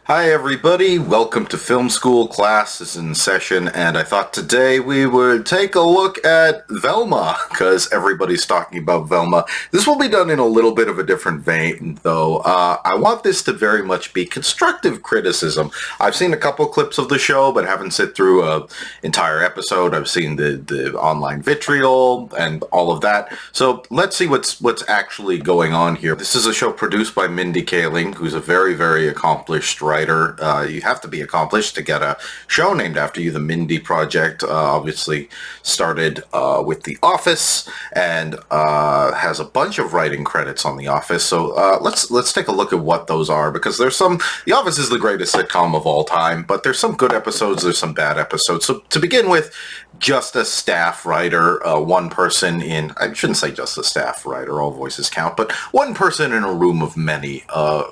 Hi everybody, welcome to film school. Class is in session, and I thought today we would take a look at Velma because everybody's talking about Velma. This will be done in a little bit of a different vein though. I want this to very much be constructive criticism. I've seen a couple clips of the show but haven't sit through a entire episode. I've seen the online vitriol and all of that. So let's see what's actually going on here. This is a show produced by Mindy Kaling, who's a very accomplished writer. You have to be accomplished to get a show named after you. The Mindy Project obviously started with The Office and has a bunch of writing credits on The Office. So let's take a look at what those are, because there's some. The Office is the greatest sitcom of all time, but there's some good episodes, there's some bad episodes. So to begin with, just a staff writer, one person in, I shouldn't say just a staff writer, all voices count, but one person in a room of many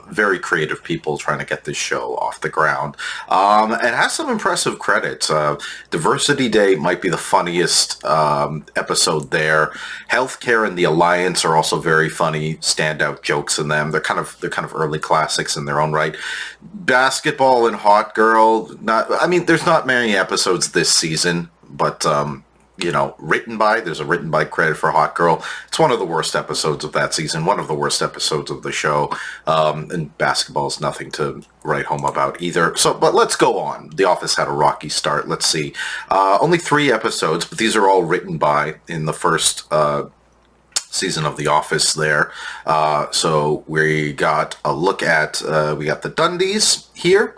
very creative people trying to get this show off the ground. It has some impressive credits. Diversity Day might be the funniest episode there. Healthcare and The Alliance are also very funny, standout jokes in them. They're kind of early classics in their own right. Basketball and Hot Girl, there's not many episodes this season, but there's a written by credit for Hot Girl. It's one of the worst episodes of that season, one of the worst episodes of the show, and basketball is nothing to write home about either. So, but let's go on. The Office had a rocky start. Let's see. Only 3 episodes, but these are all written by in the first season of The Office there. So we got a look at, we got the Dundies here.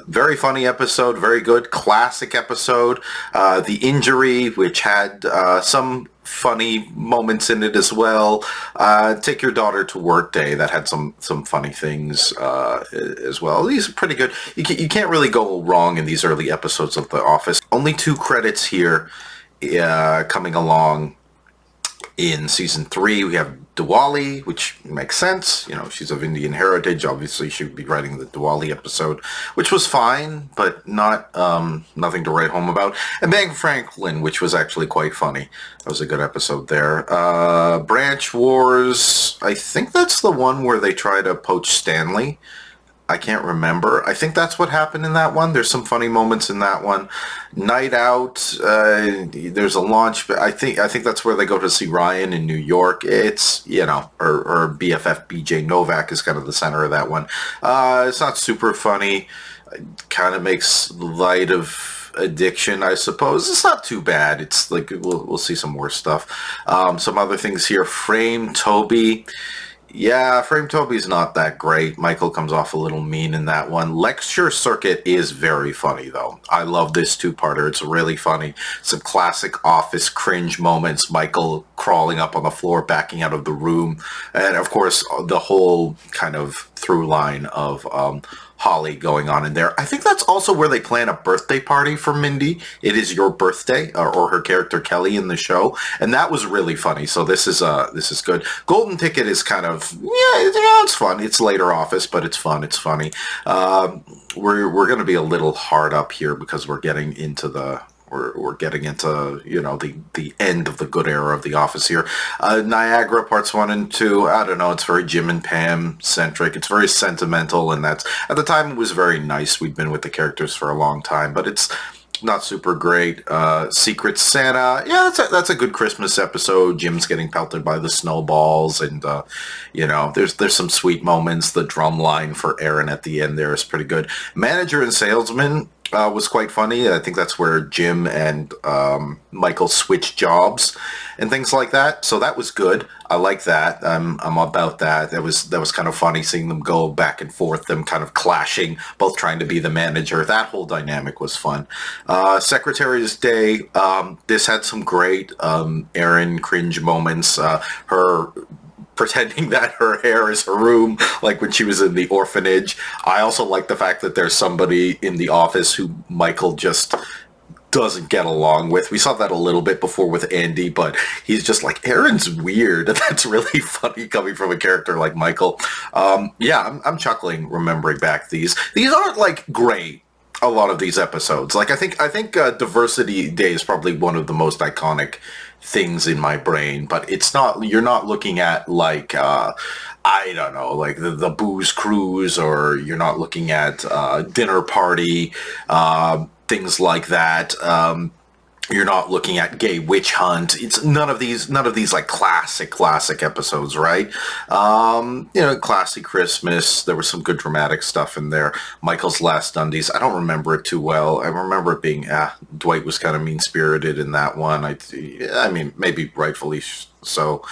Very funny episode, very good, classic episode. The Injury, which had some funny moments in it as well. Take Your Daughter to Work Day, that had some funny things as well. These are pretty good. You can't really go wrong in these early episodes of The Office. Only 2 credits here coming along. In season 3, we have Diwali, which makes sense. She's of Indian heritage. Obviously, she would be writing the Diwali episode, which was fine, but not nothing to write home about. And Bang Franklin, which was actually quite funny. That was a good episode there. Branch Wars, I think that's the one where they try to poach Stanley. I can't remember. I think that's what happened in that one. There's some funny moments in that one. Night Out, there's a launch. I think that's where they go to see Ryan in New York. It's, or BFF BJ Novak is kind of the center of that one. It's not super funny. It kind of makes light of addiction, I suppose. It's not too bad. It's like, we'll see some more stuff. Some other things here. Frame Toby. Yeah, Frame Toby's not that great. Michael comes off a little mean in that one. Lecture Circuit is very funny, though. I love this 2-parter. It's really funny. Some classic Office cringe moments. Michael crawling up on the floor, backing out of the room. And, of course, the whole kind of through line of Holly going on in there. I think that's also where they plan a birthday party for Mindy. It is your birthday, or her character Kelly in the show, and that was really funny. So this is good. Golden Ticket is kind of it's fun. It's later Office, but it's fun. It's funny. We're going to be a little hard up here because we're getting into the. We're getting into, the end of the good era of The Office here. Niagara parts 1 and 2, I don't know, it's very Jim and Pam centric. It's very sentimental, and that's, at the time it was very nice. We'd been with the characters for a long time, but it's not super great. Secret Santa, yeah, that's a good Christmas episode. Jim's getting pelted by the snowballs, and there's some sweet moments. The drum line for Aaron at the end there is pretty good. Manager and Salesman was quite funny. I think that's where Jim and Michael switch jobs and things like that. So that was good. I like that. I'm about that. That was kind of funny seeing them go back and forth, them kind of clashing, both trying to be the manager. That whole dynamic was fun. Secretary's Day. This had some great Erin cringe moments. Her pretending that her hair is her room, like when she was in the orphanage. I also like the fact that there's somebody in the office who Michael just doesn't get along with. We saw that a little bit before with Andy, but he's just like, Aaron's weird. And that's really funny coming from a character like Michael. I'm chuckling remembering back these. These aren't like great, a lot of these episodes. Like I think Diversity Day is probably one of the most iconic things in my brain, but you're not looking at like, I don't know, like the booze cruise, or you're not looking at dinner party, things like that. You're not looking at gay witch hunt. It's none of these like classic episodes, right? Classic Christmas. There was some good dramatic stuff in there. Michael's Last Undies. I don't remember it too well. I remember it being, Dwight was kind of mean-spirited in that one. I mean, maybe rightfully so.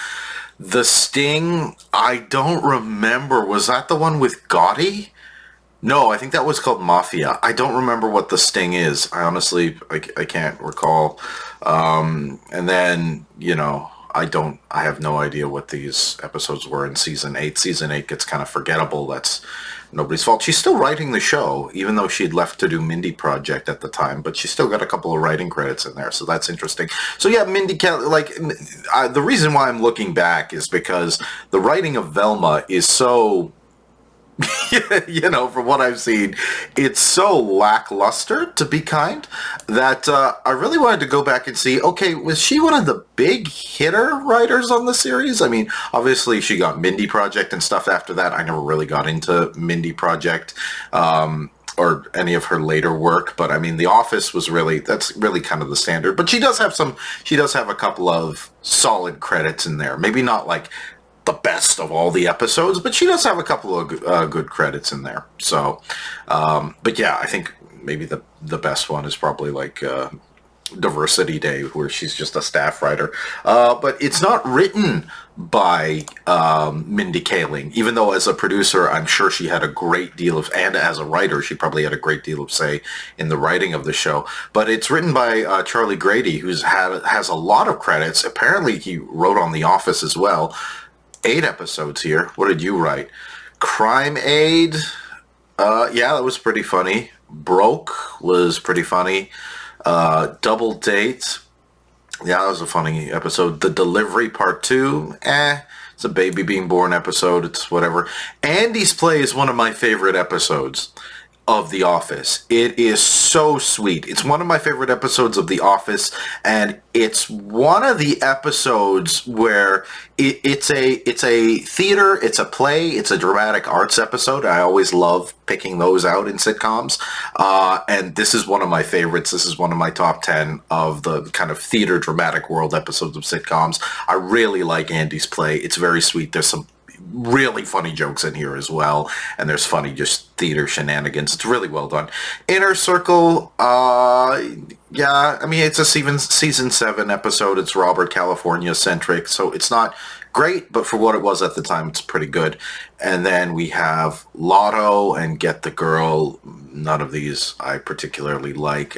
The Sting, I don't remember. Was that the one with Gotti? No, I think that was called Mafia. I don't remember what The Sting is. I honestly, I can't recall. And then, I have no idea what these episodes were in season 8. Season 8 gets kind of forgettable. That's nobody's fault. She's still writing the show, even though she'd left to do Mindy Project at the time, but she's still got a couple of writing credits in there, so that's interesting. So yeah, Mindy Kelly, the reason why I'm looking back is because the writing of Velma is so... from what I've seen, it's so lackluster, to be kind, that I really wanted to go back and see, okay, was she one of the big hitter writers on the series? I mean, obviously she got Mindy Project and stuff after that. I never really got into Mindy Project or any of her later work, but I mean, The Office that's really kind of the standard. But she does have a couple of solid credits in there. Maybe not like the best of all the episodes, but she does have a couple of good credits in there. So, but yeah, I think maybe the best one is probably like Diversity Day, where she's just a staff writer. But it's not written by Mindy Kaling, even though as a producer, I'm sure she had a great deal of, and as a writer, she probably had a great deal of say in the writing of the show. But it's written by Charlie Grady, has a lot of credits. Apparently, he wrote on The Office as well. 8 episodes here. What did you write? Crime Aid. Yeah, that was pretty funny. Broke was pretty funny. Double Date. Yeah, that was a funny episode. The Delivery Part 2. It's a baby being born episode. It's whatever. Andy's Play is one of my favorite episodes of The Office. It is so sweet. It's one of my favorite episodes of The Office, and it's one of the episodes where it's a theater, it's a play, it's a dramatic arts episode. I always love picking those out in sitcoms, and this is one of my favorites. This is one of my top 10 of the kind of theater dramatic world episodes of sitcoms. I really like Andy's Play. It's very sweet. There's some really funny jokes in here as well, and there's funny just theater shenanigans. It's really well done. Inner Circle, yeah, I mean, it's a season 7 episode. It's Robert California centric, so it's not great, but for what it was at the time, it's pretty good. And then we have Lotto and Get the Girl. None of these I particularly like.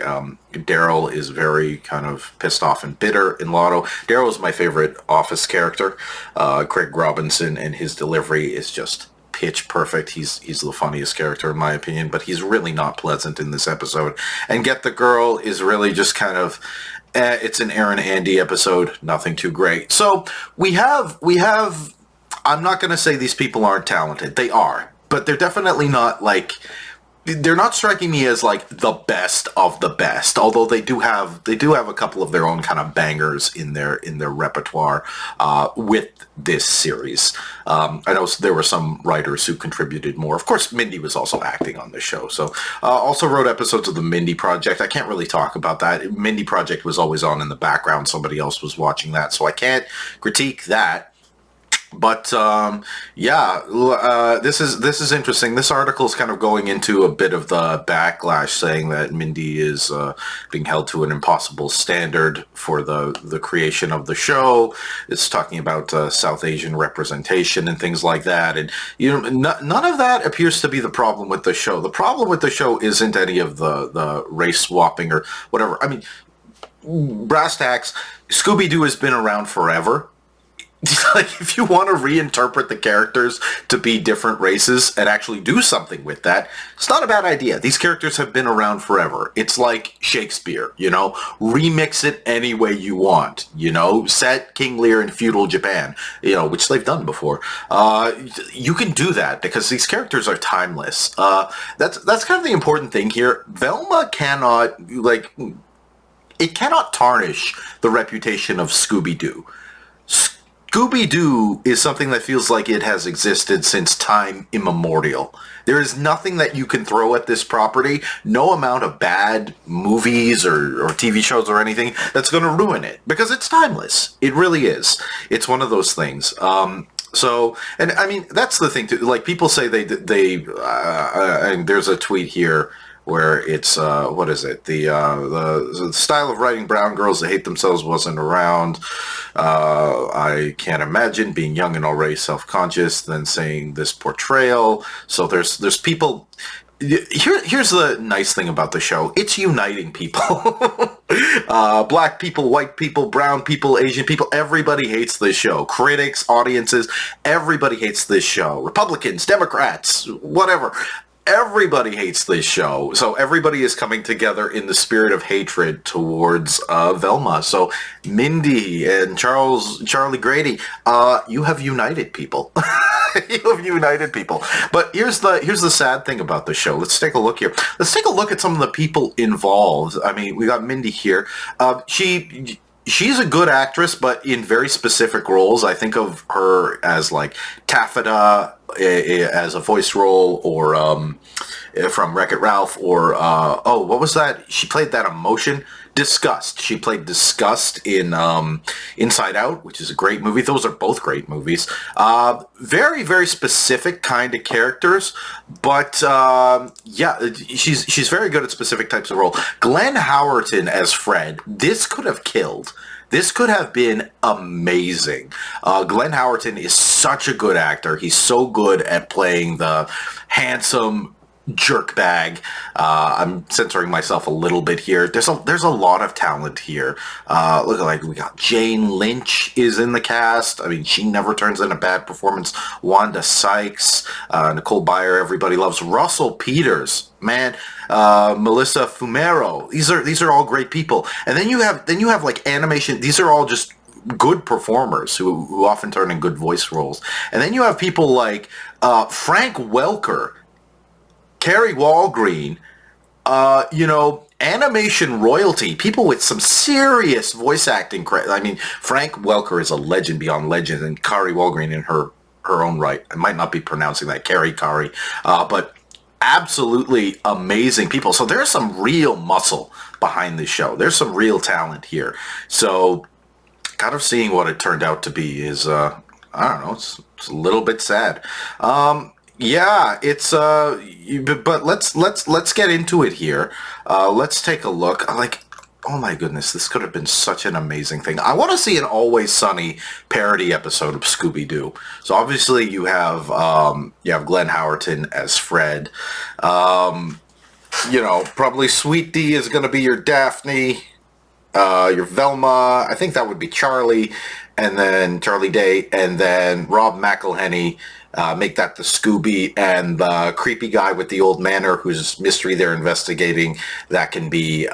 Daryl is very kind of pissed off and bitter in Lotto. Daryl is my favorite Office character. Craig Robinson, and his delivery is just pitch perfect. He's the funniest character in my opinion, but he's really not pleasant in this episode. And Get the Girl is really just kind of... it's an Aaron Andy episode, nothing too great. So we have, I'm not going to say these people aren't talented. They are, but they're definitely not like, they're not striking me as like the best of the best, although they do have a couple of their own kind of bangers in their repertoire with this series. I know there were some writers who contributed more. Of course, Mindy was also acting on the show, so also wrote episodes of the Mindy Project. I can't really talk about that. Mindy Project was always on in the background. Somebody else was watching that, so I can't critique that. But this is interesting. This article is kind of going into a bit of the backlash, saying that Mindy is being held to an impossible standard for the creation of the show. It's talking about South Asian representation and things like that. And none of that appears to be the problem with the show. The problem with the show isn't any of the race swapping or whatever. I mean, brass tacks, Scooby-Doo has been around forever. Like, if you want to reinterpret the characters to be different races and actually do something with that, it's not a bad idea. These characters have been around forever. It's like Shakespeare, remix it any way you want, set King Lear in feudal Japan, which they've done before. You can do that because these characters are timeless. That's kind of the important thing here. Velma cannot, it cannot tarnish the reputation of Scooby-Doo. Scooby-Doo is something that feels like it has existed since time immemorial. There is nothing that you can throw at this property, no amount of bad movies or TV shows or anything that's going to ruin it, because it's timeless. It really is. It's one of those things. So, and I mean, that's the thing too. Like, people say and there's a tweet here where it's, what is it? The style of writing brown girls that hate themselves wasn't around. I can't imagine being young and already self-conscious, then saying this portrayal. So there's people. Here's the nice thing about the show. It's uniting people. Black people, white people, brown people, Asian people. Everybody hates this show. Critics, audiences, everybody hates this show. Republicans, Democrats, whatever. Everybody hates this show. So everybody is coming together in the spirit of hatred towards Velma. So Mindy and Charlie Grady, you have united people. You have united people. But here's the sad thing about the show. Let's take a look here. Let's take a look at some of the people involved. I mean, we got Mindy here. She's a good actress, but in very specific roles. I think of her as like Taffeta as a voice role, or from Wreck-It Ralph, or what was that? She played that emotion, Disgust. She played Disgust in Inside Out, which is a great movie. Those are both great movies. Very, very specific kind of characters, but yeah, she's very good at specific types of role. Glenn Howerton as Fred. This could have killed. This could have been amazing. Glenn Howerton is such a good actor. He's so good at playing the handsome jerkbag. I'm censoring myself a little bit here. There's a lot of talent here. Look, like, we got Jane Lynch is in the cast. I mean, she never turns in a bad performance. Wanda Sykes, Nicole Byer, everybody loves. Russell Peters, man. Melissa Fumero. These are all great people. And then you have like animation. These are all just good performers who often turn in good voice roles. And then you have people like Frank Welker, Carrie Walgreen, animation royalty, people with some serious voice acting credit. I mean, Frank Welker is a legend beyond legend, and Carrie Walgreen in her own right. I might not be pronouncing that, Carrie, but absolutely amazing people. So there's some real muscle behind this show. There's some real talent here. So kind of seeing what it turned out to be is, I don't know, it's a little bit sad. Yeah, it's but let's get into it here. Let's take a look. Like, oh my goodness, this could have been such an amazing thing. I want to see an Always Sunny parody episode of Scooby-Doo. So obviously you have Glenn Howerton as Fred. Probably Sweet D is going to be your Daphne. Your Velma. I think that would be Charlie, and then Charlie Day, and then Rob McElhenney. Make that the Scooby, and the creepy guy with the old manor whose mystery they're investigating, that can be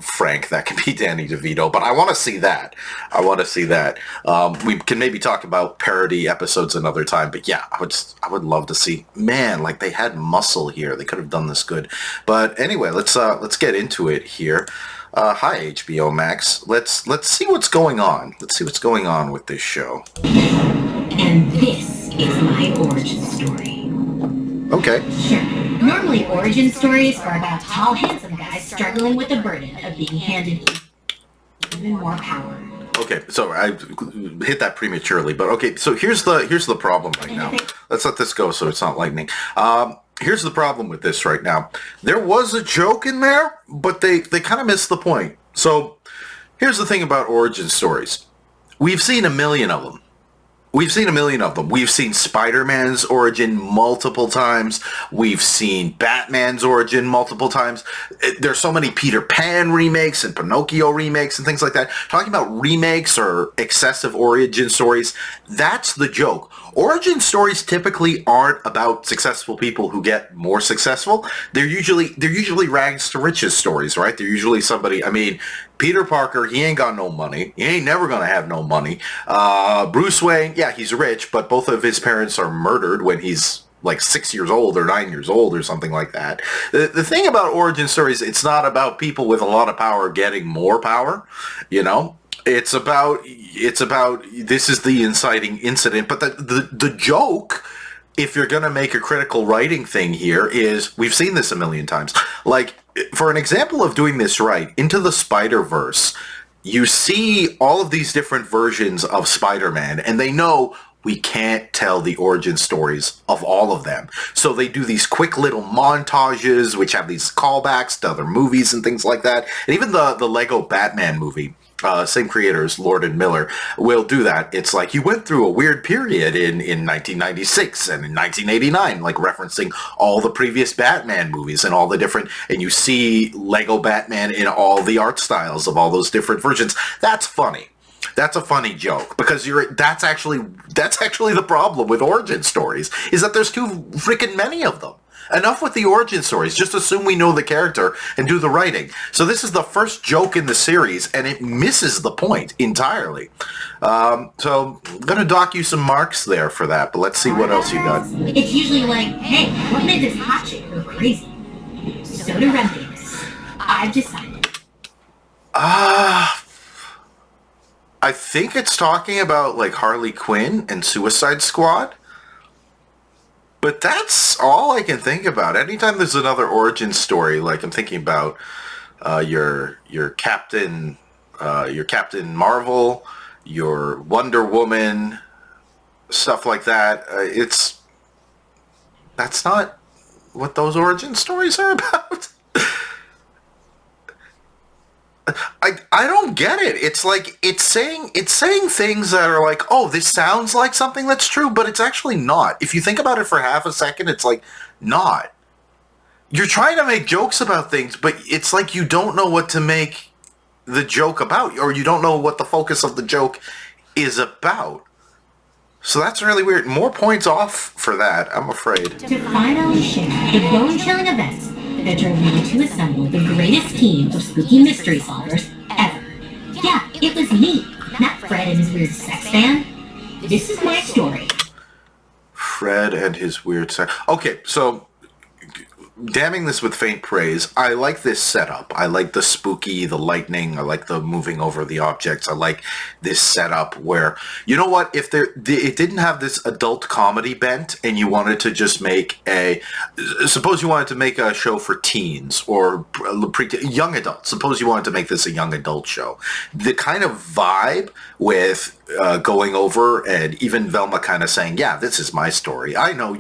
Frank, that can be Danny DeVito. But I want to see that. We can maybe talk about parody episodes another time, but yeah, I would love to see. Man, like, they had muscle here. They could have done this good. But anyway, let's get into it here. Hi, HBO Max. Let's see what's going on. Let's see what's going on with this show. And this is my origin story. Okay. Sure. Normally, origin stories are about tall, handsome guys struggling with the burden of being handed even more power. Okay, so I hit that prematurely, but okay. So here's the problem right now. Let's let this go so it's not lightning. Here's the problem with this right now. There was a joke in there, but they kind of missed the point. So here's the thing about origin stories. We've seen a million of them. We've seen Spider-Man's origin multiple times. We've seen Batman's origin multiple times. There's so many Peter Pan remakes and Pinocchio remakes and things like that. Talking about remakes or excessive origin stories, that's the joke. Origin stories typically aren't about successful people who get more successful. They're usually rags to riches stories, right? They're usually somebody, I mean, Peter Parker, he ain't got no money. He ain't never gonna have no money. Bruce Wayne, yeah, he's rich, but both of his parents are murdered when he's like 6 years old or 9 years old or something like that. The thing about origin stories, it's not about people with a lot of power getting more power, you know? It's about this is the inciting incident, but the joke, if you're going to make a critical writing thing here, is we've seen this a million times. Like, for an example of doing this right, Into the Spider-Verse, you see all of these different versions of Spider-Man, and they know we can't tell the origin stories of all of them. So they do these quick little montages, which have these callbacks to other movies and things like that. And even the Lego Batman movie, same creators, Lord and Miller, will do that. It's like you went through a weird period in 1996 and in 1989, like referencing all the previous Batman movies and all the different, and you see Lego Batman in all the art styles of all those different versions. That's funny. That's a funny joke, because that's actually the problem with origin stories, is that there's too freaking many of them. Enough with the origin stories. Just assume we know the character and do the writing. So this is the first joke in the series, and it misses the point entirely. So I'm going to dock you some marks there for that, but let's see what else you got. It's usually like, hey, what made this hot chick go crazy? So to remedy this, I've decided. I think it's talking about like Harley Quinn and Suicide Squad. But that's all I can think about. Anytime there's another origin story, like I'm thinking about your Captain Marvel, your Wonder Woman, stuff like that. That's not what those origin stories are about. I don't get it. It's like it's saying things that are like, oh, this sounds like something that's true, but it's actually not. If you think about it for half a second, it's like not. You're trying to make jokes about things, but it's like you don't know what to make the joke about, or you don't know what the focus of the joke is about. So that's really weird. More points off for that, I'm afraid. To finally share the bone-chilling events that drove me to assemble the greatest team of spooky mystery solvers ever. Yeah, it was me, not Fred and his weird sex band. This is my story. Fred and his weird sex... Okay, so... damning this with faint praise, I like this setup. I like the spooky, the lightning. I like the moving over the objects. I like this setup where, you know what, if it didn't have this adult comedy bent and you wanted to just make suppose you wanted to make a show for teens or young adults. Suppose you wanted to make this a young adult show. The kind of vibe with going over and even Velma kind of saying, yeah, this is my story. I know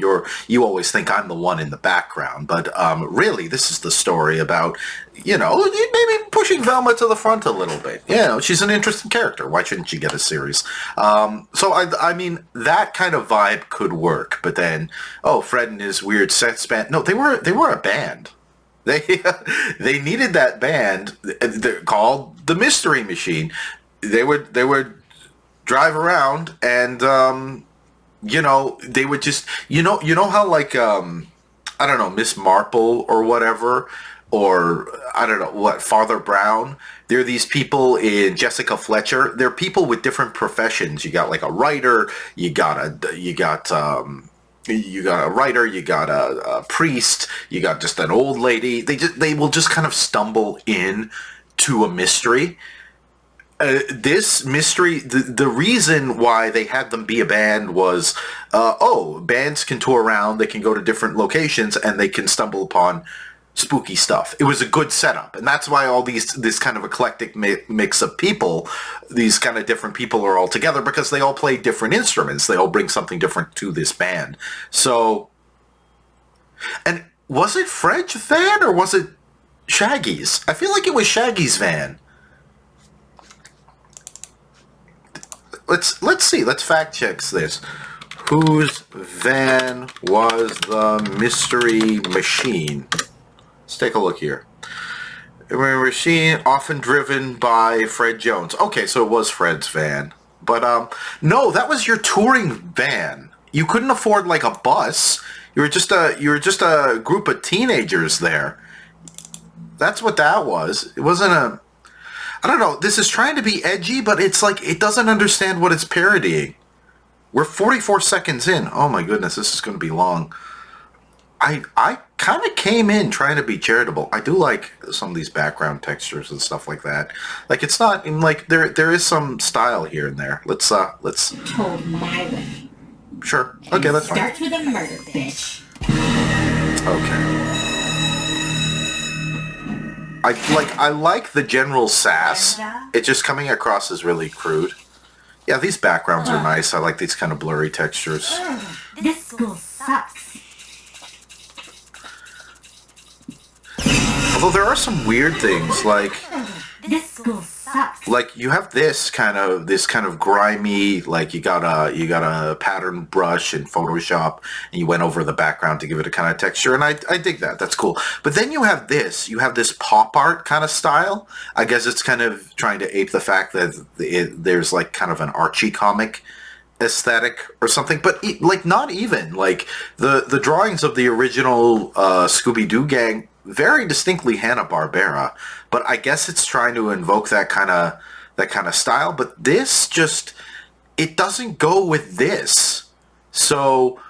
you always think I'm the one in the background, but really this is the story about, maybe pushing Velma to the front a little bit. She's an interesting character. Why shouldn't she get a series? So I mean, that kind of vibe could work, but then, Fred and his weird sex band. No, they were a band. They needed that band. They're called the Mystery Machine. They would drive around and they would just how like I don't know, Miss Marple or whatever, or I don't know what, Father Brown. There are these people in Jessica Fletcher. They're people with different professions. You got like a writer, you got a writer, you got a priest, you got just an old lady. They will just kind of stumble in to a mystery. This mystery, the reason why they had them be a band was, bands can tour around, they can go to different locations, and they can stumble upon spooky stuff. It was a good setup, and that's why all this kind of eclectic mix of people, these kind of different people are all together, because they all play different instruments. They all bring something different to this band. So, and was it Fred's van, or was it Shaggy's? I feel like it was Shaggy's van. Let's see. Let's fact check this. Whose van was the Mystery Machine? Let's take a look here. A machine often driven by Fred Jones. Okay, so it was Fred's van. But no, that was your touring van. You couldn't afford like a bus. You were just a group of teenagers there. That's what that was. It wasn't a... I don't know, this is trying to be edgy, but it's like, it doesn't understand what it's parodying. We're 44 seconds in. Oh my goodness, this is going to be long. I kind of came in trying to be charitable. I do like some of these background textures and stuff like that. Like it's not like there is some style here and there. Let's Told my way. Sure. Okay, that's fine. Starts with a murder, bitch. Okay. I like the general sass. It's just coming across as really crude. Yeah, these backgrounds are nice. I like these kind of blurry textures. This school sucks. Although there are some weird things like This school sucks. like you have this kind of grimy, like you got a pattern brush in Photoshop and you went over the background to give it a kind of texture, and I dig that. That's cool. But then you have this pop art kind of style. I guess it's kind of trying to ape the fact that there's like kind of an Archie comic aesthetic or something, but like not even like the drawings of the original Scooby-Doo gang, very distinctly Hanna-Barbera, but I guess it's trying to invoke that kind of style. But this just, it doesn't go with this. So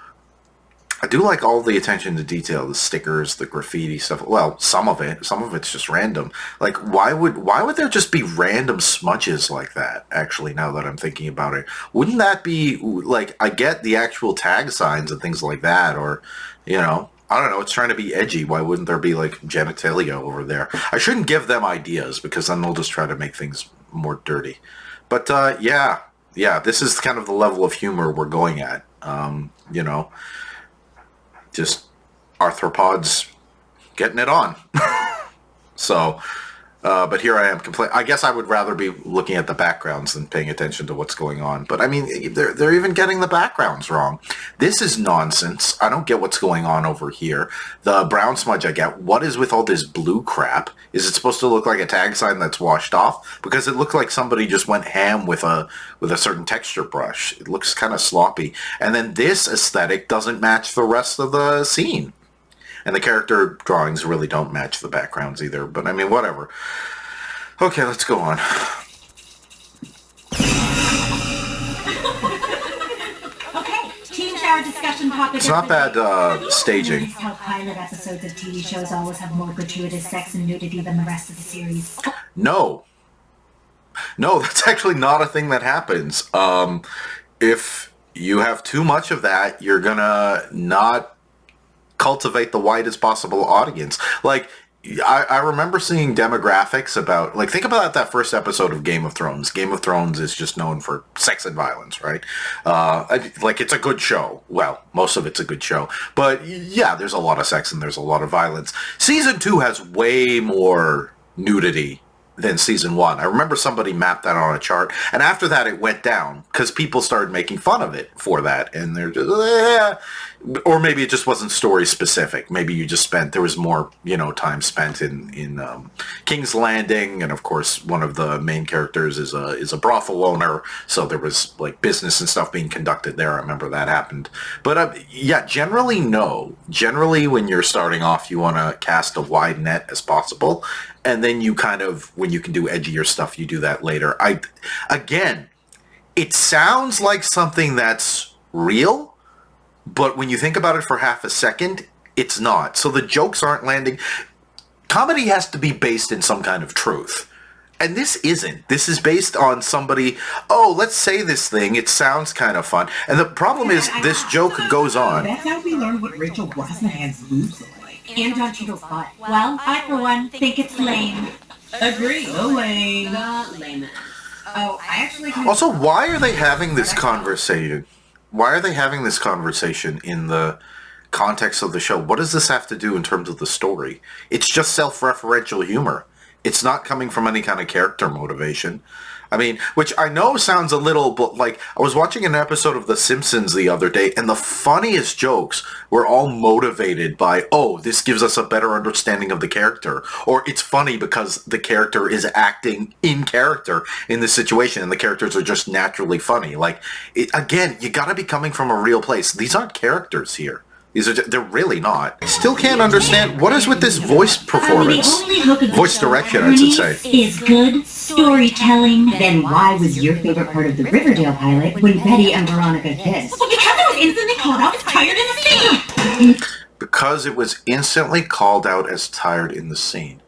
I do like all the attention to detail, the stickers, the graffiti stuff. Well, some of it's just random. Like why would there just be random smudges like that? Actually, now that I'm thinking about it, wouldn't that be like, I get the actual tag signs and things like that, or I don't know, it's trying to be edgy. Why wouldn't there be like genitalia over there? I shouldn't give them ideas because then they'll just try to make things more dirty. But yeah, this is kind of the level of humor we're going at. Just arthropods getting it on. So, but here I am I guess I would rather be looking at the backgrounds than paying attention to what's going on. But I mean, they're even getting the backgrounds wrong. This is nonsense. I don't get what's going on over here. The brown smudge I get. What is with all this blue crap? Is it supposed to look like a tag sign that's washed off? Because it looked like somebody just went ham with a certain texture brush. It looks kind of sloppy. And then this aesthetic doesn't match the rest of the scene. And the character drawings really don't match the backgrounds either. But I mean, whatever. Okay, let's go on. Okay, Team Shower discussion topic. It's not bad staging. How pilot episodes of TV shows always have more gratuitous sex and nudity than the rest of the series. No, that's actually not a thing that happens. If you have too much of that, you're gonna not cultivate the widest possible audience. Like, I remember seeing demographics about, like, think about that first episode of Game of Thrones. Game of Thrones is just known for sex and violence, right? Like, it's a good show. Well, most of it's a good show. But, yeah, there's a lot of sex and there's a lot of violence. Season 2 has way more nudity than season 1. I remember somebody mapped that on a chart, and after that it went down because people started making fun of it for that, and they're just or maybe it just wasn't story specific. Maybe you just there was more time spent in King's Landing, and of course one of the main characters is a brothel owner, so there was like business and stuff being conducted there. I remember that happened. But yeah, generally when you're starting off, you want to cast a wide net as possible. And then you kind of, when you can do edgier stuff, you do that later. Again, it sounds like something that's real, but when you think about it for half a second, it's not. So the jokes aren't landing. Comedy has to be based in some kind of truth. And this isn't. This is based on somebody, let's say this thing, it sounds kind of fun. And the problem is this joke goes on. That's how we learned what Rachel Brosnahan's boobs look like. And John Cheadle's butt. Well, I, for one, think it's lame. Agree. Lame. The layman. Oh, I actually... Also, why are they having this conversation? Why are they having this conversation in the context of the show? What does this have to do in terms of the story? It's just self-referential humor. It's not coming from any kind of character motivation. I mean, which I know sounds a little, but like, I was watching an episode of The Simpsons the other day, and the funniest jokes were all motivated by, this gives us a better understanding of the character. Or it's funny because the character is acting in character in this situation, and the characters are just naturally funny. Like, again, you gotta be coming from a real place. These aren't characters here. They're really not. I still can't understand what is with this voice performance. The only hook of the Voice show, direction, I should say. is good storytelling. Then why was your favorite part of the Riverdale pilot when Betty and Veronica kissed? Well, because it was instantly called out as tired in the scene. Because it was instantly called out as tired in the scene.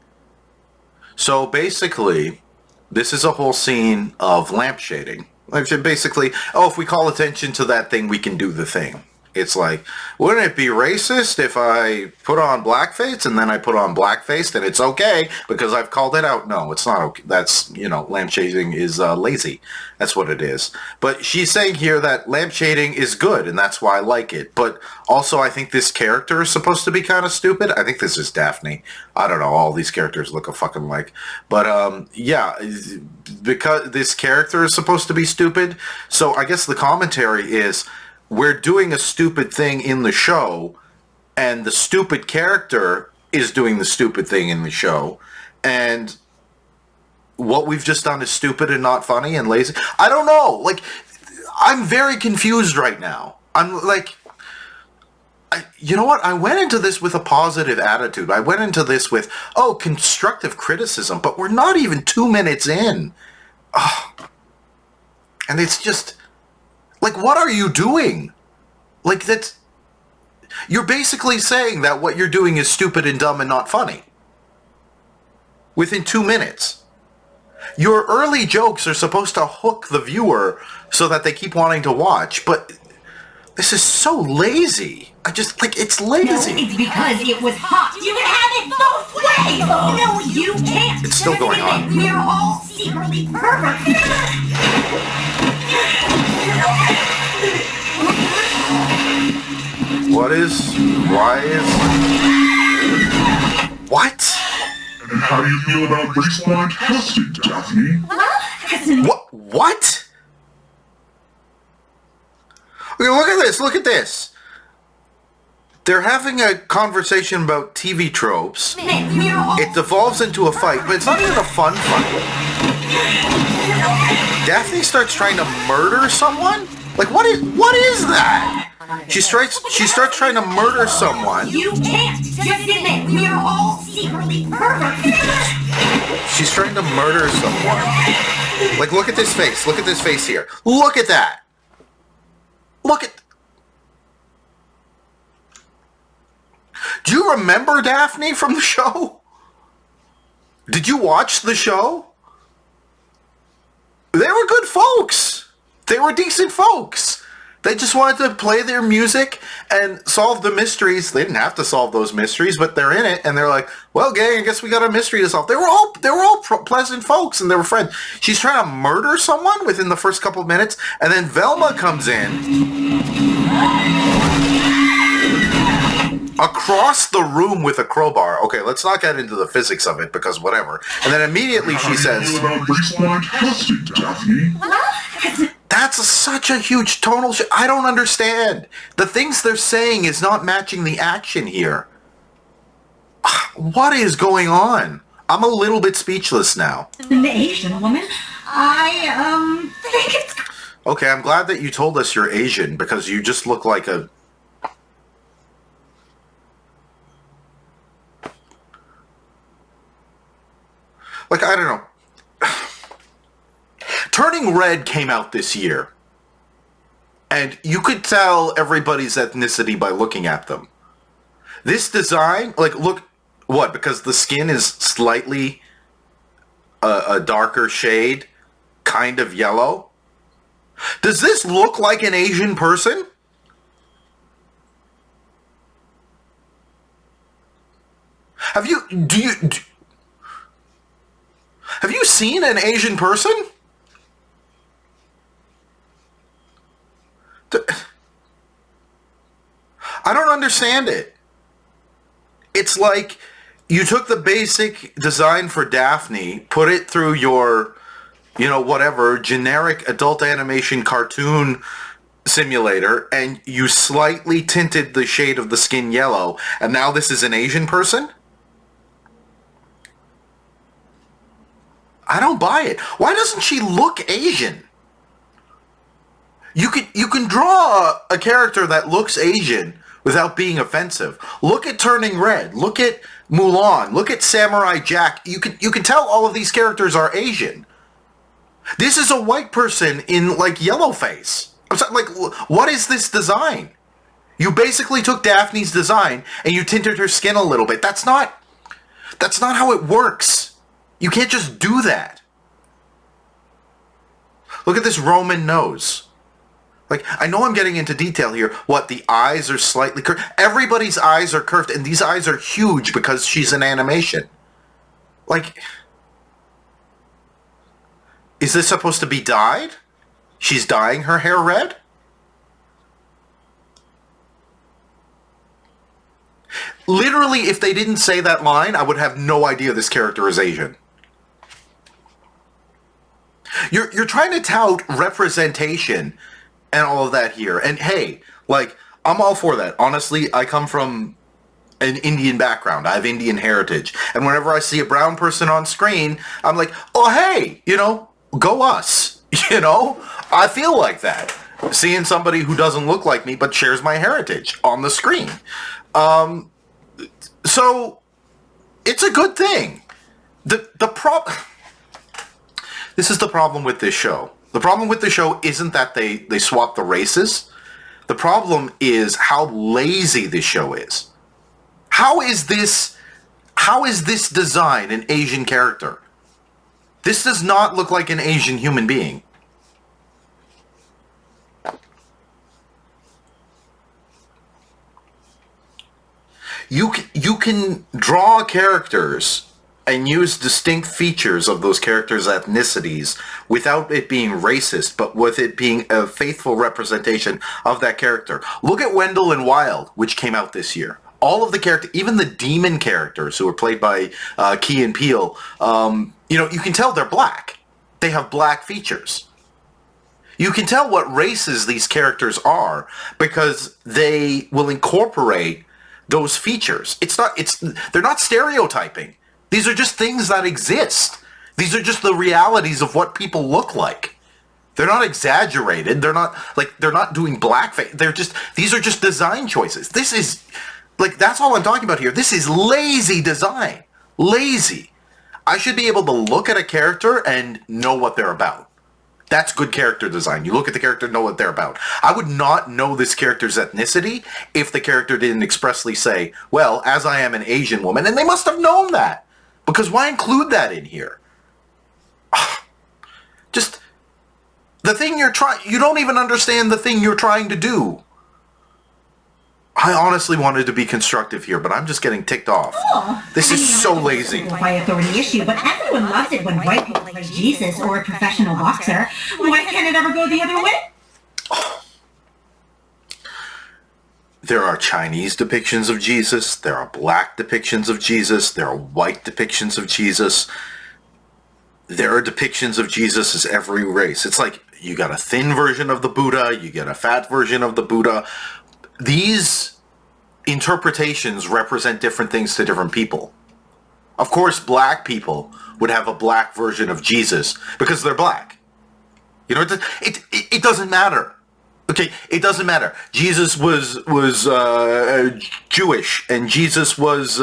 So basically, this is a whole scene of lampshading. Like basically, oh, if we call attention to that thing, we can do the thing. It's like, wouldn't it be racist if I put on blackface and then I put on blackface and it's okay because I've called it out? No, it's not okay. That's, lampshading is lazy. That's what it is. But she's saying here that lampshading is good and that's why I like it. But also I think this character is supposed to be kind of stupid. I think this is Daphne. I don't know. All these characters look a fucking like. But yeah, because this character is supposed to be stupid. So I guess the commentary is, we're doing a stupid thing in the show, and the stupid character is doing the stupid thing in the show, and what we've just done is stupid and not funny and lazy. I don't know. Like, I'm very confused right now. I'm like, you know what? I went into this with a positive attitude. I went into this with, constructive criticism, but we're not even 2 minutes in. And it's just... like, what are you doing? Like, you're basically saying that what you're doing is stupid and dumb and not funny. Within 2 minutes. Your early jokes are supposed to hook the viewer so that they keep wanting to watch, but this is so lazy. It's lazy. No, it's because it was hot. You can have it both ways! No, you can't! It's still going on. We're all secretly perverts! What? And how do you feel about race-blind testing, Daphne? What? Okay, look at this. They're having a conversation about TV tropes. It devolves into a fight, but it's not even a fun fight. Daphne starts trying to murder someone? Like, what is that? She starts trying to murder someone. You can't! Just admit, we're all secretly perverts! She's trying to murder someone. Like, look at this face. Look at this face here. Look at that. Do you remember Daphne from the show? Did you watch the show? They were good folks. They were decent folks. They just wanted to play their music and solve the mysteries. They didn't have to solve those mysteries, but they're in it, and they're like, well, gang, I guess we got a mystery to solve. They were all pleasant folks, and they were friends. She's trying to murder someone within the first couple of minutes, and then Velma comes in across the room with a crowbar. Okay, let's not get into the physics of it, because whatever. And then immediately she says... How do you feel about race-blind testing, Daphne? That's such a huge tonal shift. I don't understand. The things they're saying is not matching the action here. What is going on? I'm a little bit speechless now. The Asian woman? I think it's... Okay, I'm glad that you told us you're Asian, because you just look like a... Like, I don't know. Turning Red came out this year. And you could tell everybody's ethnicity by looking at them. This design, like, look, what? Because the skin is slightly a darker shade, kind of yellow. Does this look like an Asian person? Have you seen an Asian person? I don't understand it. It's like you took the basic design for Daphne, put it through your, whatever, generic adult animation cartoon simulator, and you slightly tinted the shade of the skin yellow, and now this is an Asian person? I don't buy it. Why doesn't she look Asian? You can draw a character that looks Asian without being offensive. Look at Turning Red. Look at Mulan. Look at Samurai Jack. You can tell all of these characters are Asian. This is a white person in like yellowface. I'm sorry, like, what is this design? You basically took Daphne's design and you tinted her skin a little bit. That's not how it works. You can't just do that. Look at this Roman nose. Like, I know I'm getting into detail here. What, the eyes are slightly curved? Everybody's eyes are curved, and these eyes are huge because she's an animation. Like, is this supposed to be dyed? She's dyeing her hair red? Literally, if they didn't say that line, I would have no idea this character is Asian. You're trying to tout representation and all of that here. And hey, like, I'm all for that. Honestly, I come from an Indian background. I have Indian heritage. And whenever I see a brown person on screen, I'm like, oh, hey, you know, go us. You know, I feel like that. Seeing somebody who doesn't look like me but shares my heritage on the screen. So it's a good thing. This is the problem with this show. The problem with the show isn't that they swap the races. The problem is how lazy this show is. How is this design an Asian character? This does not look like an Asian human being. You can draw characters and use distinct features of those characters' ethnicities without it being racist, but with it being a faithful representation of that character. Look at Wendell and Wild, which came out this year. All of the characters, even the demon characters who were played by Key and Peele, you know, you can tell they're black. They have black features. You can tell what races these characters are because they will incorporate those features. They're not stereotyping. These are just things that exist. These are just the realities of what people look like. They're not exaggerated. They're not doing blackface. These are just design choices. This is, like, that's all I'm talking about here. This is lazy design. Lazy. I should be able to look at a character and know what they're about. That's good character design. You look at the character and know what they're about. I would not know this character's ethnicity if the character didn't expressly say, well, as I am an Asian woman, and they must have known that. Because why include that in here? Just, the thing you don't even understand the thing you're trying to do. I honestly wanted to be constructive here, but I'm just getting ticked off. Oh, This is so lazy. By authority issue, but everyone loves it when white people play Jesus or a professional boxer. Why can't it ever go the other way? There are Chinese depictions of Jesus, there are black depictions of Jesus, there are white depictions of Jesus. There are depictions of Jesus as every race. It's like, you got a thin version of the Buddha, you get a fat version of the Buddha. These interpretations represent different things to different people. Of course, black people would have a black version of Jesus because they're black. You know, it doesn't matter. Okay, it doesn't matter. Jesus was Jewish, and Jesus was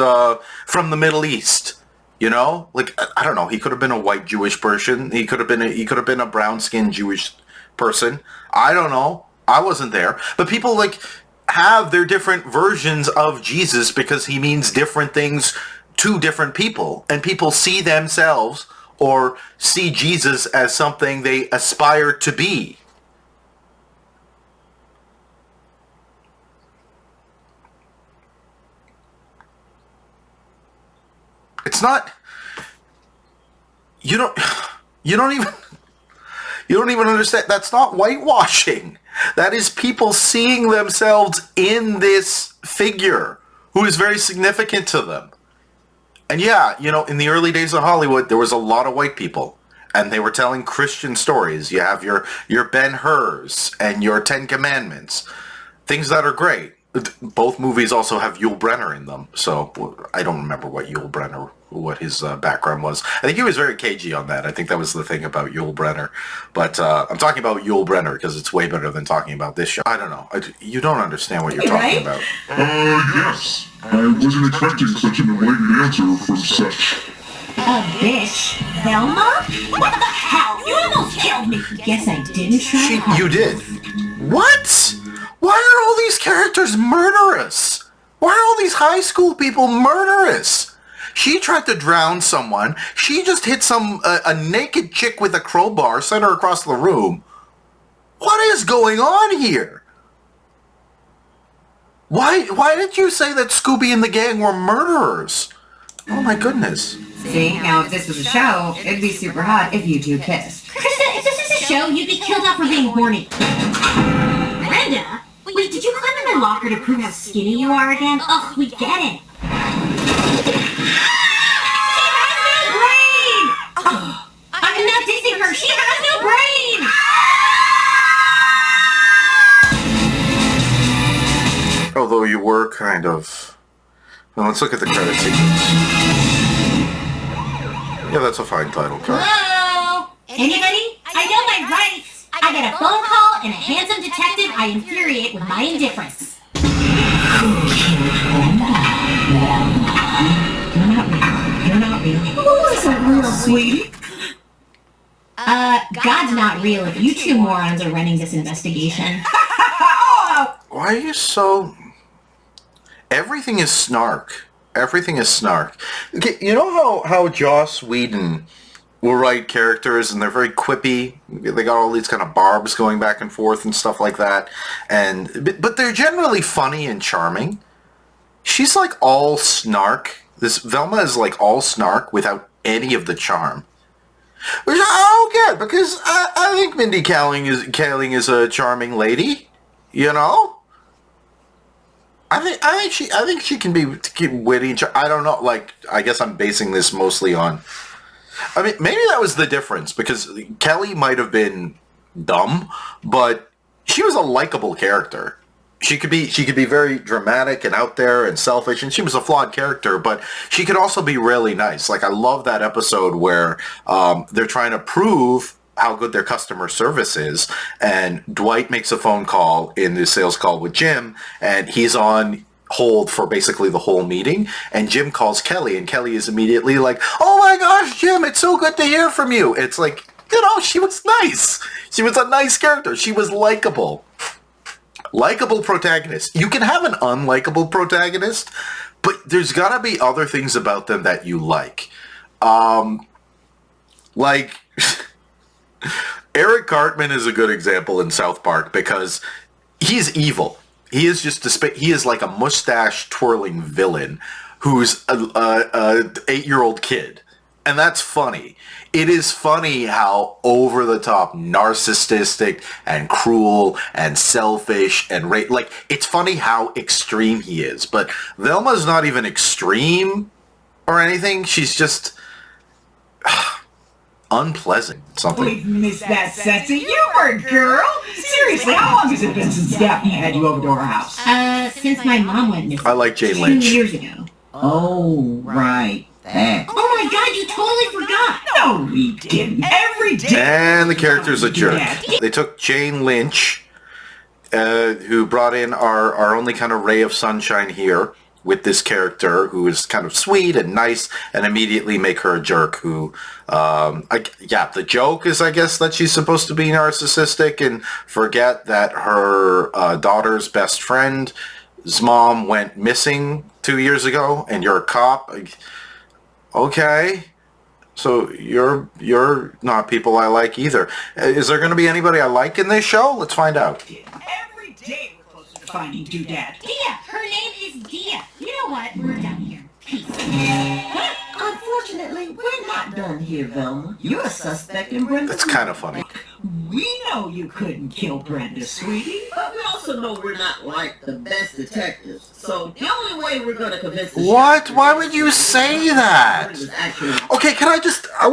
from the Middle East. You know, like, I don't know. He could have been a white Jewish person. He could have been a brown-skinned Jewish person. I don't know. I wasn't there. But people like have their different versions of Jesus because he means different things to different people, and people see themselves or see Jesus as something they aspire to be. It's not, you don't even understand. That's not whitewashing. That is people seeing themselves in this figure who is very significant to them. And yeah, you know, in the early days of Hollywood, there was a lot of white people, and they were telling Christian stories. You have your Ben-Hurs and your Ten Commandments, things that are great. both movies also have Yul Brynner in them, so I don't remember what his background was. I think he was very cagey on that. I think that was the thing about Yul Brynner. But I'm talking about Yul Brynner because it's way better than talking about this show. I don't know. You don't understand what you're talking about. Yes. I wasn't expecting such an enlightened answer from such... A bitch? Velma? What the hell? You almost killed me! Guess I didn't try hard. You did. What? Why are all these characters murderous? Why are all these high school people murderous? She tried to drown someone. She just hit a naked chick with a crowbar, sent her across the room. What is going on here? Why did you say that Scooby and the gang were murderers? Oh my goodness. See, now if this was a show, it'd be super hot if you two kissed. Krista, if this is a show, you'd be killed off for being horny. Brenda? Wait, did you climb in my locker to prove how skinny you are again? Ugh, we get it. She has no brain! I'm not dissing her. She has no brain! Although you were kind of... Well, let's look at the credit sequence. Yeah, that's a fine title card. Hello? Anybody? I know my rights. I get a phone call and a handsome detective I infuriate with my indifference. You're not real. Who isn't real, sweetie? God's not real if you two morons are running this investigation. Why are you so... Everything is snark. Everything is snark. Okay, you know how Joss Whedon will write characters and they're very quippy? They got all these kind of barbs going back and forth and stuff like that. But they're generally funny and charming. She's like all snark. This Velma is like all snark without any of the charm. Which I don't get, because I think Mindy Kaling is a charming lady. You know? I think she can be witty. I don't know. Like, I guess I'm basing this mostly on. I mean, maybe that was the difference, because Kelly might have been dumb, but she was a likable character. She could be very dramatic and out there and selfish, and she was a flawed character, but she could also be really nice. Like, I love that episode where they're trying to prove how good their customer service is, and Dwight makes a phone call in the sales call with Jim, and he's on hold for basically the whole meeting, and Jim calls Kelly, and Kelly is immediately like, "Oh my gosh, Jim, it's so good to hear from you." It's like, you know, she was nice. She was a nice character. She was likable. Likable protagonist. You can have an unlikable protagonist, but there's gotta be other things about them that you like. Like... Eric Cartman is a good example in South Park because he's evil. He is just he is like a mustache twirling villain who's a 8-year-old kid, and that's funny. It is funny how over the top, narcissistic and cruel and selfish and like, it's funny how extreme he is. But Velma's not even extreme or anything. She's just unpleasant. Something. We've missed that sense of humor, girl. Seriously, how long has it been since Daphne had you over to our house? Since my mom went missing. I like Jane Lynch. 2 years ago. Oh, right. That. Oh my god, you totally forgot! No, we didn't. Every day. And the character's a jerk. They took Jane Lynch, who brought in our only kind of ray of sunshine here with this character who is kind of sweet and nice, and immediately make her a jerk who, the joke is, I guess, that she's supposed to be narcissistic and forget that her daughter's best friend's mom went missing 2 years ago, and you're a cop. Okay. So you're not people I like either. Is there going to be anybody I like in this show? Let's find out. Every day we're closer to finding Doodad. Dia! Her name is Dia! You know what? We're done here. Peace. Unfortunately, we're not done here, Velma. You're a suspect in Brenda's That's kind of funny. We know you couldn't kill Brenda, sweetie. But we also know we're not like the best detectives. So the only way we're going to convince the What? sheriff Why would you say that? Brenda's actually... Okay, can I just... I'm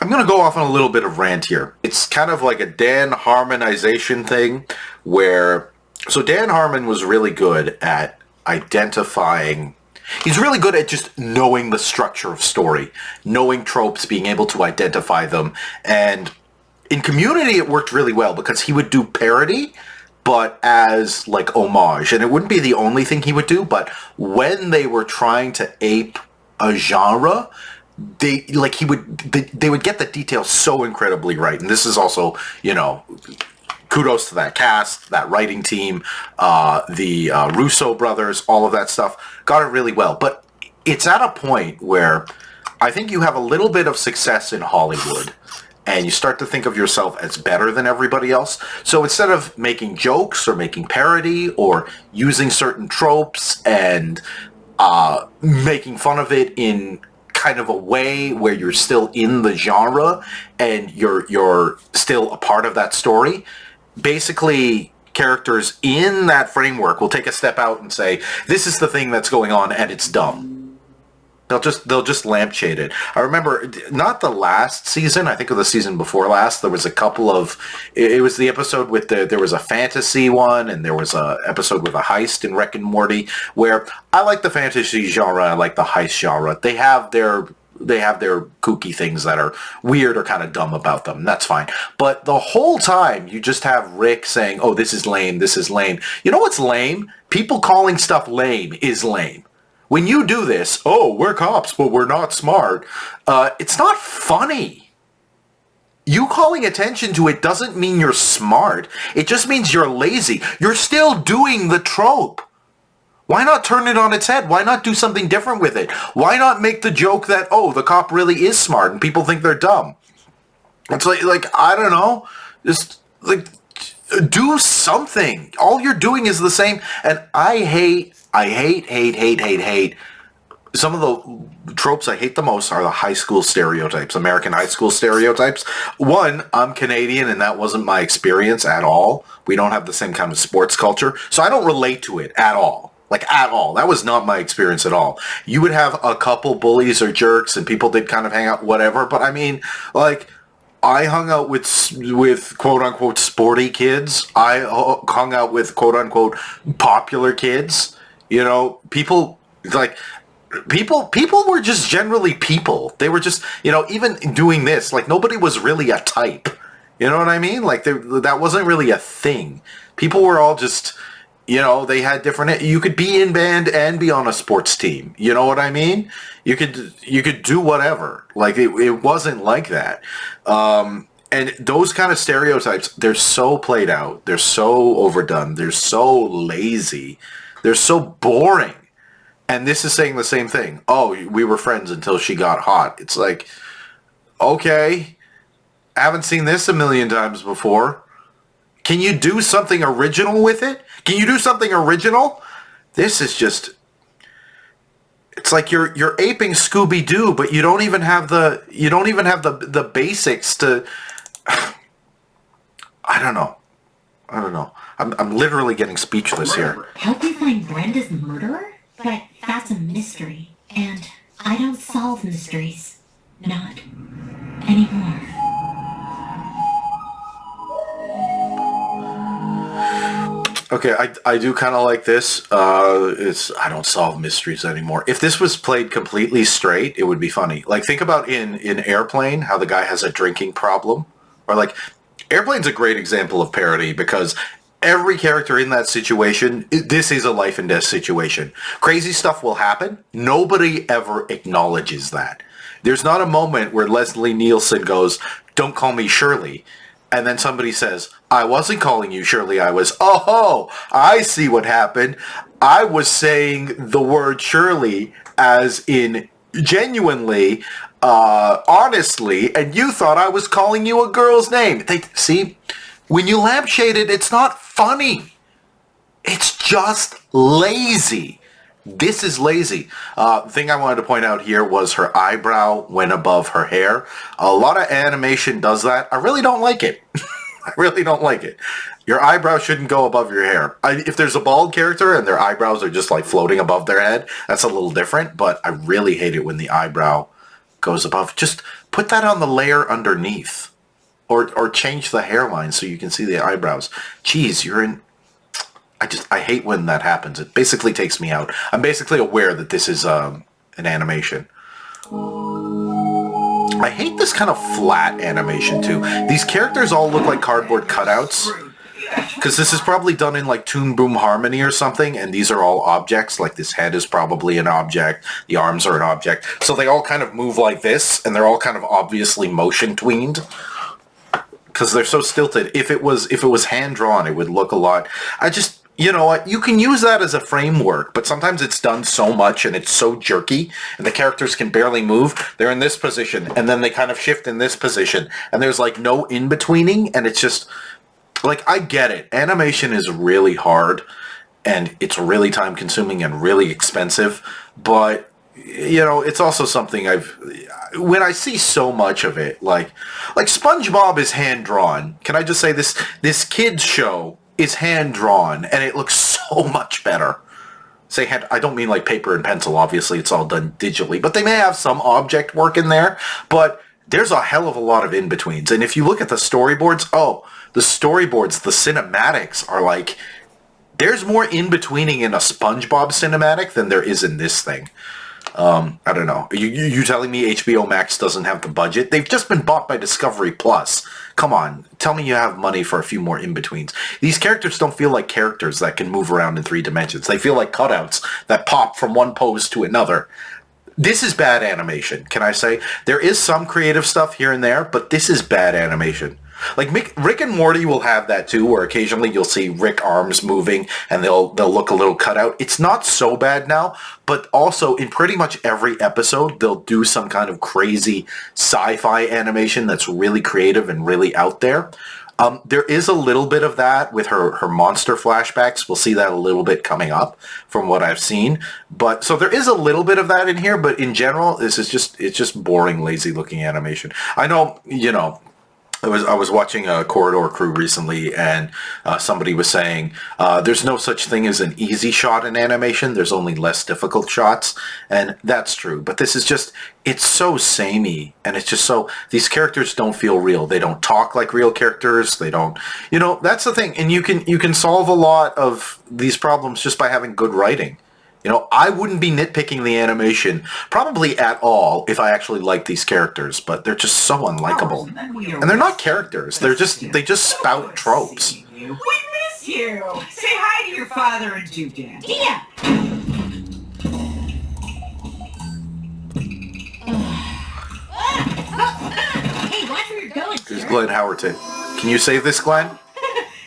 going to go off on a little bit of rant here. It's kind of like a Dan harmonization thing where So Dan Harmon was really good at identifying. He's really good at just knowing the structure of story, knowing tropes, being able to identify them. And in Community, it worked really well because he would do parody, but as like homage. And it wouldn't be the only thing he would do, but when they were trying to ape a genre, they would get the details so incredibly right. And this is also, kudos to that cast, that writing team, the Russo brothers, all of that stuff. Got it really well. But it's at a point where I think you have a little bit of success in Hollywood and you start to think of yourself as better than everybody else. So instead of making jokes or making parody or using certain tropes and making fun of it in kind of a way where you're still in the genre and you're still a part of that story, basically characters in that framework will take a step out and say, this is the thing that's going on and it's dumb. They'll just lampshade it. I remember not the last season, I think of the season before last, there was a couple of, it was the episode with there was a fantasy one and there was a episode with a heist in Rick and Morty, where I like the fantasy genre, I like the heist genre. They have their kooky things that are weird or kind of dumb about them. That's fine. But the whole time, you just have Rick saying, oh, this is lame, this is lame. You know what's lame? People calling stuff lame is lame. When you do this, oh, we're cops, but we're not smart, it's not funny. You calling attention to it doesn't mean you're smart. It just means you're lazy. You're still doing the trope. Why not turn it on its head? Why not do something different with it? Why not make the joke that, oh, the cop really is smart and people think they're dumb? It's like I don't know, just like do something. All you're doing is the same. And I hate some of the tropes I hate the most are the high school stereotypes, American high school stereotypes. One, I'm Canadian and that wasn't my experience at all. We don't have the same kind of sports culture, so I don't relate to it at all. Like, at all. That was not my experience at all. You would have a couple bullies or jerks and people did kind of hang out, whatever, but I mean, like, I hung out with quote-unquote sporty kids. I hung out with quote-unquote popular kids. People were just generally people. They were just, even doing this, like, nobody was really a type. You know what I mean? Like, that wasn't really a thing. People were all just, they had different, you could be in band and be on a sports team. You know what I mean? You could do whatever. Like, it wasn't like that. And those kind of stereotypes, they're so played out. They're so overdone. They're so lazy. They're so boring. And this is saying the same thing. Oh, we were friends until she got hot. It's like, okay, I haven't seen this a million times before. Can you do something original with it? Can you do something original? This is just, it's like you're aping Scooby-Doo, but you don't even have the basics to, I don't know. I'm literally getting speechless here. Help me find Brenda's murderer? But that's a mystery, and I don't solve mysteries. Not anymore. Okay, I do kind of like this. I don't solve mysteries anymore. If this was played completely straight, it would be funny. Like, think about in Airplane, how the guy has a drinking problem. Or, like, Airplane's a great example of parody because every character in that situation, this is a life and death situation. Crazy stuff will happen. Nobody ever acknowledges that. There's not a moment where Leslie Nielsen goes, "Don't call me Shirley." And then somebody says, "I wasn't calling you Shirley, I was, oh, I see what happened. I was saying the word Shirley as in genuinely, honestly, and you thought I was calling you a girl's name." See, when you lampshade it, it's not funny. It's just lazy. This is lazy. The thing I wanted to point out here was her eyebrow went above her hair. A lot of animation does that. I really don't like it. I really don't like it. Your eyebrow shouldn't go above your hair. If there's a bald character and their eyebrows are just like floating above their head, that's a little different, but I really hate it when the eyebrow goes above. Just put that on the layer underneath. Or change the hairline so you can see the eyebrows. Jeez, you're in... I hate when that happens. It basically takes me out. I'm basically aware that this is an animation. I hate this kind of flat animation too. These characters all look like cardboard cutouts. Because this is probably done in like Toon Boom Harmony or something, and these are all objects. Like this head is probably an object, the arms are an object. So they all kind of move like this, and they're all kind of obviously motion tweened. Because they're so stilted. If it was hand drawn, it would look a lot. You know what? You can use that as a framework, but sometimes it's done so much and it's so jerky, and the characters can barely move. They're in this position, and then they kind of shift in this position, and there's like no in-betweening, and it's just... Like, I get it. Animation is really hard, and it's really time-consuming and really expensive, but, you know, it's also something when I see so much of it, like SpongeBob is hand-drawn. Can I just say this kid's show is hand-drawn, and it looks so much better. I don't mean like paper and pencil, obviously it's all done digitally, but they may have some object work in there, but there's a hell of a lot of in-betweens, and if you look at the storyboards, the storyboards, the cinematics are like, there's more in-betweening in a SpongeBob cinematic than there is in this thing. I don't know. You telling me HBO Max doesn't have the budget? They've just been bought by Discovery Plus. Come on, tell me you have money for a few more in-betweens. These characters don't feel like characters that can move around in 3 dimensions. They feel like cutouts that pop from one pose to another. This is bad animation, can I say? There is some creative stuff here and there, but this is bad animation. Like Rick and Morty will have that too, where occasionally you'll see Rick arms moving and they'll look a little cut out. It's not so bad now, but also in pretty much every episode they'll do some kind of crazy sci-fi animation that's really creative and really out there. There is a little bit of that with her monster flashbacks. We'll see that a little bit coming up from what I've seen. But so there is a little bit of that in here, but in general, it's just boring, lazy looking animation. I know, you know, I was watching a Corridor Crew recently, and somebody was saying there's no such thing as an easy shot in animation. There's only less difficult shots, and that's true. But this is just, it's so samey, and it's just so, these characters don't feel real. They don't talk like real characters. They don't, you know, that's the thing. And you can solve a lot of these problems just by having good writing. You know, I wouldn't be nitpicking the animation probably at all if I actually liked these characters, but they're just so unlikable. And they're not characters. They just spout tropes. We miss you. Say hi to your father and Dad. Yeah. Hey, watch where you're going, There's sir. Glenn Howerton. Can you save this, Glenn?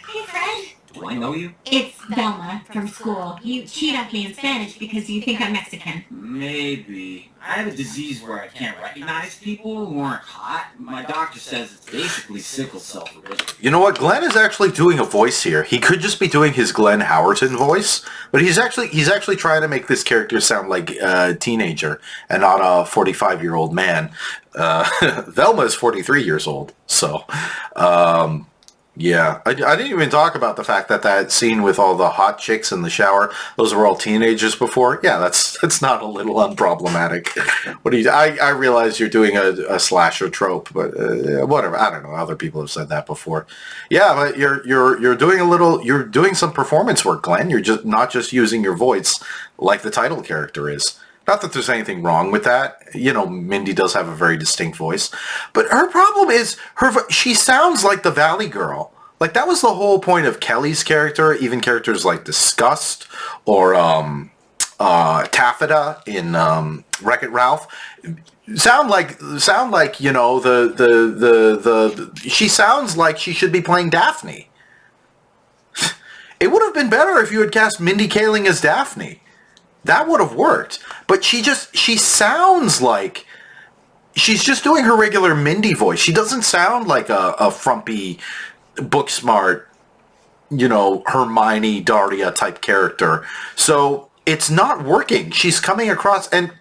Hey, Fred. Do I know you? It's Velma from school. You cheat on me in Spanish because you think I'm Mexican. Maybe. I have a disease where I can't recognize people who aren't hot. My doctor says it's basically sickle cell for rich. You know what? Glenn is actually doing a voice here. He could just be doing his Glenn Howerton voice, but he's actually trying to make this character sound like a teenager and not a 45-year-old man. Velma is 43 years old, so... Yeah, I didn't even talk about the fact that scene with all the hot chicks in the shower, those were all teenagers before. Yeah, that's not a little unproblematic. What do you? I realize you're doing a slasher trope, but whatever. I don't know. Other people have said that before. Yeah, but you're doing some performance work, Glenn. You're just not just using your voice like the title character is. Not that there's anything wrong with that. You know, Mindy does have a very distinct voice. But her problem is, she sounds like the Valley Girl. Like, that was the whole point of Kelly's character. Even characters like Disgust or Taffeta in Wreck-It Ralph sound like you know, she sounds like she should be playing Daphne. It would have been better if you had cast Mindy Kaling as Daphne. That would have worked. But she sounds like she's just doing her regular Mindy voice. She doesn't sound like a frumpy, book smart, you know, Hermione Daria type character. So it's not working. She's coming across, and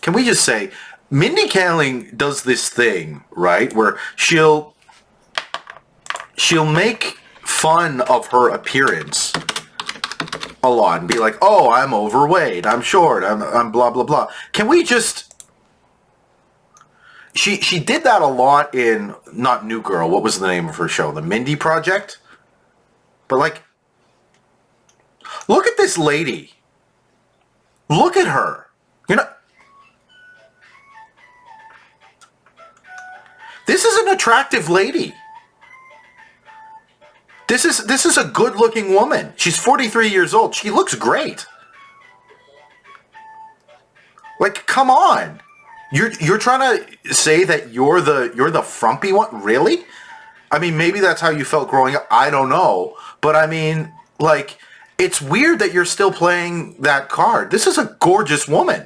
can we just say, Mindy Kaling does this thing, right, where she'll make fun of her appearance a lot and be like, oh, I'm overweight, I'm short, I'm blah, blah, blah. Can we just... She did that a lot in, not New Girl, what was the name of her show? The Mindy Project? But like, Look at this lady. Look at her. You know, this is an attractive lady. This is a good-looking woman. She's 43 years old. She looks great. Like, come on. You're trying to say that you're the frumpy one? Really? I mean, maybe that's how you felt growing up. I don't know. But I mean, like, it's weird that you're still playing that card. This is a gorgeous woman.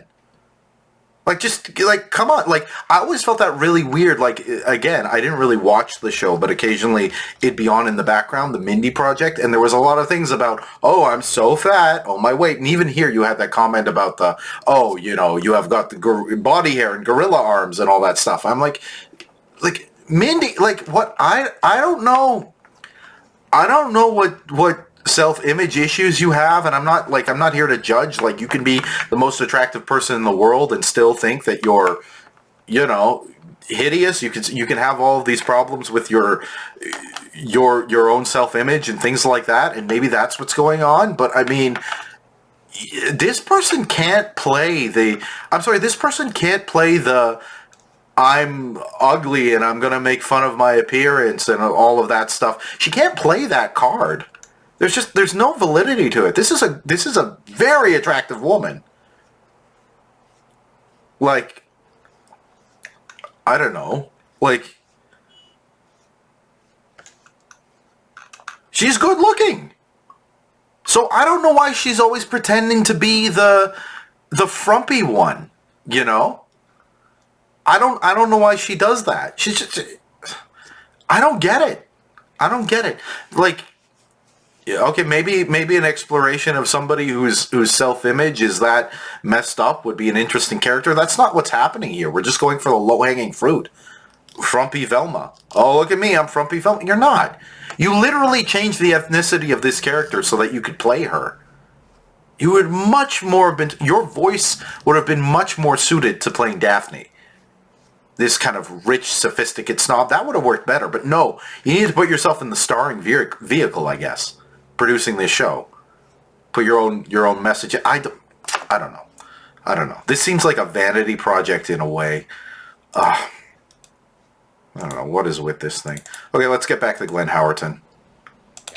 Like, just, like, come on. Like, I always felt that really weird. Like, again, I didn't really watch the show, but occasionally it'd be on in the background, the Mindy Project, and there was a lot of things about, oh, I'm so fat, oh, my weight. And even here you had that comment about the, oh, you know, you have got the body hair and gorilla arms and all that stuff. I'm like, Mindy, like, what? I don't know. I don't know what self-image issues you have, and I'm not here to judge. Like, you can be the most attractive person in the world and still think that you're, you know, hideous. You can have all of these problems with your own self-image and things like that, and maybe that's what's going on. But I mean, this person can't play the I'm ugly and I'm gonna make fun of my appearance and all of that stuff. She can't play that card. There's no validity to it. This is a very attractive woman. Like, I don't know. Like, she's good looking. So I don't know why she's always pretending to be the frumpy one, you know? I don't know why she does that. She's just, I don't get it. Like, yeah, okay, maybe an exploration of somebody whose self-image is that messed up would be an interesting character. That's not what's happening here. We're just going for the low-hanging fruit. Frumpy Velma. Oh, look at me, I'm Frumpy Velma. You're not. You literally changed the ethnicity of this character so that you could play her. You would your voice would have been much more suited to playing Daphne. This kind of rich, sophisticated snob. That would have worked better, but no. You need to put yourself in the starring vehicle, I guess. Producing this show. Put your own message. I don't know. This seems like a vanity project in a way. I don't know. What is with this thing? Okay, let's get back to Glenn Howerton.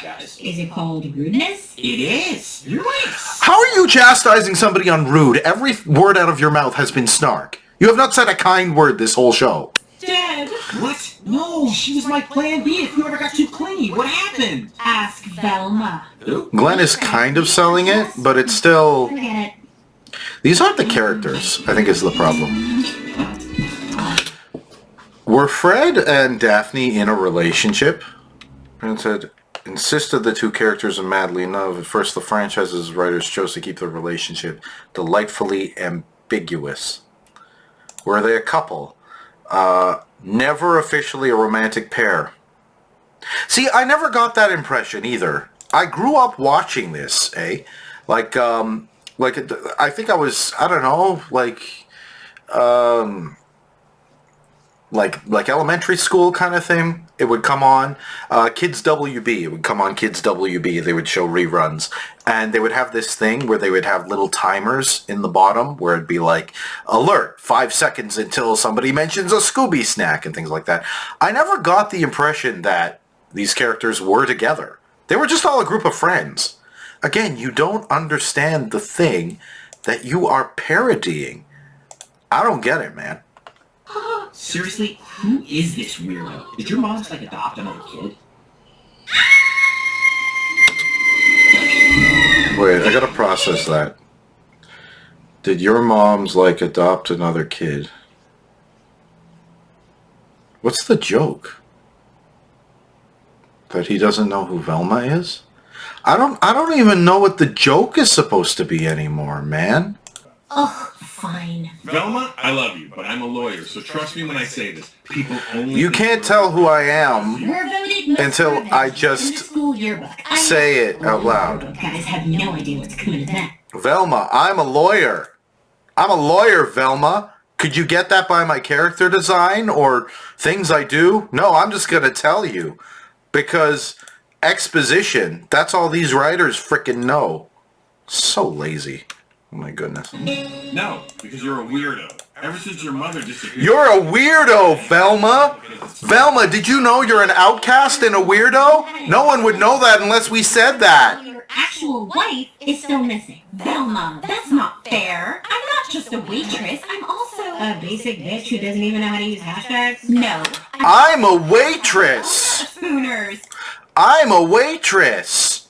Guys. Is it called rudeness? It is. You're right. How are you chastising somebody on rude? Every word out of your mouth has been snark. You have not said a kind word this whole show. Dad! What? No, she was my plan B if you ever got too clingy. What happened? Ask Velma. Who? Glenn is kind of selling it, but it's still... Forget it. These aren't the characters, I think is the problem. Were Fred and Daphne in a relationship? And said, insisted the two characters are madly in love. At first, the franchise's writers chose to keep the relationship delightfully ambiguous. Were they a couple? Never officially a romantic pair. See, I never got that impression either. I grew up watching this, Like, I think I was, I don't know, like elementary school kind of thing. It would come on Kids WB. It would come on Kids WB. They would show reruns. And they would have this thing where they would have little timers in the bottom where it'd be like, alert, 5 seconds until somebody mentions a Scooby snack and things like that. I never got the impression that these characters were together. They were just all a group of friends. Again, you don't understand the thing that you are parodying. I don't get it, man. Seriously, who is this weirdo? Did your mom's like adopt another kid? Wait, I gotta process that. Did your mom's like adopt another kid? What's the joke? That he doesn't know who Velma is? I don't even know what the joke is supposed to be anymore, man. Ugh, fine. Velma, I love you, but I'm a lawyer, so trust me when I say this. People only... You can't tell who I am We're voted most until fervent I in the just school yearbook. say it out loud. You guys have no idea what's coming to that. Velma, I'm a lawyer. I'm a lawyer, Velma. Could you get that by my character design or things I do? No, I'm just gonna tell you. Because exposition, that's all these writers frickin' know. So lazy. Oh my goodness. No, because you're a weirdo. Ever since your mother disappeared... You're a weirdo, Velma! Velma, did you know you're an outcast and a weirdo? No one would know that unless we said that. Your actual wife is still missing. Velma, that's not fair. I'm not just a waitress. I'm also A basic bitch who doesn't even know how to use hashtags? No. I'm a waitress! Spooners. I'm a waitress!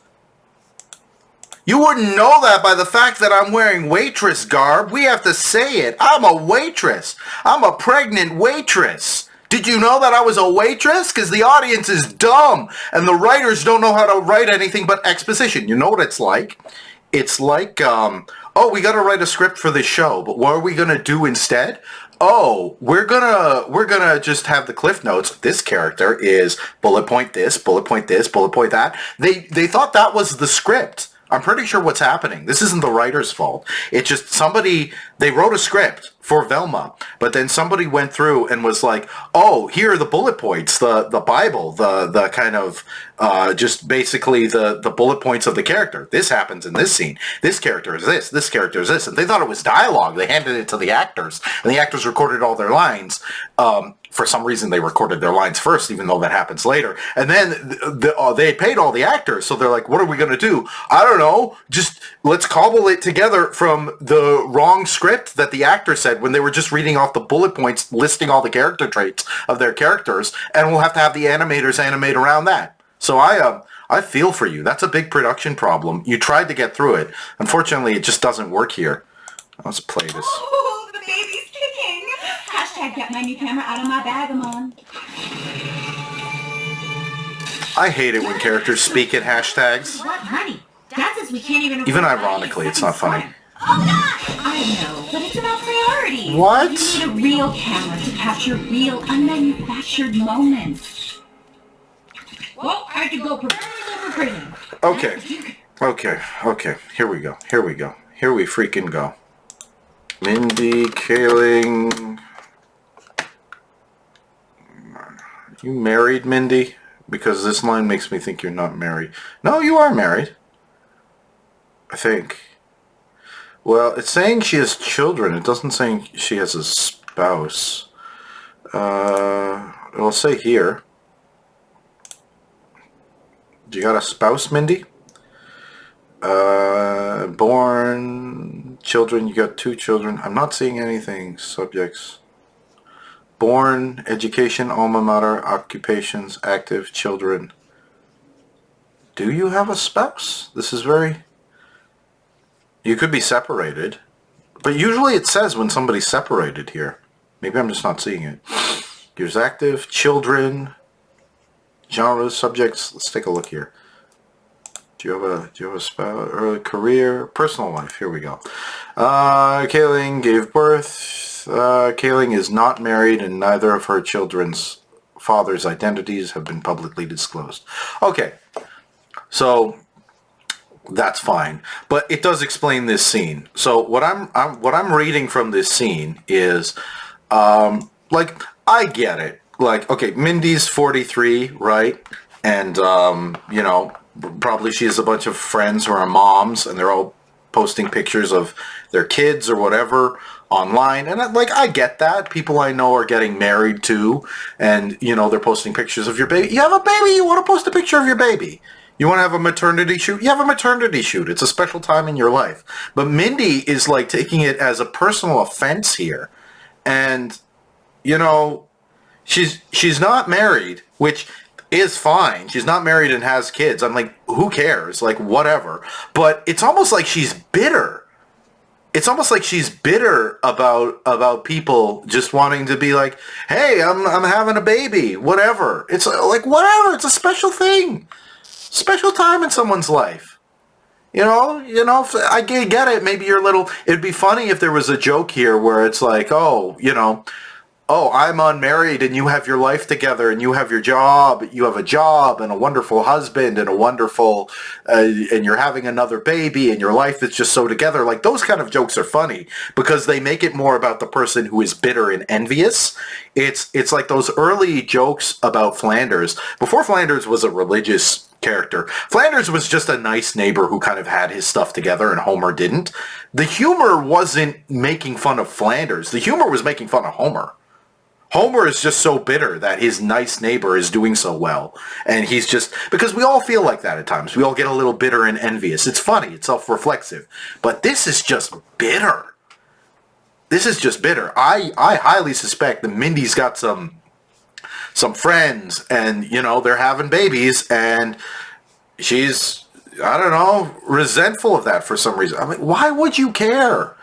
You wouldn't know that by the fact that I'm wearing waitress garb. We have to say it. I'm a waitress. I'm a pregnant waitress. Did you know that I was a waitress? Because the audience is dumb and the writers don't know how to write anything but exposition. You know what it's like? It's like, oh, we got to write a script for this show, but what are we going to do instead? Oh, we're gonna just have the cliff notes. This character is bullet point this, bullet point this, bullet point that. They thought that was the script. I'm pretty sure what's happening. This isn't the writer's fault. It's just they wrote a script for Velma, but then somebody went through and was like, oh, here are the bullet points, the Bible, the kind of, just basically the bullet points of the character. This happens in this scene. This character is this character is this. And they thought it was dialogue. They handed it to the actors, and the actors recorded all their lines. For some reason, they recorded their lines first, even though that happens later. And then they paid all the actors, so they're like, what are we going to do? I don't know. Just let's cobble it together from the wrong script that the actor said when they were just reading off the bullet points, listing all the character traits of their characters, and we'll have to have the animators animate around that. So I feel for you. That's a big production problem. You tried to get through it. Unfortunately, it just doesn't work here. Let's play this. Oh, the baby's kicking. Hashtag get my new camera out of my bag, I'm on. I hate it when characters speak in hashtags. What, honey? Dad says we can't even... Even ironically, it's not funny. Oh, God! I know, but it's about priorities. What? You need a real camera to capture real, unmanufactured moments. Well, I had to go prepare myself for prison. Okay. Here we go. Here we freaking go. Mindy Kaling. You married, Mindy? Because this line makes me think you're not married. No, you are married. I think. Well, it's saying she has children. It doesn't say she has a spouse. It'll say here. Do you got a spouse, Mindy? Born, children, you got 2 children. I'm not seeing anything. Subjects. Born, education, alma mater, occupations, active, children. Do you have a spouse? This is very... You could be separated. But usually it says when somebody's separated here. Maybe I'm just not seeing it. Here's active, children, genres, subjects. Let's take a look here. Do you have a spouse, early career, personal life? Here we go. Kaling gave birth. Kaling is not married, and neither of her children's father's identities have been publicly disclosed. Okay, so that's fine, but it does explain this scene. So what I'm reading from this scene is, like, I get it. Like, okay, Mindy's 43, right? And you know, probably she has a bunch of friends who are moms, and they're all posting pictures of their kids or whatever online. And like, I get that. People I know are getting married too, and you know, they're posting pictures of your baby. You have a baby, you want to post a picture of your baby. You want to have a maternity shoot? You have a maternity shoot. It's a special time in your life. But Mindy is like taking it as a personal offense here. And you know, she's not married, which is fine. She's not married and has kids. I'm like, who cares? Like, whatever. But it's almost like she's bitter. It's almost like she's bitter about people just wanting to be like, hey, I'm having a baby, whatever. It's like, whatever. It's a special thing. Special time in someone's life. You know, I get it. Maybe you're a little, it'd be funny if there was a joke here where it's like, oh, you know, oh, I'm unmarried and you have your life together and you have your job, you have a job and a wonderful husband and a wonderful, and you're having another baby and your life is just so together. Like, those kind of jokes are funny because they make it more about the person who is bitter and envious. It's like those early jokes about Flanders. Before Flanders was a religious character. Flanders was just a nice neighbor who kind of had his stuff together, and Homer didn't. The humor wasn't making fun of Flanders. The humor was making fun of Homer. Homer is just so bitter that his nice neighbor is doing so well. And he's just... Because we all feel like that at times. We all get a little bitter and envious. It's funny. It's self-reflexive. But this is just bitter. This is just bitter. I highly suspect that Mindy's got some friends, and, you know, they're having babies, and she's, I don't know, resentful of that for some reason. I mean, why would you care?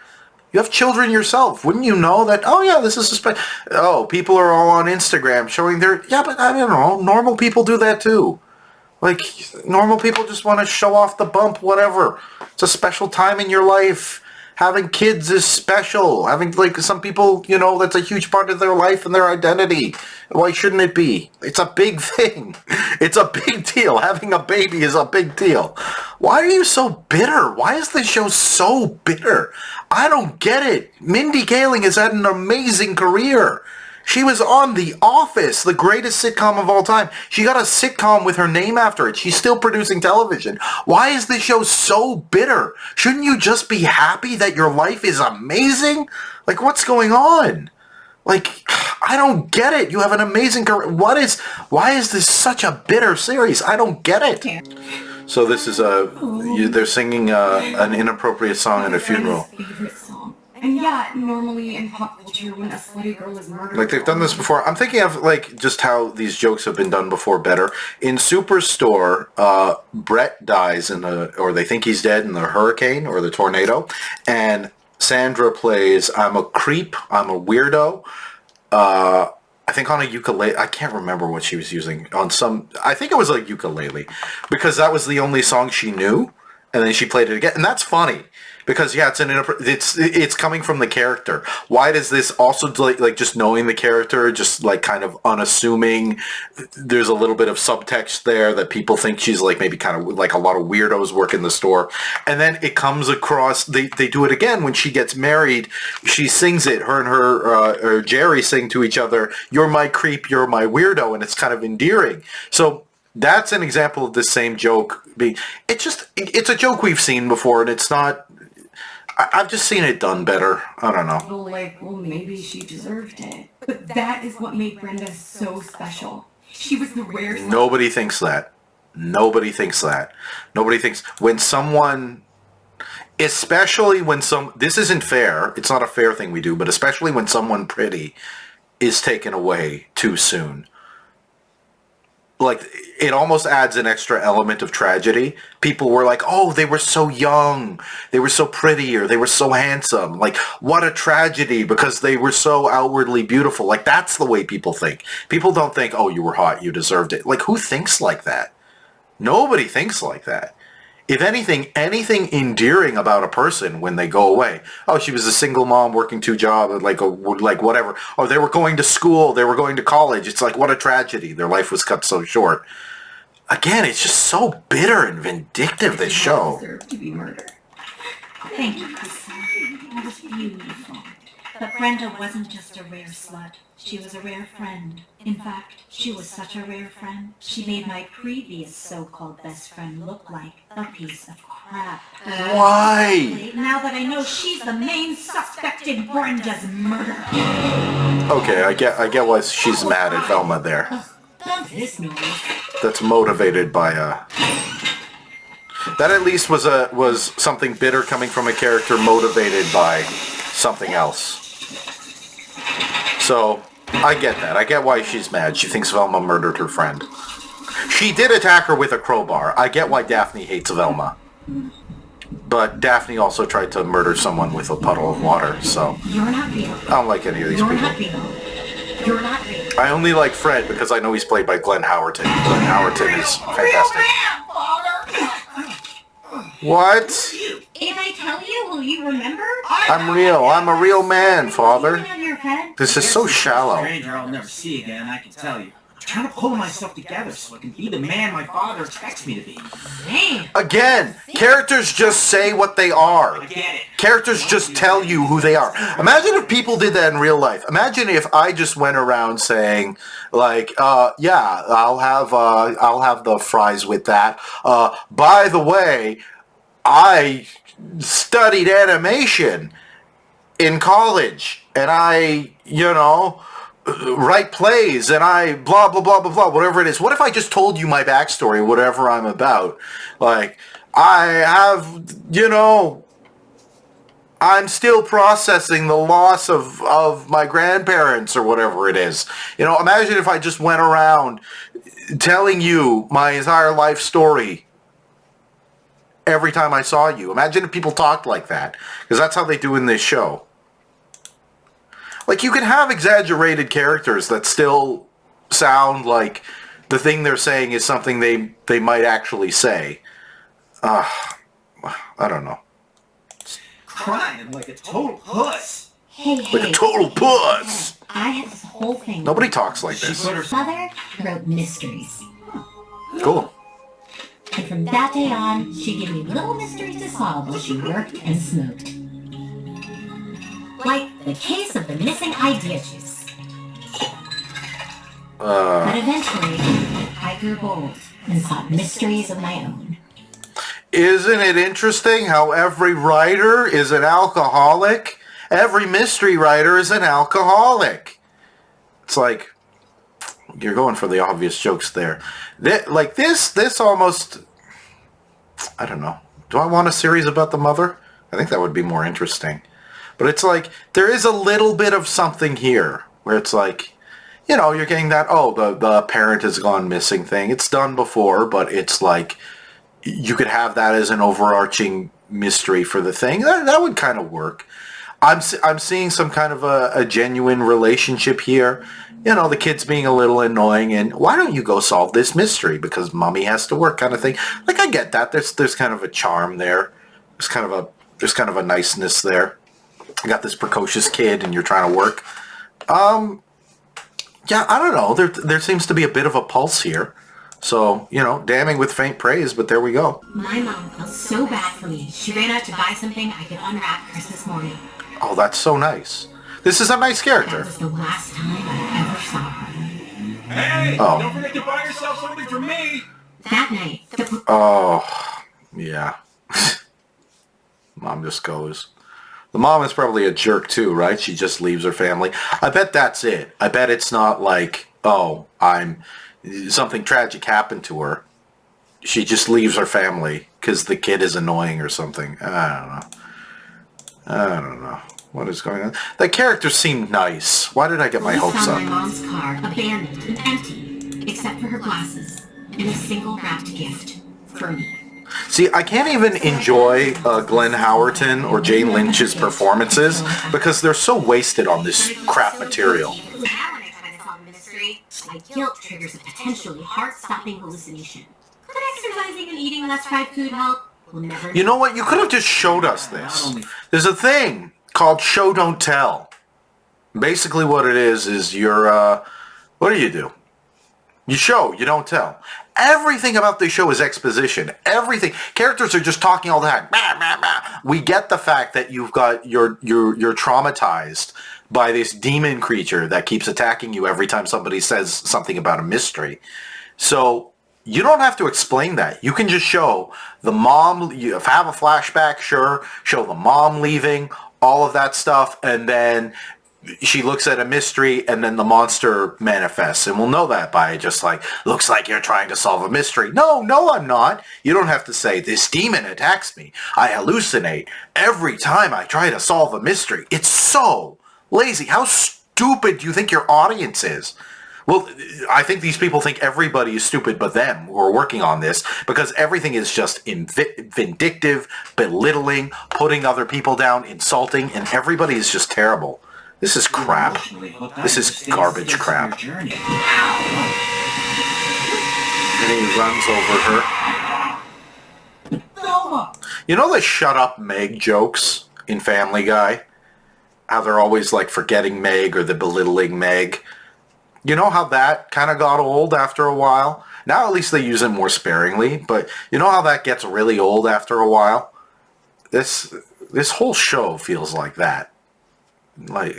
You have children yourself. Wouldn't you know that, oh yeah, this is people are all on Instagram showing their... Yeah, but I don't know, normal people do that too. Like, normal people just want to show off the bump, whatever. It's a special time in your life. Having kids is special. Having, like, some people, you know, that's a huge part of their life and their identity. Why shouldn't it be? It's a big thing. It's a big deal. Having a baby is a big deal. Why are you so bitter? Why is this show so bitter? I don't get it. Mindy Kaling has had an amazing career. She was on The Office, the greatest sitcom of all time. She got a sitcom with her name after it. She's still producing television. Why is this show so bitter? Shouldn't you just be happy that your life is amazing? Like, what's going on? Like, I don't get it. You have an amazing career. Why is this such a bitter series? I don't get it. So this is they're singing an inappropriate song at a funeral. And yeah, normally in pop culture, when a slutty girl is murdered... Like, they've done this before. I'm thinking of, like, just how these jokes have been done before better. In Superstore, Brett dies or they think he's dead in the hurricane or the tornado. And Sandra plays, I'm a creep, I'm a weirdo. I think on a ukulele. I can't remember what she was using. I think it was like ukulele. Because that was the only song she knew. And then she played it again. And that's funny. Because, yeah, it's coming from the character. Why does this also, like just knowing the character, just, like, kind of unassuming, there's a little bit of subtext there that people think she's, like, maybe kind of, like, a lot of weirdos work in the store. And then it comes across, they do it again when she gets married. She sings it, her and her, Jerry sing to each other, you're my creep, you're my weirdo, and it's kind of endearing. So... That's an example of the same joke being... It's a joke we've seen before, and it's not... I've just seen it done better. I don't know. Well, maybe she deserved it. But that is what made Brenda so special. She was the rare... Nobody thinks that. Nobody thinks that. Nobody thinks... When someone... Especially when this isn't fair. It's not a fair thing we do, but especially when someone pretty is taken away too soon. Like, it almost adds an extra element of tragedy. People were like, oh, they were so young, they were so pretty, or they were so handsome. Like, what a tragedy, because they were so outwardly beautiful. Like, that's the way people think. People don't think, oh, you were hot, you deserved it. Like, who thinks like that? Nobody thinks like that. If anything endearing about a person when they go away. Oh, she was a single mom working 2 jobs, like whatever. Oh, they were going to school, they were going to college. It's like, what a tragedy. Their life was cut so short. Again, it's just so bitter and vindictive, this show. Deserve to be murdered. Thank you, Cassandra. That was beautiful. But Brenda wasn't just a rare slut. She was a rare friend. In fact, she was such a rare friend, she made my previous so-called best friend look like a piece of crap. Why? Now that I know she's the main suspect in Brenda's murder. Okay, I get why she's mad at Velma there. This noise. That's motivated by that at least was something bitter coming from a character motivated by something else. So, I get that. I get why she's mad. She thinks Velma murdered her friend. She did attack her with a crowbar. I get why Daphne hates Velma. But Daphne also tried to murder someone with a puddle of water, so... You're not real. I don't like any of these You're people. not real. You're not real. I only like Fred because I know he's played by Glenn Howerton. Glenn Howerton is fantastic. What? If I tell you, will you remember? I'm real. I'm a real man, Father. Something on your head? This is so shallow. Stranger I'll never see again, I can tell you. trying to pull myself together so I can be the man my father expects me to be. Man. Again, characters just say what they are. I get it. Characters just tell you who they are. Imagine if people did that in real life. Imagine if I just went around saying, like, yeah, I'll have the fries with that. By the way, I studied animation in college, and I, write plays, and I blah, blah, blah, blah, blah, whatever it is. What if I just told you my backstory, whatever I'm about? Like, I have, I'm still processing the loss of my grandparents or whatever it is. Imagine if I just went around telling you my entire life story every time I saw you. Imagine if people talked like that, because that's how they do in this show. Like, you can have exaggerated characters that still sound like the thing they're saying is something they might actually say. I don't know. Crying like a total puss. Hey, Like a total puss. I had this whole thing. Nobody talks like She this. put her... Mother wrote mysteries. Cool. And from that day on, she gave me little mysteries to solve while she worked and smoked. Like the case of the missing idea juice. But eventually, I grew bold and sought mysteries of my own. Isn't it interesting how every writer is an alcoholic? Every mystery writer is an alcoholic. It's like, you're going for the obvious jokes there. This almost, I don't know. Do I want a series about the mother? I think that would be more interesting. But it's like, there is a little bit of something here where it's like, you're getting that, the parent has gone missing thing. It's done before, but it's like, you could have that as an overarching mystery for the thing. That would kind of work. I'm seeing some kind of a genuine relationship here. The kid's being a little annoying, and why don't you go solve this mystery? Because mommy has to work, kind of thing. Like, I get that. There's kind of a charm there. There's kind of a niceness there. You got this precocious kid, and you're trying to work. Yeah, I don't know. There seems to be a bit of a pulse here. So, damning with faint praise, but there we go. My mom felt so bad for me. She ran out to buy something I could unwrap Christmas morning. Oh, that's so nice. This is a nice That character. was the last time I ever saw her. Hey, Oh. don't forget to buy yourself something for me. That night, the Oh, yeah. Mom just goes. The mom is probably a jerk too, right? She just leaves her family. I bet that's it. I bet it's not like, something tragic happened to her. She just leaves her family because the kid is annoying or something. I don't know. What is going on? The characters seemed nice. Why did I get my hopes found my up? mom's car abandoned and empty, except for her glasses and a single wrapped gift for me. See, I can't even enjoy Glenn Howerton or Jane Lynch's performances because they're so wasted on this crap material. Now when I try to solve a mystery, my guilt triggers a potentially heart-stopping hallucination. Could exercising and eating less fried food help? We'll never You know what? You could have just showed us this. There's a thing called show don't tell. Basically what it is you're, what do? You show, you don't tell. Everything about this show is exposition. Everything. Characters are just talking all the time. Bah, bah, bah. We get the fact that you're traumatized by this demon creature that keeps attacking you every time somebody says something about a mystery. So you don't have to explain that. You can just show the mom, you have a flashback, sure, show the mom leaving, all of that stuff, and then she looks at a mystery, and then the monster manifests. And we'll know that by just like, looks like you're trying to solve a mystery. No, I'm not. You don't have to say, this demon attacks me. I hallucinate every time I try to solve a mystery. It's so lazy. How stupid do you think your audience is? Well, I think these people think everybody is stupid but them who are working on this, because everything is just vindictive, belittling, putting other people down, insulting, and everybody is just terrible. This is crap. This is garbage crap. And he runs over her. Velma! You know the shut up Meg jokes in Family Guy? How they're always like forgetting Meg or the belittling Meg? You know how that kind of got old after a while? Now at least they use it more sparingly, but you know how that gets really old after a while? This whole show feels like that. Like,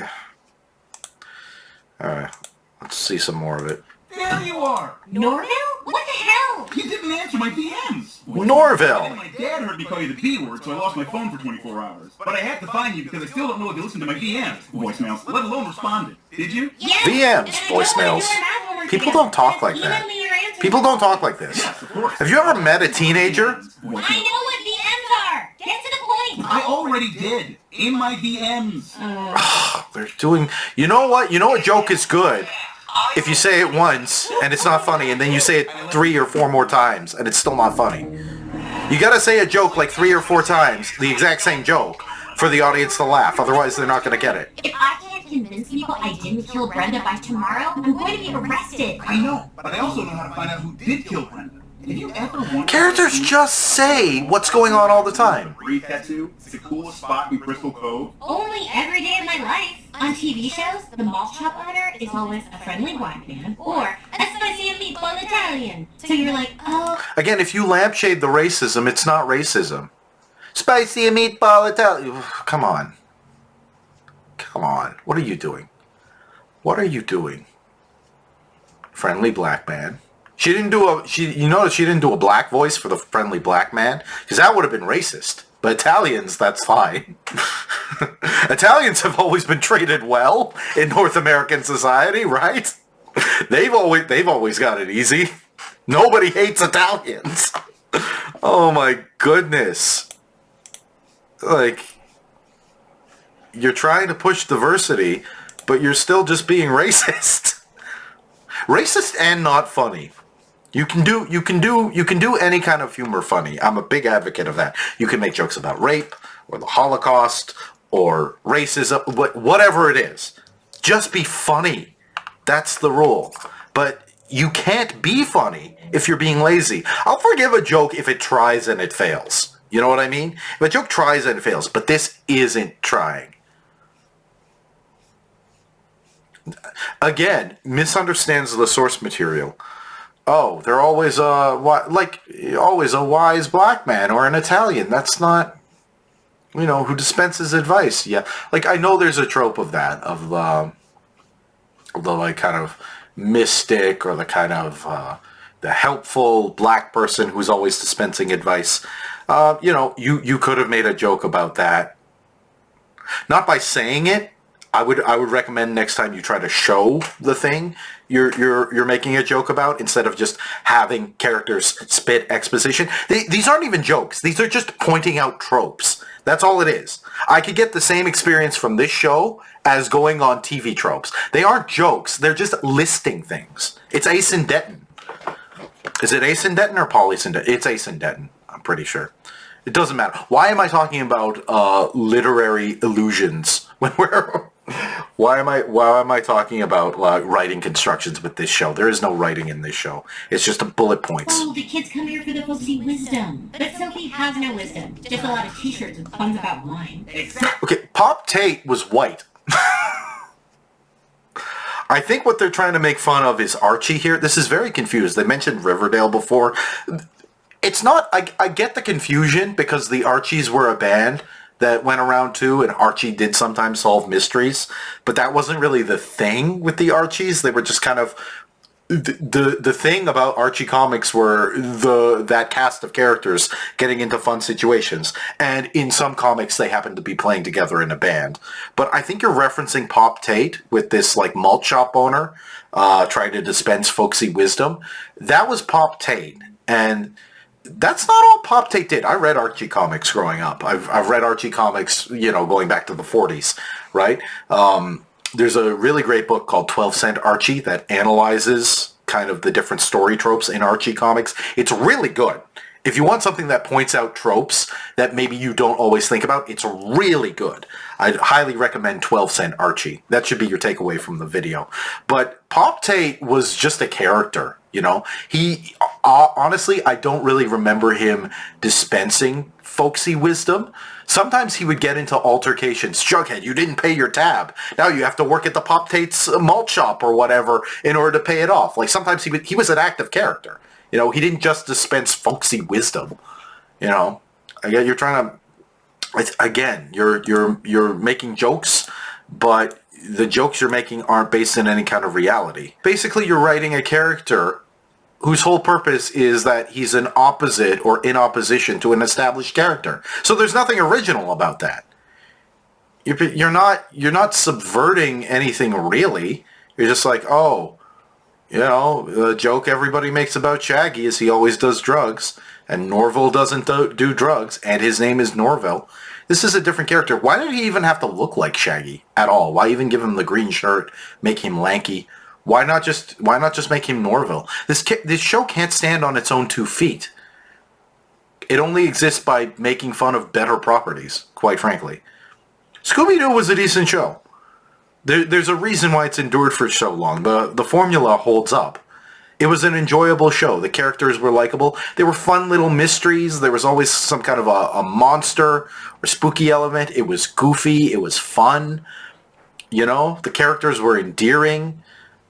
alright, let's see some more of it. There you are! Norville? What the hell? You didn't answer my DMs! Norville! My dad heard me call you the B word, so I lost my phone for 24 hours. But I had to find you because I still don't know if you listened to my DMs, voicemails, let alone responded. Did you? Yes. VMs, And I told her to do voicemails. her math homework People again. don't talk like Email that. me your answers. People don't talk like this. Yes, of course. Have you ever met a teenager? I know what VMs are. Get to the point. I already did. In my DMs. They're doing... You know what? You know a joke is good if you say it once and it's not funny, and then you say it 3 or 4 more times and it's still not funny. You gotta say a joke like 3 or 4 times, the exact same joke, for the audience to laugh. Otherwise, they're not gonna get it. If I can't convince people I didn't kill Brenda by tomorrow, I'm going to be arrested. I know, but I also know how to find out who did kill Brenda. If you ever want... Characters just say what's going on all the time. Breathe tattoo. It's the coolest spot in Crystal Cove. Only every day of my life. On TV shows, the malt shop owner is always a friendly black man or a spicy and meatball Italian. So you're like, oh... Again, if you lampshade the racism, it's not racism. Spicy and meatball Italian. Come on. Come on. What are you doing? What are you doing? Friendly black man. She didn't do a... You notice she didn't do a black voice for the friendly black man? Because that would have been racist. But Italians, that's fine. Italians have always been treated well in North American society, right? They've always got it easy. Nobody hates Italians. Oh my goodness. Like, you're trying to push diversity, but you're still just being racist. Racist and not funny. You can do any kind of humor funny. I'm a big advocate of that. You can make jokes about rape or the Holocaust or racism, whatever it is. Just be funny. That's the rule. But you can't be funny if you're being lazy. I'll forgive a joke if it tries and it fails. You know what I mean? If a joke tries and fails, but this isn't trying. Again, misunderstands the source material. Oh, they're always always a wise black man or an Italian. That's not, who dispenses advice. Yeah, like I know there's a trope of that, of the like kind of mystic or the kind of the helpful black person who's always dispensing advice. You could have made a joke about that, not by saying it. I would recommend next time you try to show the thing you're making a joke about, instead of just having characters spit exposition. These aren't even jokes. These are just pointing out tropes. That's all it is. I could get the same experience from this show as going on TV tropes. They aren't jokes. They're just listing things. It's Ace and Denton. Is it Ace and Denton or Paul Ace and Denton? It's Ace and Denton, I'm pretty sure. It doesn't matter. Why am I talking about literary illusions when we're... Why am I talking about writing constructions with this show? There is no writing in this show. It's just a bullet points. Oh, the kids come here for the folksy wisdom. But Sophie has no wisdom. Just a lot of t-shirts with puns about wine. Okay, Pop Tate was white. I think what they're trying to make fun of is Archie here. This is very confused. They mentioned Riverdale before. It's not... I get the confusion because the Archies were a band that went around too, and Archie did sometimes solve mysteries, but that wasn't really the thing with the Archies. They were just kind of... The thing about Archie comics were that cast of characters getting into fun situations, and in some comics they happened to be playing together in a band. But I think you're referencing Pop Tate with this like malt shop owner trying to dispense folksy wisdom. That was Pop Tate, and that's not all Pop Tate did. I read Archie comics growing up. I've read Archie comics, going back to the 40s, right? There's a really great book called 12 Cent Archie that analyzes kind of the different story tropes in Archie comics. It's really good. If you want something that points out tropes that maybe you don't always think about, it's really good. I'd highly recommend 12 Cent Archie. That should be your takeaway from the video. But Pop Tate was just a character, you know? He, honestly, I don't really remember him dispensing folksy wisdom. Sometimes he would get into altercations. Jughead, you didn't pay your tab. Now you have to work at the Pop Tate's malt shop or whatever in order to pay it off. Like, sometimes he was an active character. You know, he didn't just dispense folksy wisdom. You know, again, you're trying to, again, you're making jokes, but the jokes you're making aren't based in any kind of reality. Basically, you're writing a character whose whole purpose is that he's an opposite or in opposition to an established character. So there's nothing original about that. You're not subverting anything really. You're just like, oh, you know, the joke everybody makes about Shaggy is he always does drugs, and Norville doesn't do drugs, and his name is Norville. This is a different character. Why did he even have to look like Shaggy at all? Why even give him the green shirt, make him lanky? Why not just make him Norville? This show can't stand on its own 2 feet. It only exists by making fun of better properties, quite frankly. Scooby-Doo was a decent show. There's a reason why it's endured for so long. The formula holds up. It was an enjoyable show. The characters were likable. They were fun little mysteries. There was always some kind of a monster or spooky element. It was goofy. It was fun. You know, the characters were endearing.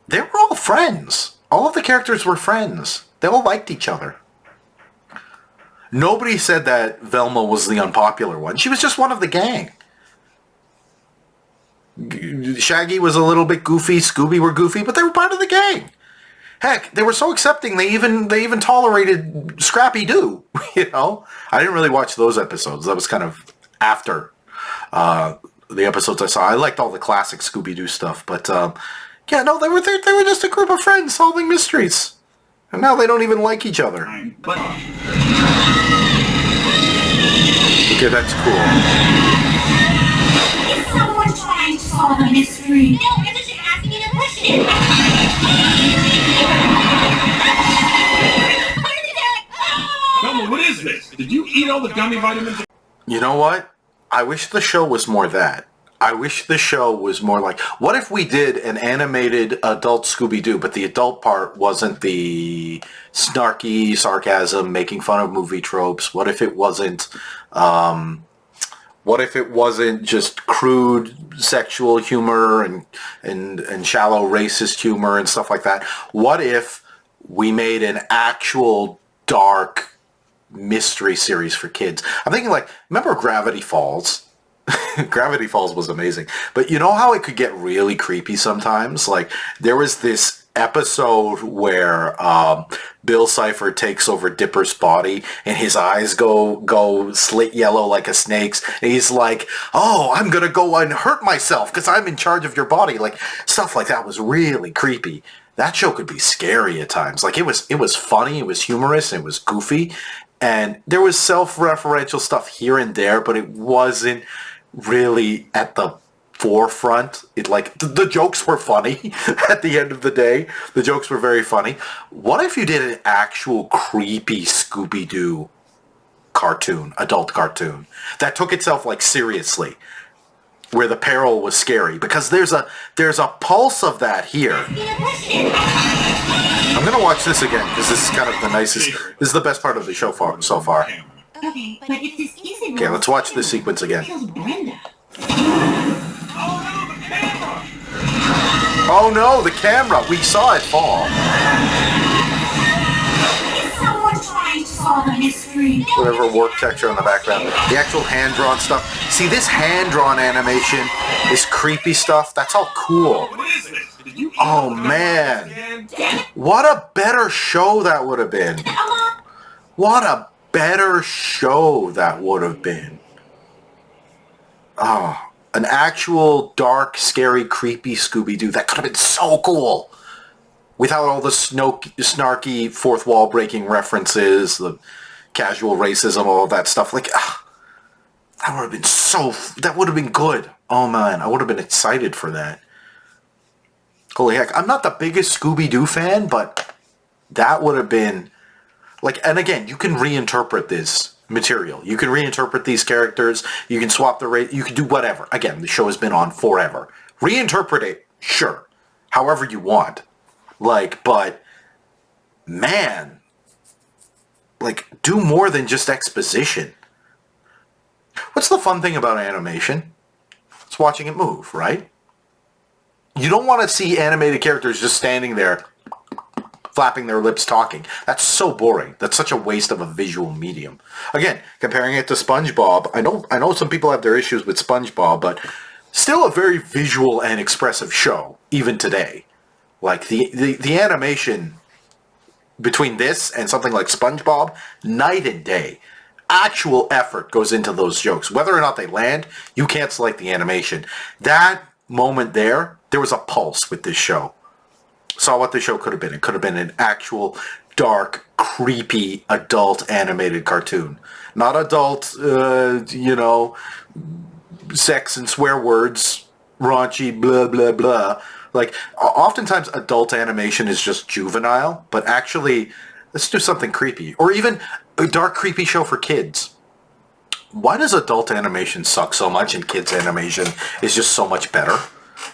They were all friends. All of the characters were friends. They all liked each other. Nobody said that Velma was the unpopular one. She was just one of the gang. Shaggy was a little bit goofy, Scooby were goofy, but they were part of the gang. Heck, they were so accepting they even tolerated Scrappy-Doo, you know? I didn't really watch those episodes. That was kind of after the episodes I saw. I liked all the classic Scooby-Doo stuff, but yeah, no, they were just a group of friends solving mysteries. And now they don't even like each other. But okay, that's cool. Is someone trying to solve a mystery? No, I was just asking you a question. Velma, what is this? Did you eat all the gummy vitamins? You know what? I wish the show was more that. I wish the show was more like, what if we did an animated adult Scooby-Doo, but the adult part wasn't the snarky sarcasm, making fun of movie tropes? What if it wasn't just crude sexual humor and shallow racist humor and stuff like that? What if we made an actual dark mystery series for kids? I'm thinking like, remember Gravity Falls? Gravity Falls was amazing. But you know how it could get really creepy sometimes? Like, there was this episode where Bill Cipher takes over Dipper's body and his eyes go slit yellow like a snake's. And he's like, oh, I'm going to go and hurt myself because I'm in charge of your body. Like, stuff like that was really creepy. That show could be scary at times. Like, it was funny, it was humorous, and it was goofy. And there was self-referential stuff here and there, but it wasn't really at the forefront. It like the jokes were funny at the end of the day. The jokes were very funny. What if you did an actual creepy Scooby-Doo cartoon, adult cartoon, that took itself like seriously, where the peril was scary? Because there's a pulse of that here. I'm gonna watch this again because this is kind of the nicest. This is the best part of the show so far. Okay, but if this isn't... Okay, let's watch this sequence again. Kills Brenda. Oh no, the camera! We saw it fall. Is someone trying to solve a mystery? Whatever warp texture on the background. The actual hand-drawn stuff. See, this hand-drawn animation, this creepy stuff, that's all cool. Oh man. What a better show that would have been. What a better show that would have been. Oh, an actual dark, scary, creepy Scooby-Doo. That could have been so cool. Without all the snarky, fourth wall breaking references, the casual racism, all of that stuff. Like, that would have been good. Oh man, I would have been excited for that. Holy heck, I'm not the biggest Scooby-Doo fan, but that would have been... Like, and again, you can reinterpret this material. You can reinterpret these characters. You can swap the rate. You can do whatever. Again, the show has been on forever. Reinterpret it, sure. However you want. Like, but, man, like, do more than just exposition. What's the fun thing about animation? It's watching it move, right? You don't want to see animated characters just standing there flapping their lips talking. That's so boring. That's such a waste of a visual medium. Again, comparing it to SpongeBob, I know some people have their issues with SpongeBob, but still a very visual and expressive show, even today. Like, the animation between this and something like SpongeBob, night and day. Actual effort goes into those jokes. Whether or not they land, you can't select the animation. That moment there was a pulse with this show. Saw what the show could have been. It could have been an actual dark, creepy, adult animated cartoon. Not adult, sex and swear words, raunchy, blah, blah, blah. Like, oftentimes adult animation is just juvenile, but actually, let's do something creepy. Or even a dark, creepy show for kids. Why does adult animation suck so much and kids animation is just so much better?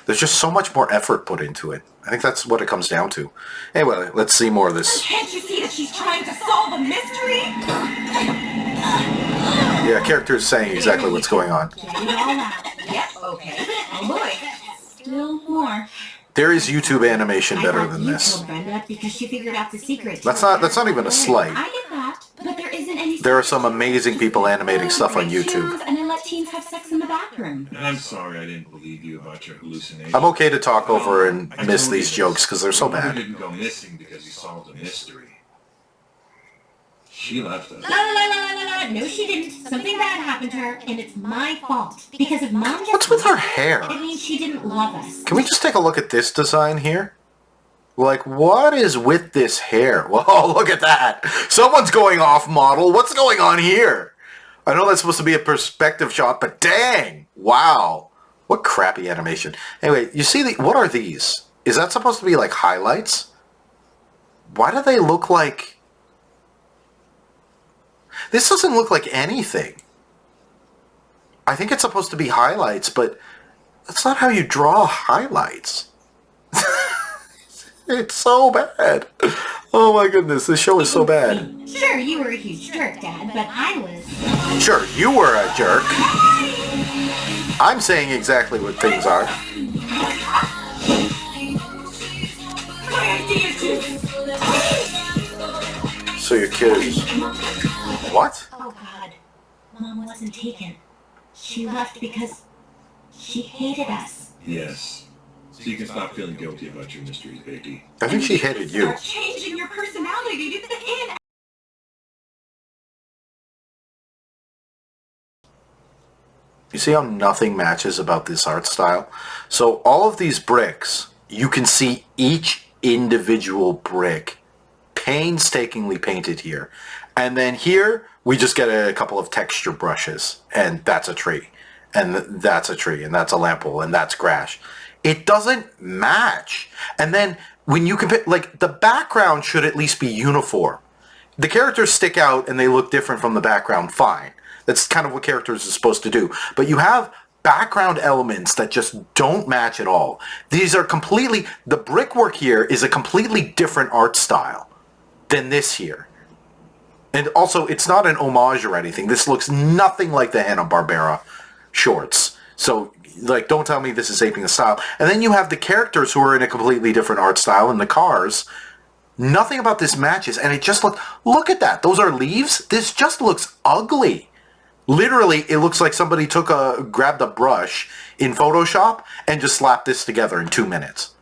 There's just so much more effort put into it. I think that's what it comes down to. Anyway, let's see more of this. Can't you see that she's trying to solve a mystery? Yeah, characters saying exactly what's going on. Get it all out. Yep, okay. Oh boy. Still more. There is YouTube animation better than You this. told Brenda because she figured out the secret. That's not even a slight. I get that, but there isn't any. There are some amazing people animating stuff on YouTube. And then let teens have sex in the bathroom. And I'm sorry I didn't believe you about your hallucinations. I'm okay to talk over and miss these jokes because they're so Your mother bad. didn't go missing because you solved a mystery. She left us. La la la la la la. No, she didn't. Something bad happened to her, and it's my fault. Because if Mom just What's with her hair? it means she didn't love us. Can we just take a look at this design here? Like, what is with this hair? Whoa, look at that. Someone's going off model. What's going on here? I know that's supposed to be a perspective shot, but dang. Wow. What crappy animation. Anyway, you see, what are these? Is that supposed to be like highlights? Why do they look like... This doesn't look like anything. I think it's supposed to be highlights, but that's not how you draw highlights. It's so bad. Oh my goodness, this show is so bad. Sure, you were a huge jerk, Dad, but I was. Sure, you were a jerk. I'm saying exactly what things are. So your kid is... What? Oh God, Mom wasn't taken. She left because she hated us. Yes. So you can stop feeling guilty about your mysteries, baby. I think she hated you. Start changing your personality to fit in. You see how nothing matches about this art style? So all of these bricks, you can see each individual brick painstakingly painted here. And then here, we just get a couple of texture brushes, and that's a tree. And that's a tree, and that's a lamp pole, and that's grass. It doesn't match. And then when you compare, like, the background should at least be uniform. The characters stick out and they look different from the background, fine. That's kind of what characters are supposed to do. But you have background elements that just don't match at all. These are completely, the brickwork here is a completely different art style than this here. And also, it's not an homage or anything. This looks nothing like the hanna-barbera shorts. So, like, don't tell me this is aping the style. And then you have the characters who are in a completely different art style and the cars. Nothing about this matches. And it just look at that. Those are leaves. This just looks ugly. Literally, it looks like somebody grabbed a brush in Photoshop and just slapped this together in 2 minutes.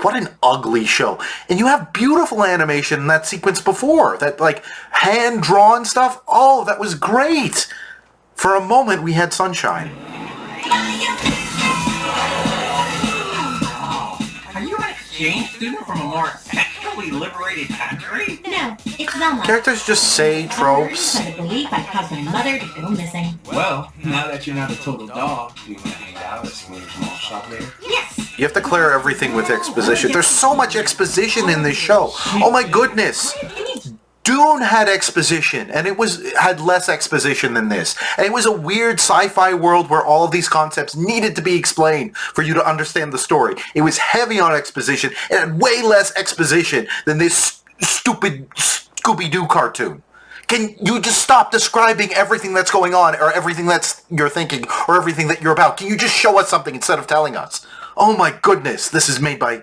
What an ugly show. And you have beautiful animation in that sequence before. That, like, hand-drawn stuff. Oh, that was great. For a moment, we had sunshine. Are you an exchange student from a more sexually liberated country? No, it's Velma. Characters just say tropes. I believe I caused my mother to go missing. Well, now that you're not a total dog, do you want to hang out at some small shop later? Yes. You have to clear everything with exposition. There's so much exposition in this show. Oh my goodness. Dune had exposition, and it had less exposition than this. And it was a weird sci-fi world where all of these concepts needed to be explained for you to understand the story. It was heavy on exposition. It had way less exposition than this stupid Scooby-Doo cartoon. Can you just stop describing everything that's going on, or everything that's you're thinking, or everything that you're about? Can you just show us something instead of telling us? Oh my goodness, this is made by...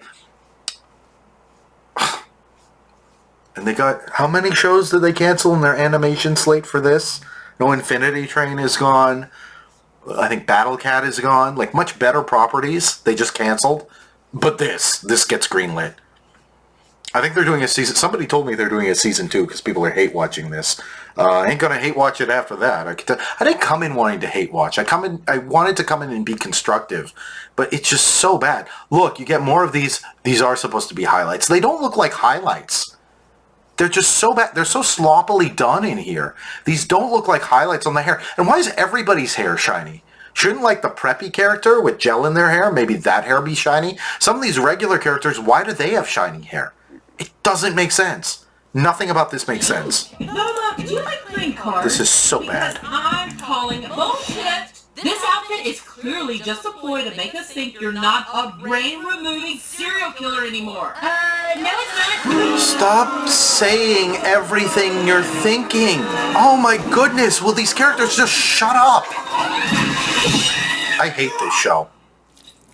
And they got... How many shows did they cancel in their animation slate for this? No, Infinity Train is gone. I think Battle Cat is gone. Like, much better properties they just canceled. But this gets greenlit. I think they're doing a season... Somebody told me they're doing a season 2 because people are hate watching this. I ain't gonna hate watch it after that. I didn't come in wanting to hate watch. I wanted to come in and be constructive. But it's just so bad. Look, you get more of these. These are supposed to be highlights. They don't look like highlights. They're just so bad. They're so sloppily done in here. These don't look like highlights on the hair. And why is everybody's hair shiny? Shouldn't, like, the preppy character with gel in their hair, maybe that hair be shiny? Some of these regular characters, why do they have shiny hair? It doesn't make sense. Nothing about this makes sense. Velma, do you like playing cards? This is so bad. Because I'm calling it bullshit. This outfit is clearly just a ploy to make us think you're not a brain-removing serial killer anymore. No, it's not. Stop saying everything you're thinking. Oh my goodness, will these characters just shut up? I hate this show.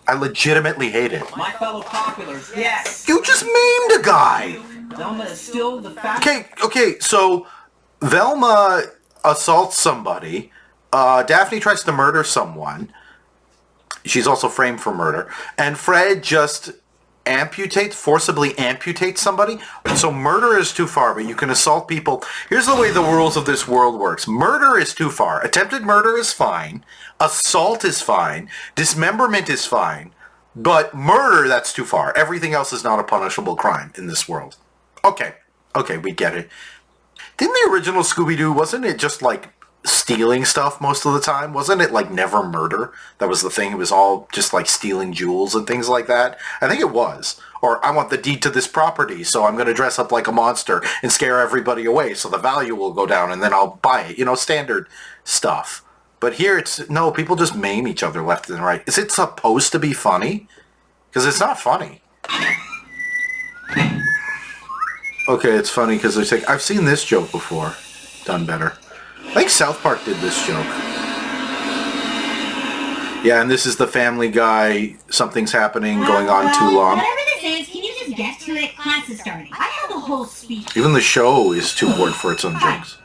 I legitimately hate it. My fellow populars, yes. You just maimed a guy. Velma is still the fact. Okay, so Velma assaults somebody. Daphne tries to murder someone. She's also framed for murder. And Fred just forcibly amputates somebody. So murder is too far, but you can assault people. Here's the way the rules of this world works. Murder is too far. Attempted murder is fine. Assault is fine. Dismemberment is fine. But murder, that's too far. Everything else is not a punishable crime in this world. Okay, we get it. Didn't the original Scooby-Doo, wasn't it just like stealing stuff most of the time? Wasn't it like never murder? That was the thing. It was all just like stealing jewels and things like that. I think it was. Or I want the deed to this property, so I'm going to dress up like a monster and scare everybody away so the value will go down and then I'll buy it. You know, standard stuff. But here it's, no, people just maim each other left and right. Is it supposed to be funny? Because it's not funny. Okay, it's funny because they say, I've seen this joke before. Done better. I think South Park did this joke. Yeah, and this is the Family Guy, something's happening, going on too long. Whatever this is, can you just get to it? Class is starting. I have a whole speech. Even the show is too bored for its own jokes.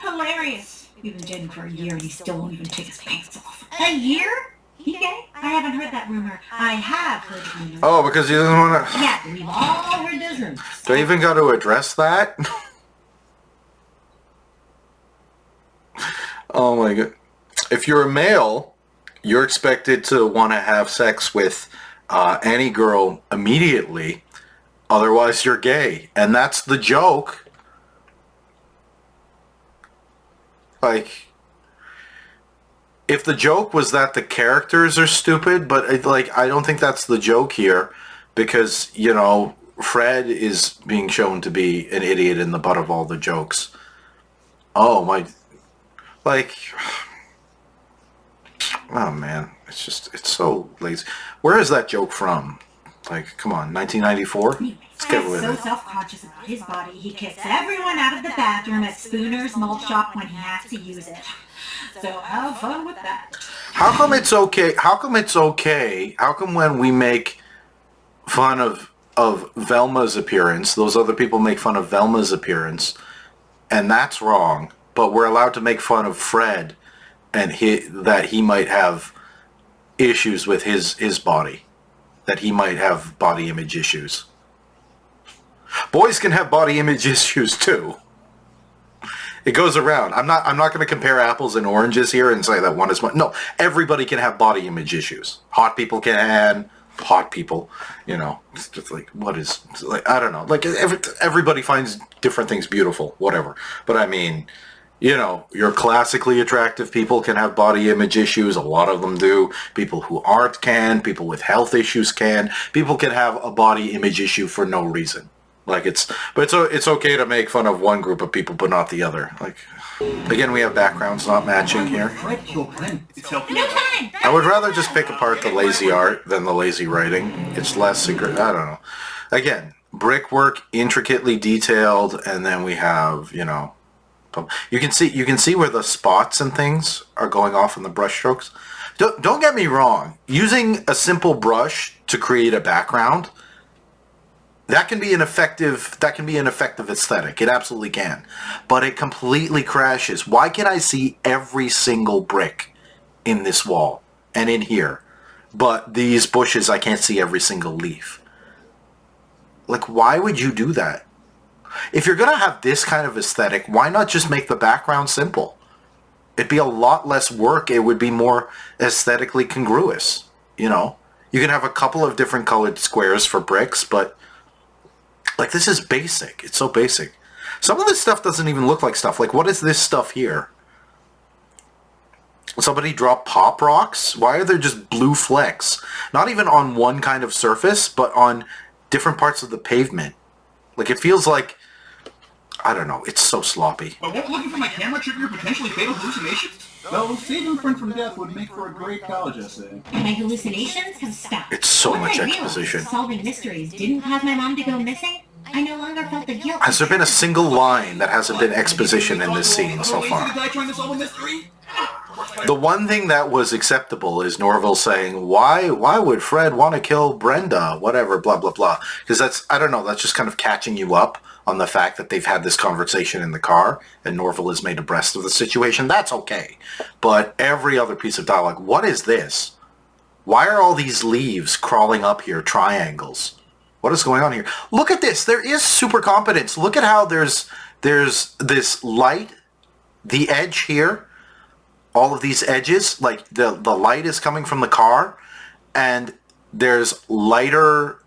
Hilarious. We've been dating for a year and he still won't even take his pants off. A year? He gay? I haven't heard that rumor. I have heard the rumor. Oh, because he doesn't want to... Yeah, we've all heard those rumors. Do I even got to address that? Oh my god. If you're a male, you're expected to want to have sex with any girl immediately. Otherwise, you're gay. And that's the joke. Like, if the joke was that the characters are stupid, but I don't think that's the joke here. Because, you know, Fred is being shown to be an idiot in the butt of all the jokes. Oh my... Like, oh man, it's so lazy. Where is that joke from? Like, come on, 1994? Let's get with so it. self-conscious about his body, he kicks everyone out of the bathroom at Spooner's Malt Shop when he has to use it. So have fun with that. How come it's okay? How come it's okay? How come when we make fun of Velma's appearance, those other people make fun of Velma's appearance, and that's wrong? But we're allowed to make fun of Fred and that he might have issues with his body. That he might have body image issues. Boys can have body image issues too. It goes around. I'm not going to compare apples and oranges here and say that one is one. No, everybody can have body image issues. Hot people can. Hot people, you know, it's just like, what is, like, I don't know. Like, everybody finds different things beautiful, whatever. But I mean... You know, your classically attractive people can have body image issues. A lot of them do. People who aren't can. People with health issues can. People can have a body image issue for no reason. Like it's okay to make fun of one group of people but not the other. Like, again, we have backgrounds not matching here. It's helping. No time! I would rather just pick apart the lazy art than the lazy writing. It's less, I don't know. Again, brickwork, intricately detailed, and then we have, you know, you can see where the spots and things are going off in the brush strokes. Don't get me wrong. Using a simple brush to create a background, that can be an effective aesthetic. It absolutely can. But it completely crashes. Why can I see every single brick in this wall and in here? But these bushes, I can't see every single leaf. Like, why would you do that? If you're going to have this kind of aesthetic, why not just make the background simple? It'd be a lot less work. It would be more aesthetically congruous, you know? You can have a couple of different colored squares for bricks, but like, this is basic. It's so basic. Some of this stuff doesn't even look like stuff. Like, what is this stuff here? Somebody dropped pop rocks? Why are there just blue flecks? Not even on one kind of surface, but on different parts of the pavement. Like, it feels like, I don't know, it's so sloppy. But won't looking for my camera trigger potentially fatal hallucinations? Well, saving a friend from death would make for a great college essay. My hallucinations have stopped. It's so Once much I realized exposition. solving mysteries didn't cause my mom to go missing, I no longer felt the guilt. Has there been a single line that hasn't been exposition in this scene so far? Trying to solve a mystery? The one thing that was acceptable is Norville saying, why would Fred want to kill Brenda? Whatever, blah, blah, blah. Because that's, I don't know, that's just kind of catching you up on the fact that they've had this conversation in the car and Norville is made abreast of the situation. That's okay. But every other piece of dialogue, what is this? Why are all these leaves crawling up here, triangles? What is going on here? Look at this. There is super competence. Look at how there's this light, the edge here, all of these edges, like the light is coming from the car, and there's lighter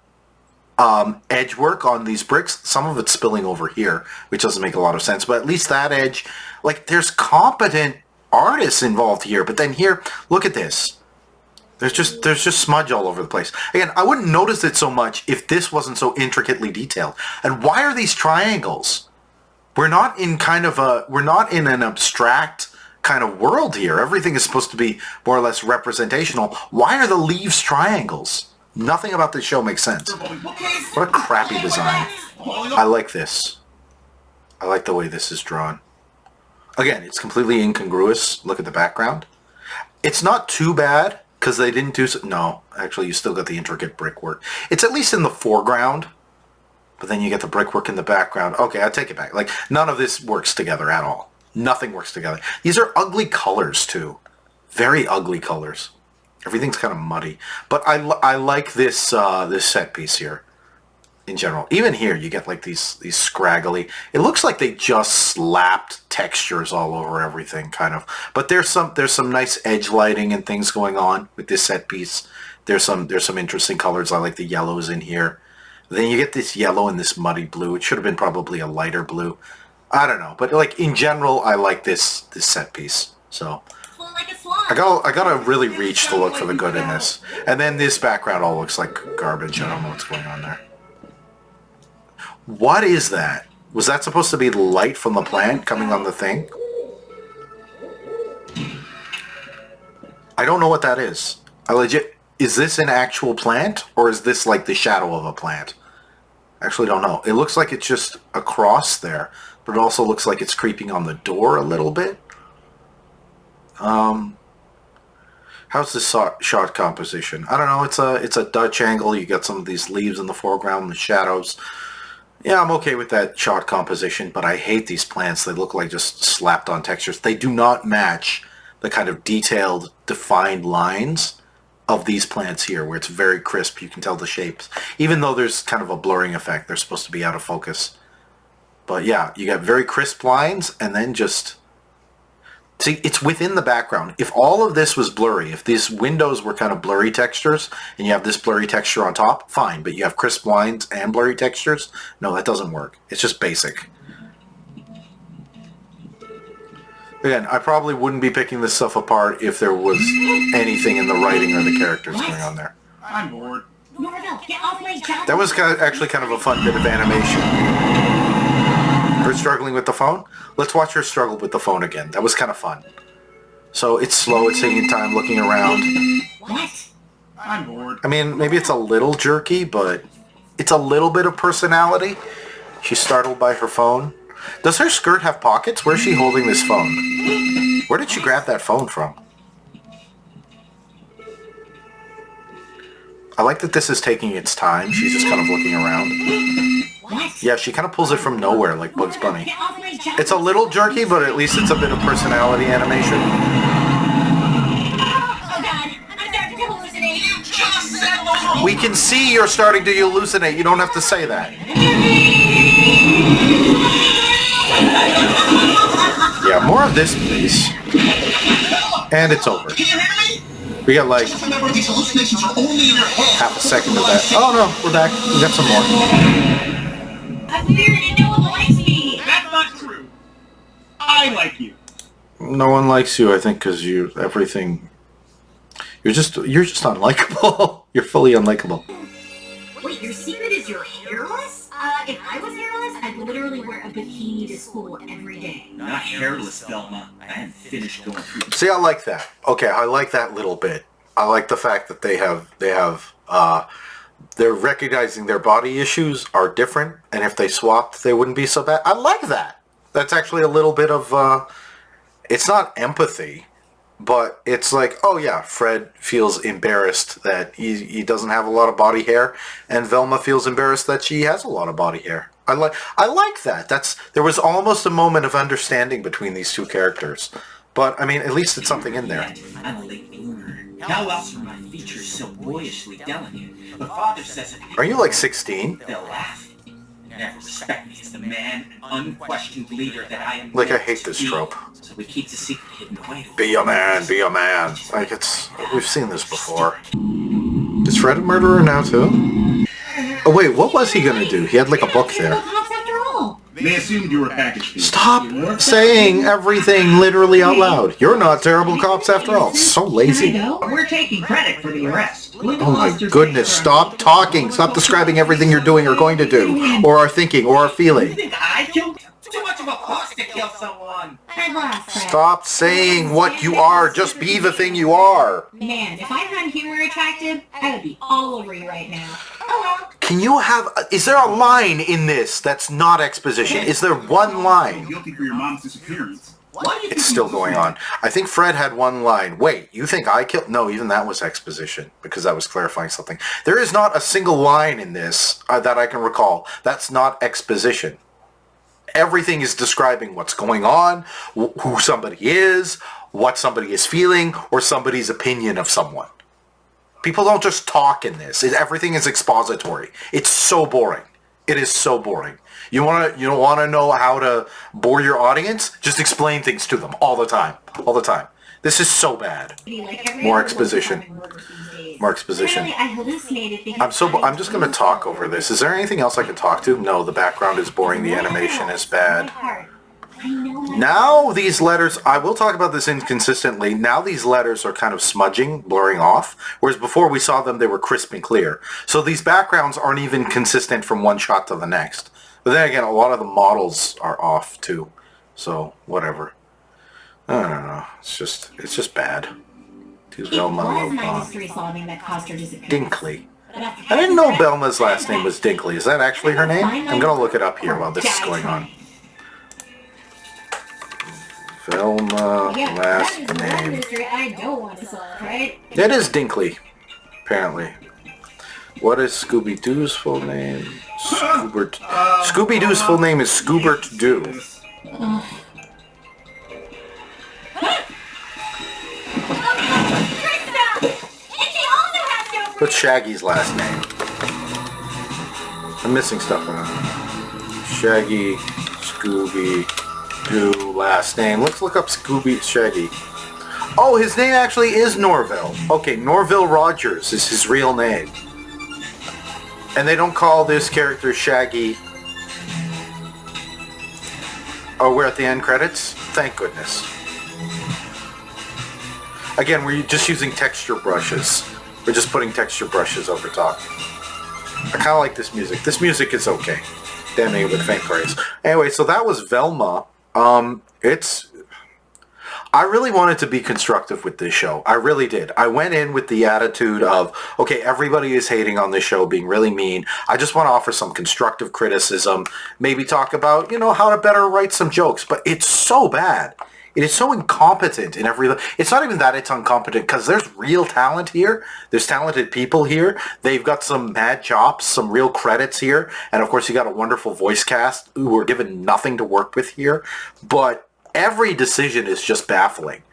edge work on these bricks. Some of it's spilling over here, which doesn't make a lot of sense, but at least that edge, like, there's competent artists involved here. But then here, look at this. There's just smudge all over the place. Again, I wouldn't notice it so much if this wasn't so intricately detailed. And why are these triangles? We're not in an abstract kind of world here. Everything is supposed to be more or less representational. Why are the leaves triangles? Nothing about this show makes sense. What a crappy design. I like this. I like the way this is drawn. Again, it's completely incongruous. Look at the background. It's not too bad, because they didn't do so. No, actually, you still got the intricate brickwork. It's at least in the foreground, but then you get the brickwork in the background. Okay, I take it back. Like, none of this works together at all. Nothing works together. These are ugly colors, too. Very ugly colors. Everything's kind of muddy. But I like this this set piece here in general. Even here, you get like these scraggly. It looks like they just slapped textures all over everything, kind of. But there's some nice edge lighting and things going on with this set piece. There's some interesting colors. I like the yellows in here. Then you get this yellow and this muddy blue. It should have been probably a lighter blue. I don't know, but like in general, I like this set piece. So Like a swan. I gotta really reach to look for the good in this. And then this background all looks like garbage. I don't know what's going on there. What is that? Was that supposed to be the light from the plant coming on the thing? I don't know what that is. Is this an actual plant, or is this like the shadow of a plant? I actually don't know. It looks like it's just a cross there, but it also looks like it's creeping on the door a little bit. How's this shot composition? I don't know. It's a Dutch angle. You got some of these leaves in the foreground, the shadows. Yeah, I'm okay with that shot composition, but I hate these plants. They look like just slapped on textures. They do not match the kind of detailed, defined lines of these plants here, where it's very crisp. You can tell the shapes. Even though there's kind of a blurring effect, they're supposed to be out of focus. But yeah, you got very crisp lines, and then just... See, it's within the background. If all of this was blurry, if these windows were kind of blurry textures, and you have this blurry texture on top, fine. But you have crisp lines and blurry textures? No, that doesn't work. It's just basic. Again, I probably wouldn't be picking this stuff apart if there was anything in the writing or the characters going on there. I'm bored. Norville, get off my job. That was actually kind of a fun bit of animation. Her struggling with the phone? Let's watch her struggle with the phone again. That was kind of fun. So it's slow, it's taking time, looking around. What? I'm bored. I mean, maybe it's a little jerky, but it's a little bit of personality. She's startled by her phone. Does her skirt have pockets? Where's she holding this phone? Where did she grab that phone from? I like that this is taking its time. She's just kind of looking around. What? Yeah, she kind of pulls it from nowhere like Bugs Bunny. Get off my job. It's a little jerky, but at least it's a bit of personality animation. Oh God, I'm starting to hallucinate. We can see you're starting to hallucinate. You don't have to say that. Yeah, more of this, please. And it's over. We got like half a second of that. Oh no, we're back. We got some more. I'm weird and no one likes me. That's not true. I like you. No one likes you, I think, because you're just unlikable. You're fully unlikable. Wait, your secret is you're hairless? If I was hairless, I'd literally wear a bikini to school every day. Not hairless, Velma. I haven't finished going through. See, I like that. Okay, I like that little bit. I like the fact that they're recognizing their body issues are different, and if they swapped, they wouldn't be so bad. I like that. That's actually a little bit of, it's not empathy, but it's like, oh yeah, Fred feels embarrassed that he doesn't have a lot of body hair, and Velma feels embarrassed that she has a lot of body hair. I like that. There was almost a moment of understanding between these two characters. But, I mean, at least it's something in there. I'm a late bloomer. How else are my features so boyishly delicate? But Father says it. Are you like 16? They'll laugh. Never respect me as the man, unquestioned leader that I am. Like, I hate this trope. So we keep the secret hidden away. Be a man, be a man. Like, we've seen this before. Is Fred a murderer now, too? Oh, wait, what was he gonna do? He had, like, a book there. They assumed you were a package thief. Stop saying everything literally out loud. You're not terrible cops after all. So lazy. We're taking credit for the arrest. Oh my goodness, stop talking. Stop describing everything you're doing or going to do, or are thinking, or are feeling. You think I killed? Too much of a horse to kill someone. I lost, Fred. Stop saying what you are. Just be the thing you are. Man, if I found humor attractive, I would be all over you right now. Oh well. Can you have... Is there a line in this that's not exposition? Is there one line? Guilty for your mom's disappearance. It's still going on. I think Fred had one line. Wait, you think I killed... No, even that was exposition, because that was clarifying something. There is not a single line in this that I can recall. That's not exposition. Everything is describing what's going on, who somebody is, what somebody is feeling, or somebody's opinion of someone. People don't just talk in this. Everything is expository. It's so boring. It is so boring. You don't want to know how to bore your audience? Just explain things to them all the time. All the time. This is so bad. More exposition. More exposition. Really, I hallucinated because I'm just going to talk over this. Is there anything else I can talk to? No, the background is boring. The animation is bad. Now these letters, I will talk about this inconsistently. Now these letters are kind of smudging, blurring off, whereas before we saw them, they were crisp and clear. So these backgrounds aren't even consistent from one shot to the next. But then again, a lot of the models are off too. So whatever. I don't know. It's just bad. To Velma Dinkley. I didn't know Velma's last name was Dinkley. Is that actually her name? I'm gonna look it up here while this is going on. Velma last name. I don't want to solve, right? It is Dinkley, apparently. What is Scooby-Doo's full name? Scooby-Doo's full name is Scoobert Doo. What's Shaggy's last name? I'm missing stuff on it. Shaggy, Scooby, Doo, last name. Let's look up Shaggy. Oh, his name actually is Norville. Okay, Norville Rogers is his real name. And they don't call this character Shaggy. Oh, we're at the end credits? Thank goodness. Again, we're just using texture brushes. We're just putting texture brushes over top. I kind of like this music. This music is okay. Damning it with faint praise. Anyway, so that was Velma. I really wanted to be constructive with this show. I really did. I went in with the attitude of, okay, everybody is hating on this show, being really mean. I just want to offer some constructive criticism, maybe talk about, how to better write some jokes. But it's so bad. It is so incompetent in every... It's not even that it's incompetent, because there's real talent here. There's talented people here. They've got some mad chops, some real credits here. And of course, you got a wonderful voice cast who are given nothing to work with here. But every decision is just baffling.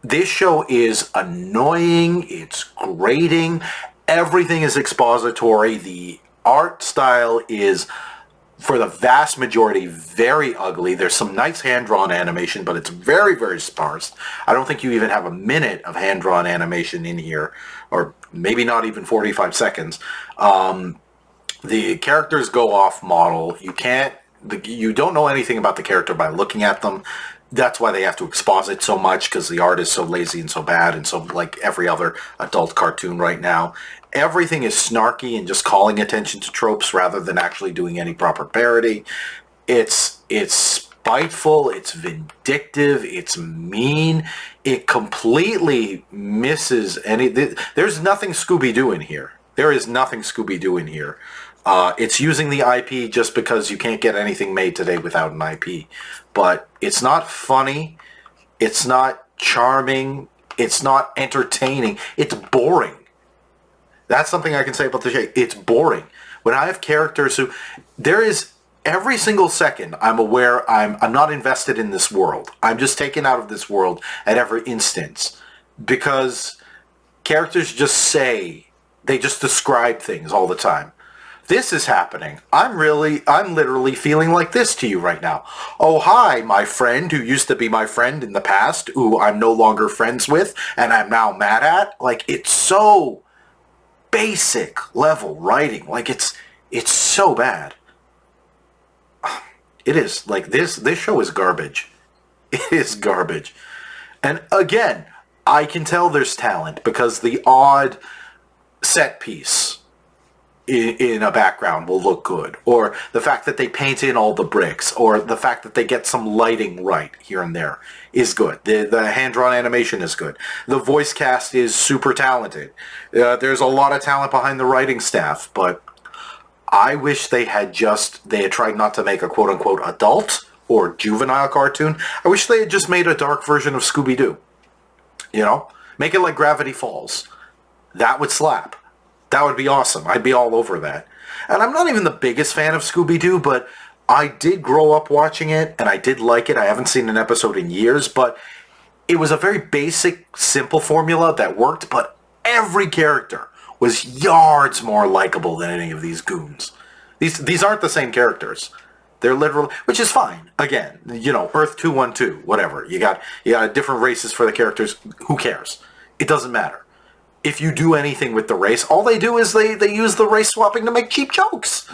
This show is annoying. It's grating. Everything is expository. The art style is, for the vast majority, very ugly. There's some nice hand-drawn animation, but it's very, very sparse. I don't think you even have a minute of hand-drawn animation in here, or maybe not even 45 seconds. The characters go off model. You don't know anything about the character by looking at them. That's why they have to exposit so much, because the art is so lazy and so bad, and so like every other adult cartoon right now. Everything is snarky and just calling attention to tropes rather than actually doing any proper parody. It's spiteful, it's vindictive, it's mean. It completely misses any... There's nothing Scooby-Doo in here. There is nothing Scooby-Doo in here. It's using the IP just because you can't get anything made today without an IP. But it's not funny. It's not charming. It's not entertaining. It's boring. That's something I can say about the show. It's boring. When I have characters who... There is... Every single second, I'm aware I'm not invested in this world. I'm just taken out of this world at every instance. Because characters just say... They just describe things all the time. This is happening. I'm literally feeling like this to you right now. Oh, hi, my friend who used to be my friend in the past, who I'm no longer friends with, and I'm now mad at. Like, it's so basic level writing. Like, it's so bad. It is. Like, this show is garbage. It is garbage. And again, I can tell there's talent because the odd set piece in a background will look good, or the fact that they paint in all the bricks, or the fact that they get some lighting right here and there is good. The hand-drawn animation is good. The voice cast is super talented. There's a lot of talent behind the writing staff, but I wish they had tried not to make a quote-unquote adult or juvenile cartoon. I wish they had just made a dark version of Scooby-Doo. Make it like Gravity Falls. That would slap. That would be awesome. I'd be all over that. And I'm not even the biggest fan of Scooby-Doo, but I did grow up watching it, and I did like it. I haven't seen an episode in years, but it was a very basic, simple formula that worked, but every character was yards more likable than any of these goons. These aren't the same characters. They're literally, which is fine. Again, Earth 212, whatever. You got different races for the characters. Who cares? It doesn't matter. If you do anything with the race, all they do is they use the race swapping to make cheap jokes.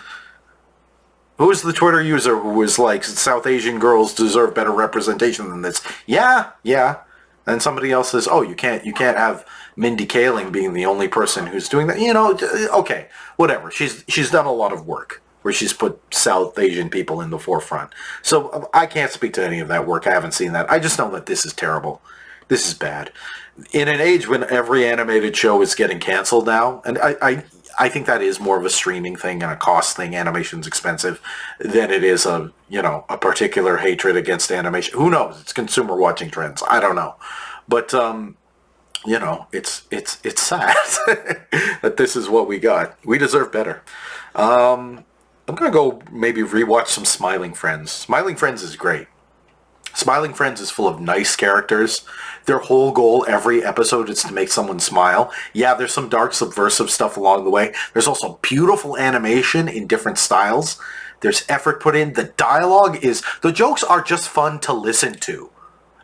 Who was the Twitter user who was like, South Asian girls deserve better representation than this? Yeah. And somebody else says, oh, you can't have Mindy Kaling being the only person who's doing that. Okay, whatever. She's done a lot of work where she's put South Asian people in the forefront. So I can't speak to any of that work. I haven't seen that. I just know that this is terrible. This is bad. In an age when every animated show is getting canceled now, and I think that is more of a streaming thing and a cost thing. Animation's expensive than it is a particular hatred against animation. Who knows? It's consumer watching trends. I don't know. But it's sad that this is what we got. We deserve better. I'm gonna go maybe rewatch some Smiling Friends. Smiling Friends is great. Smiling Friends is full of nice characters. Their whole goal every episode is to make someone smile. Yeah, there's some dark subversive stuff along the way. There's also beautiful animation in different styles. There's effort put in. The the jokes are just fun to listen to.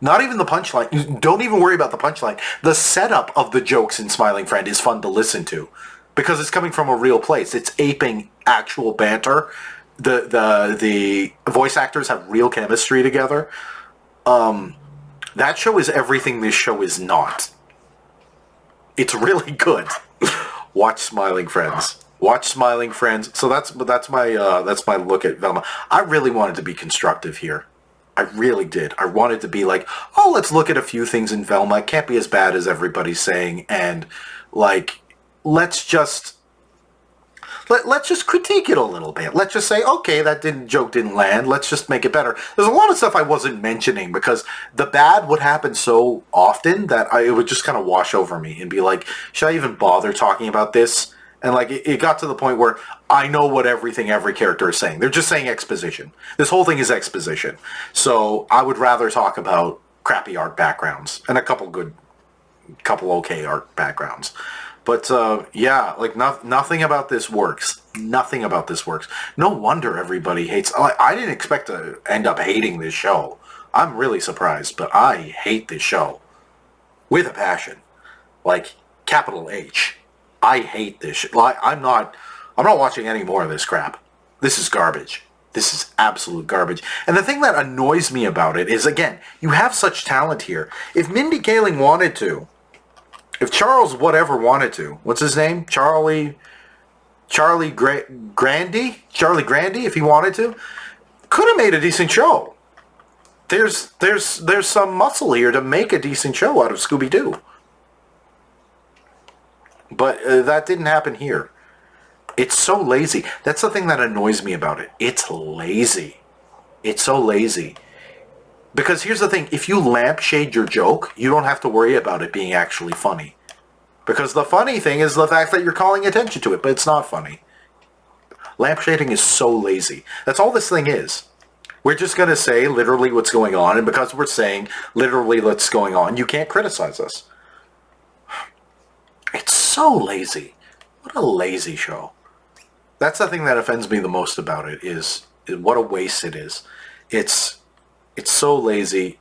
Not even the punchline. Don't even worry about the punchline. The setup of the jokes in Smiling Friend is fun to listen to because it's coming from a real place. It's aping actual banter. The voice actors have real chemistry together. That show is everything this show is not. It's really good. Watch Smiling Friends. Watch Smiling Friends. So that's my look at Velma. I really wanted to be constructive here. I really did. I wanted to be like, oh, let's look at a few things in Velma. It can't be as bad as everybody's saying, and like, let's just critique it a little bit. Let's just say, okay, joke didn't land. Let's just make it better. There's a lot of stuff I wasn't mentioning because the bad would happen so often that it would just kind of wash over me and be like, should I even bother talking about this? And like, it got to the point where I know what every character is saying. They're just saying exposition. This whole thing is exposition. So I would rather talk about crappy art backgrounds and a couple okay art backgrounds. But yeah, like nothing about this works. Nothing about this works. No wonder everybody hates. I didn't expect to end up hating this show. I'm really surprised, but I hate this show with a passion, like capital H. I hate this. I'm not watching any more of this crap. This is garbage. This is absolute garbage. And the thing that annoys me about it is, again, you have such talent here. If Mindy Kaling wanted to. If Charles whatever wanted to, what's his name? Charlie Grandy, if he wanted to, could have made a decent show. There's some muscle here to make a decent show out of Scooby-Doo. But that didn't happen here. It's so lazy. That's the thing that annoys me about it. It's lazy. It's so lazy. Because here's the thing, if you lampshade your joke, you don't have to worry about it being actually funny. Because the funny thing is the fact that you're calling attention to it, but it's not funny. Lampshading is so lazy. That's all this thing is. We're just going to say literally what's going on, and because we're saying literally what's going on, you can't criticize us. It's so lazy. What a lazy show. That's the thing that offends me the most about it, is what a waste it is. It's so lazy.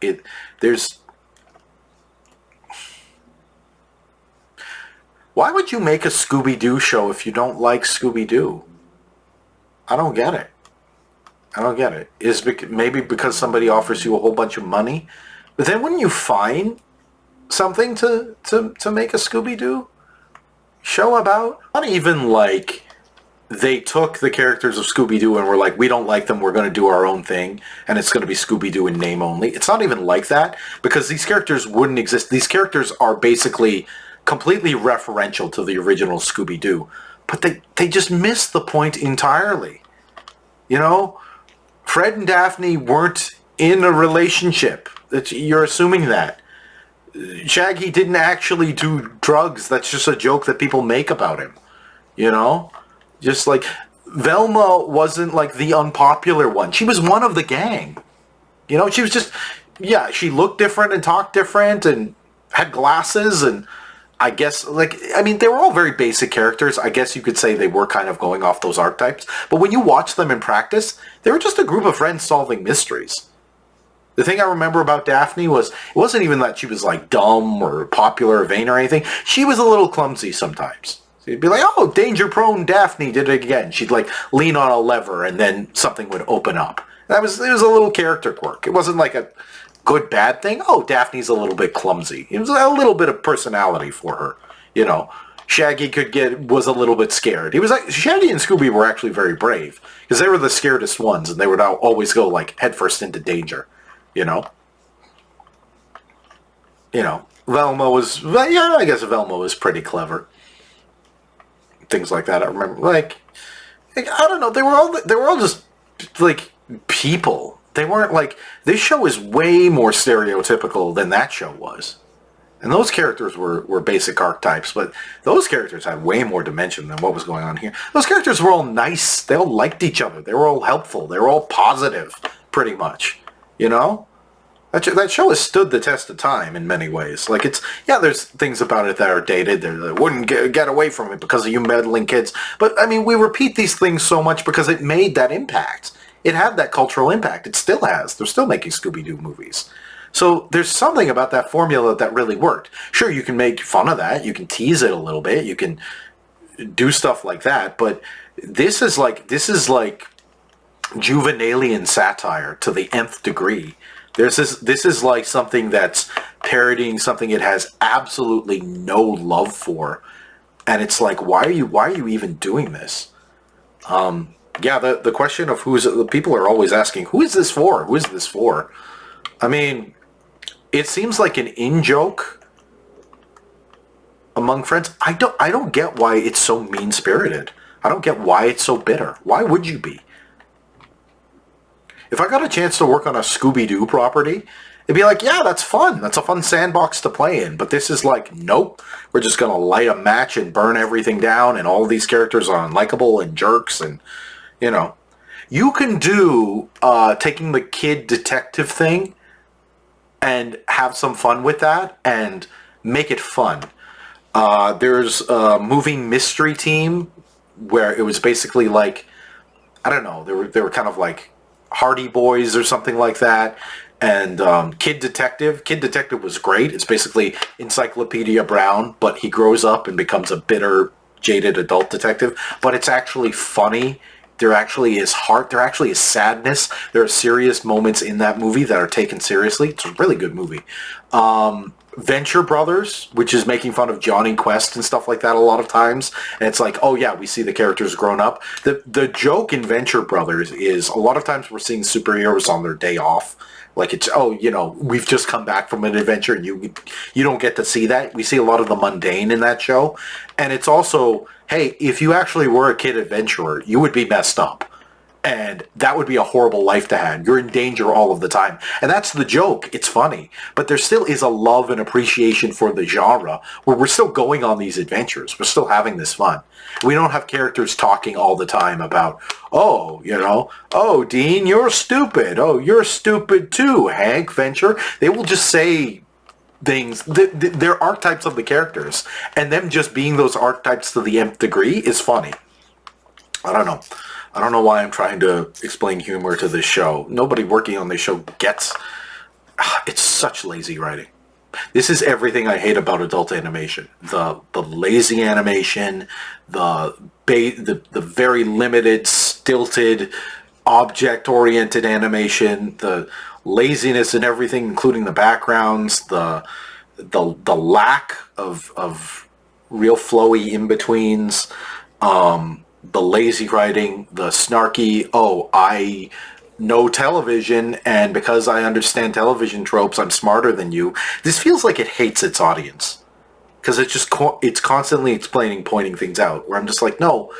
Why would you make a Scooby-Doo show if you don't like Scooby-Doo? I don't get it. Is maybe because somebody offers you a whole bunch of money? But then wouldn't you find something to make a Scooby-Doo show about? Not even like they took the characters of Scooby-Doo and were like, we don't like them, we're going to do our own thing, and it's going to be Scooby-Doo in name only. It's not even like that, because these characters wouldn't exist. These characters are basically completely referential to the original Scooby-Doo, but they just missed the point entirely. You know, Fred and Daphne weren't in a relationship. You're assuming that. Shaggy didn't actually do drugs. That's just a joke that people make about him. You know? Just like, Velma wasn't like the unpopular one. She was one of the gang. You know, she was just, yeah, she looked different and talked different and had glasses, and I guess, like, I mean, they were all very basic characters. I guess you could say they were kind of going off those archetypes. But when you watch them in practice, they were just a group of friends solving mysteries. The thing I remember about Daphne was, it wasn't even that she was like dumb or popular or vain or anything. She was a little clumsy sometimes. So you'd be like, oh, danger-prone Daphne did it again. She'd like lean on a lever and then something would open up. It was a little character quirk. It wasn't like a good bad thing. Oh, Daphne's a little bit clumsy. It was a little bit of personality for her. You know, Shaggy was a little bit scared. He was like, Shaggy and Scooby were actually very brave because they were the scaredest ones, and they would always go like headfirst into danger. You know, Velma was, yeah, I guess Velma was pretty clever. Things like that. I remember, like I don't know. They were all just like people. They weren't like, this show is way more stereotypical than that show was. And those characters were basic archetypes, but those characters had way more dimension than what was going on here. Those characters were all nice. They all liked each other. They were all helpful. They were all positive, pretty much. You know? That show has stood the test of time in many ways. Like, there's things about it that are dated. They wouldn't get away from it because of you meddling kids. But, I mean, we repeat these things so much because it made that impact. It had that cultural impact. It still has. They're still making Scooby-Doo movies. So there's something about that formula that really worked. Sure, you can make fun of that. You can tease it a little bit. You can do stuff like that. But this is like juvenalian satire to the nth degree. This is like something that's parodying something it has absolutely no love for. And it's like, why are you even doing this? Yeah, the question of the people are always asking, who is this for? Who is this for? I mean, it seems like an in-joke among friends. I don't get why it's so mean-spirited. I don't get why it's so bitter. Why would you be? If I got a chance to work on a Scooby-Doo property, it'd be like, yeah, that's fun. That's a fun sandbox to play in. But this is like, nope. We're just going to light a match and burn everything down, and all these characters are unlikable and jerks, and, you know. You can do taking the kid detective thing and have some fun with that and make it fun. There's a movie Mystery Team where it was basically like, I don't know, they were kind of like Hardy Boys or something like that. And Kid Detective was great. It's basically Encyclopedia Brown, but he grows up and becomes a bitter, jaded adult detective. But it's actually funny. There actually is heart. There actually is sadness. There are serious moments in that movie that are taken seriously. It's a really good movie. Venture Brothers, which is making fun of Johnny Quest and stuff like that a lot of times. And it's like, oh yeah, we see the characters grown up. The joke in Venture Brothers is a lot of times we're seeing superheroes on their day off. Like it's, oh, you know, we've just come back from an adventure and you don't get to see that. We see a lot of the mundane in that show. And it's also, hey, if you actually were a kid adventurer, you would be messed up. And that would be a horrible life to have. You're in danger all of the time. And that's the joke. It's funny. But there still is a love and appreciation for the genre where we're still going on these adventures. We're still having this fun. We don't have characters talking all the time about, oh, you know, oh, Dean, you're stupid. Oh, you're stupid too, Hank, Venture. They will just say things. They're archetypes of the characters. And them just being those archetypes to the nth degree is funny. I don't know. I don't know why I'm trying to explain humor to this show. Nobody working on this show gets... It's such lazy writing. This is everything I hate about adult animation. The lazy animation, the very limited, stilted, object-oriented animation, the laziness in everything, including the backgrounds, the lack of real flowy in-betweens, the lazy writing, the snarky, oh, I know television, and because I understand television tropes, I'm smarter than you. This feels like it hates its audience. Because it's constantly pointing things out, where I'm just like, no,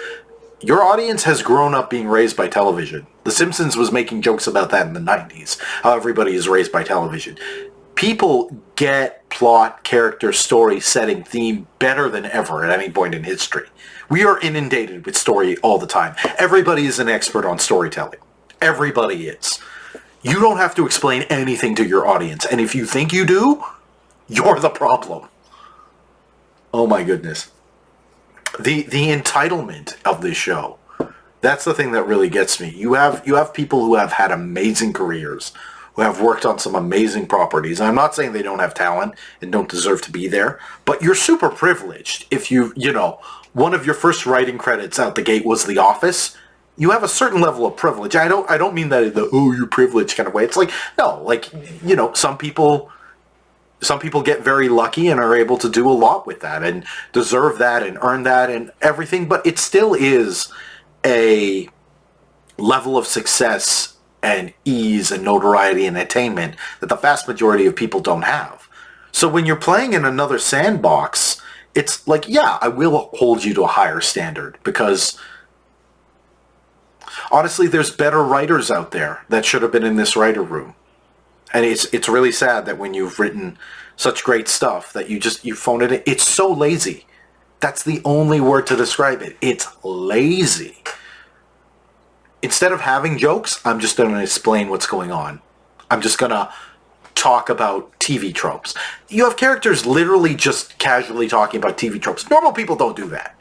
your audience has grown up being raised by television. The Simpsons was making jokes about that in the 90s, how everybody is raised by television. People get plot, character, story, setting, theme better than ever at any point in history. We are inundated with story all the time. Everybody is an expert on storytelling. Everybody is. You don't have to explain anything to your audience. And if you think you do, you're the problem. Oh my goodness. The entitlement of this show. That's the thing that really gets me. You have people who have had amazing careers, who have worked on some amazing properties. And I'm not saying they don't have talent and don't deserve to be there, but you're super privileged if you know, one of your first writing credits out the gate was The Office. You have a certain level of privilege. I don't mean that in the, oh, you're privileged kind of way. It's like, no, like, you know, some people get very lucky and are able to do a lot with that and deserve that and earn that and everything, but it still is a level of success and ease and notoriety and attainment that the vast majority of people don't have. So when you're playing in another sandbox, it's like, yeah, I will hold you to a higher standard because honestly, there's better writers out there that should have been in this writer room. And it's really sad that when you've written such great stuff that you phone it in. It's so lazy. That's the only word to describe it. It's lazy. Instead of having jokes, I'm just going to explain what's going on. I'm just going to talk about TV tropes. You have characters literally just casually talking about TV tropes. Normal people don't do that.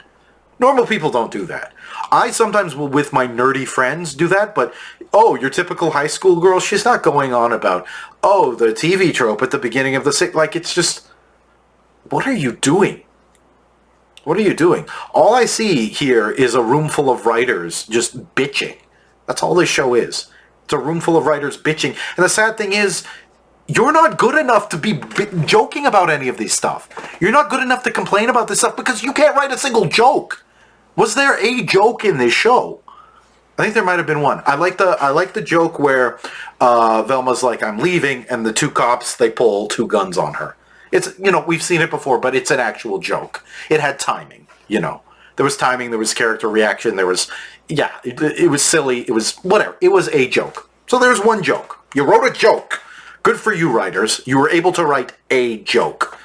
Normal people don't do that. I sometimes will, with my nerdy friends, do that, but, oh, your typical high school girl, she's not going on about, oh, the TV trope at the beginning of the... Like, it's just, what are you doing? What are you doing? All I see here is a room full of writers just bitching. That's all this show is. It's a room full of writers bitching. And the sad thing is, you're not good enough to be joking about any of these stuff. You're not good enough to complain about this stuff because you can't write a single joke. Was there a joke in this show? I think there might have been one. I like the joke where Velma's like, I'm leaving, and the two cops, they pull two guns on her. It's, we've seen it before, but it's an actual joke. It had timing, There was timing, there was character reaction, there was, it was silly, it was whatever. It was a joke. So there's one joke. You wrote a joke. Good for you, writers. You were able to write a joke.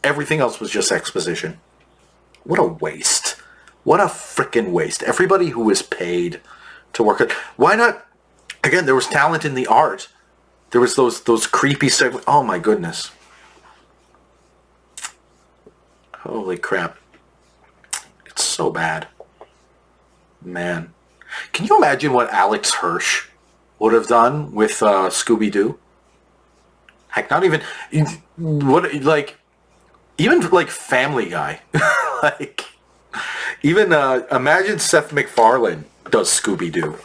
Everything else was just exposition. What a waste. What a frickin' waste. Everybody who was paid to work it. Why not? Again, there was talent in the art. There was those creepy segments. Oh my goodness. Holy crap. It's so bad. Man. Can you imagine what Alex Hirsch would have done with Scooby-Doo? Heck, not even... Even Family Guy. Imagine Seth MacFarlane does Scooby-Doo.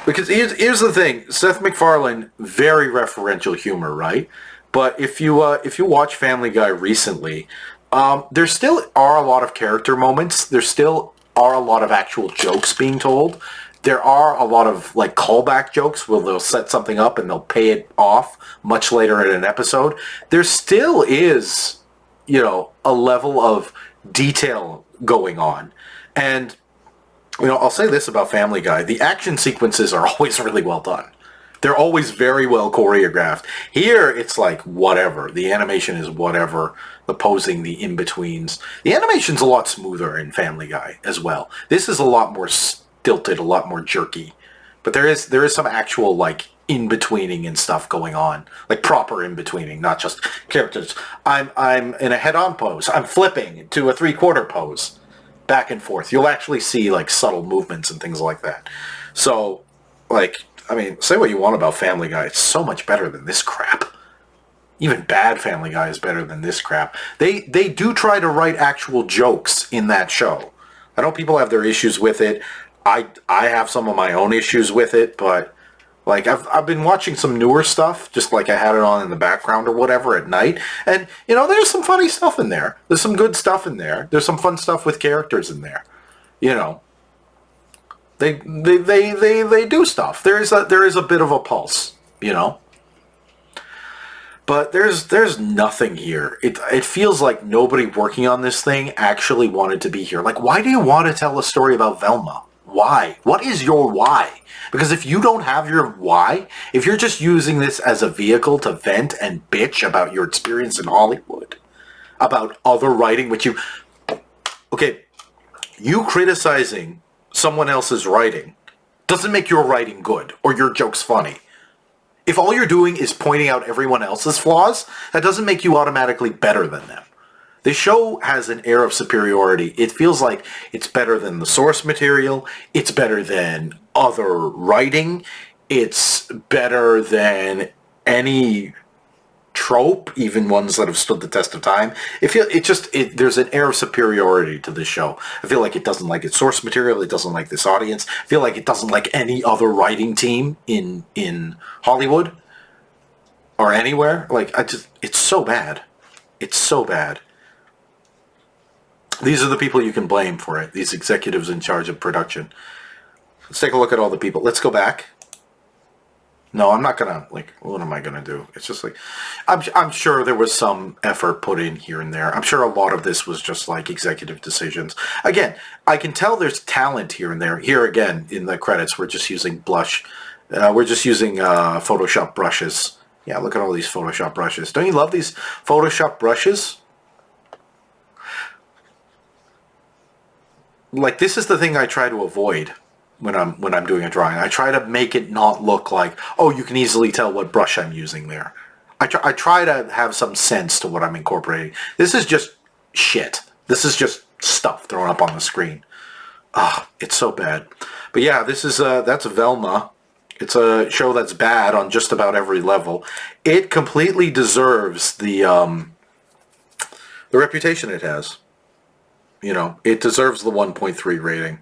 Because here's the thing. Seth MacFarlane, very referential humor, right? But if you watch Family Guy recently, there still are a lot of character moments. There still are a lot of actual jokes being told. There are a lot of callback jokes where they'll set something up and they'll pay it off much later in an episode. There still is, a level of detail going on. And, I'll say this about Family Guy. The action sequences are always really well done. They're always very well choreographed. Here, it's whatever. The animation is whatever. The posing, the in-betweens. The animation's a lot smoother in Family Guy as well. This is a lot more stilted, a lot more jerky. But there is some actual, in-betweening and stuff going on. Proper in-betweening, not just characters. I'm in a head-on pose. I'm flipping to a three-quarter pose. Back and forth. You'll actually see, subtle movements and things like that. So, say what you want about Family Guy. It's so much better than this crap. Even bad Family Guy is better than this crap. They do try to write actual jokes in that show. I know people have their issues with it. I have some of my own issues with it, but I've been watching some newer stuff, just I had it on in the background or whatever at night, and there's some funny stuff in there. There's some good stuff in there. There's some fun stuff with characters in there. They do stuff. There is a bit of a pulse, But there's nothing here. It feels like nobody working on this thing actually wanted to be here. Why do you want to tell a story about Velma? Why? What is your why? Because if you don't have your why, if you're just using this as a vehicle to vent and bitch about your experience in Hollywood, about other writing, you criticizing someone else's writing doesn't make your writing good or your jokes funny. If all you're doing is pointing out everyone else's flaws, that doesn't make you automatically better than them. The show has an air of superiority. It feels like it's better than the source material. It's better than other writing. It's better than any trope, even ones that have stood the test of time. There's an air of superiority to this show. I feel like it doesn't like its source material. It doesn't like this audience. I feel like it doesn't like any other writing team in Hollywood or anywhere. It's so bad. It's so bad. These are the people you can blame for it. These executives in charge of production. Let's take a look at all the people. Let's go back. No, I'm not gonna, what am I gonna do? It's just I'm sure there was some effort put in here and there. I'm sure a lot of this was just executive decisions. Again, I can tell there's talent here and there. Here again, in the credits, we're just using blush. We're just using Photoshop brushes. Yeah, look at all these Photoshop brushes. Don't you love these Photoshop brushes? This is the thing I try to avoid when I'm doing a drawing. I try to make it not look like, oh, you can easily tell what brush I'm using there. I try to have some sense to what I'm incorporating. This is just shit. This is just stuff thrown up on the screen. It's so bad. But yeah, that's Velma. It's a show that's bad on just about every level. It completely deserves the reputation it has. It deserves the 1.3 rating.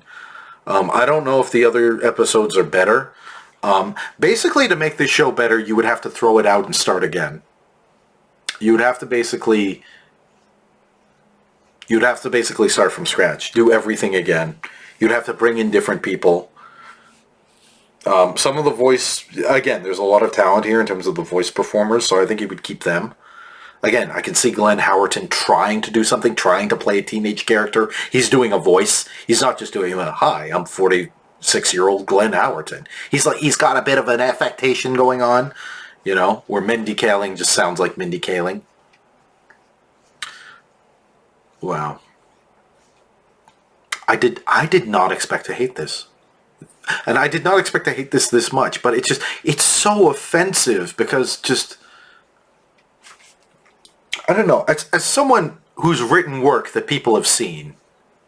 I don't know if the other episodes are better. Basically, to make this show better, you would have to throw it out and start again. You would have to basically start from scratch, do everything again. You'd have to bring in different people. Some of the voice, again, there's a lot of talent here in terms of the voice performers, so I think you would keep them. Again, I can see Glenn Howerton trying to do something, trying to play a teenage character. He's doing a voice. He's not just doing a, hi, I'm 46-year-old Glenn Howerton. He's got a bit of an affectation going on, you know, where Mindy Kaling just sounds like Mindy Kaling. Wow. I did not expect to hate this. And I did not expect to hate this much, but it's so offensive because just, I don't know, as someone who's written work that people have seen,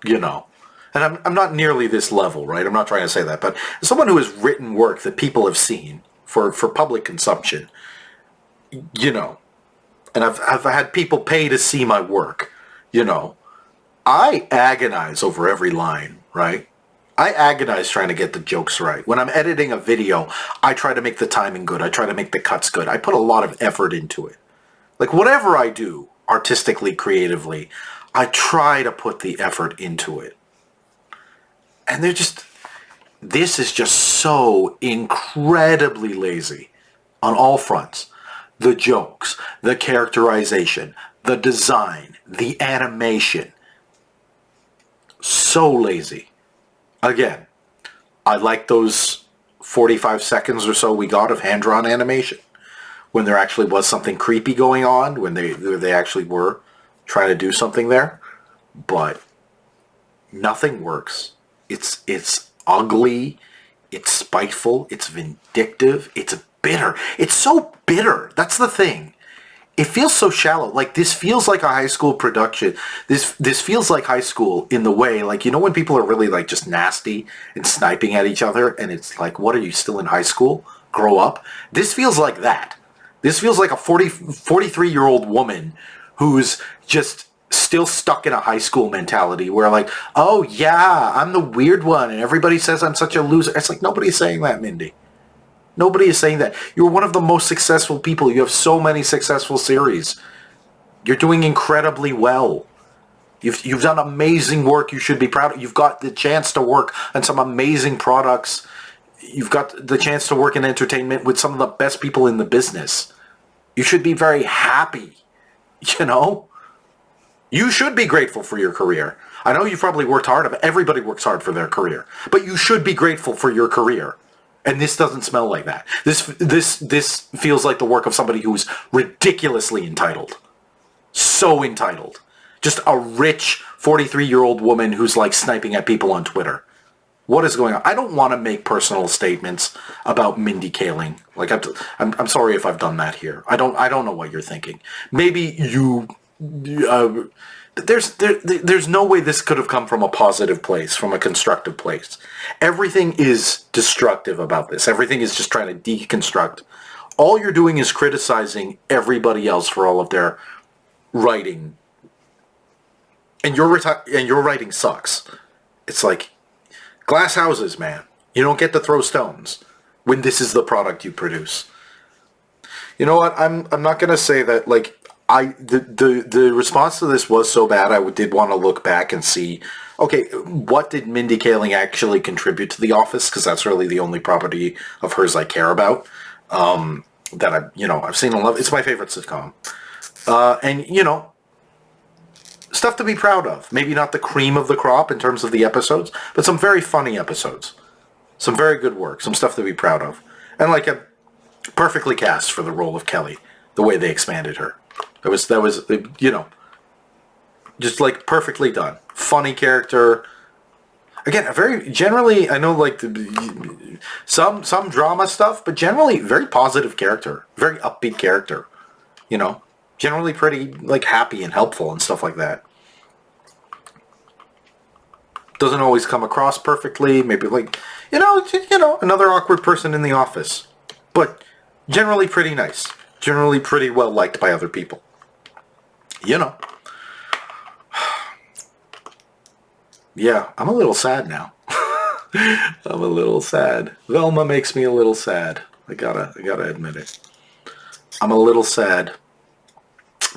you know, and I'm not nearly this level, right? I'm not trying to say that, but as someone who has written work that people have seen for public consumption, you know, and I've had people pay to see my work, you know, I agonize over every line, right? I agonize trying to get the jokes right. When I'm editing a video, I try to make the timing good. I try to make the cuts good. I put a lot of effort into it. Like whatever I do, artistically, creatively, I try to put the effort into it. And this is just so incredibly lazy on all fronts. The jokes, the characterization, the design, the animation. So lazy. Again, I like those 45 seconds or so we got of hand-drawn animation when there actually was something creepy going on, when they actually were trying to do something there. But nothing works. It's ugly, it's spiteful, it's vindictive, it's bitter. It's so bitter. That's the thing. It feels so shallow. Like, this feels like a high school production. This feels like high school in the way, like, you know when people are really, like, just nasty and sniping at each other, and it's like, what, are you still in high school? Grow up? This feels like that. This feels like a 43-year-old woman who's just still stuck in a high school mentality where, like, oh, yeah, I'm the weird one, and everybody says I'm such a loser. It's like, nobody's saying that, Mindy. Nobody is saying that. You're one of the most successful people. You have so many successful series. You're doing incredibly well. You've done amazing work. You should be proud. You've got the chance to work on some amazing products. You've got the chance to work in entertainment with some of the best people in the business. You should be very happy, you know? You should be grateful for your career. I know you've probably worked hard. Everybody works hard for their career. But you should be grateful for your career. And this doesn't smell like that. This feels like the work of somebody who's ridiculously entitled. So entitled. Just a rich 43-year-old woman who's like sniping at people on Twitter. What is going on? I don't want to make personal statements about Mindy Kaling. Like, I'm sorry if I've done that here. I don't know what you're thinking. Maybe you... There's no way this could have come from a positive place, from a constructive place. Everything is destructive about this. Everything is just trying to deconstruct. All you're doing is criticizing everybody else for all of their writing. And your writing sucks. It's like glass houses, man. You don't get to throw stones when this is the product you produce. You know what? I'm not going to say that, like, the response to this was so bad, I did want to look back and see, okay, what did Mindy Kaling actually contribute to The Office? Because that's really the only property of hers I care about. That I've seen and loved. It's my favorite sitcom. And, you know, stuff to be proud of. Maybe not the cream of the crop in terms of the episodes, but some very funny episodes. Some very good work. Some stuff to be proud of. And, like, a perfectly cast for the role of Kelly, the way they expanded her. That was, you know, just like perfectly done. Funny character. Again, a very, generally, I know like some drama stuff, but generally very positive character. Very upbeat character. You know, generally pretty like happy and helpful and stuff like that. Doesn't always come across perfectly. Maybe like, you know, another awkward person in the office. But generally pretty nice. Generally pretty well liked by other people. You know. Yeah, I'm a little sad now. I'm a little sad. Velma makes me a little sad. I gotta admit it. I'm a little sad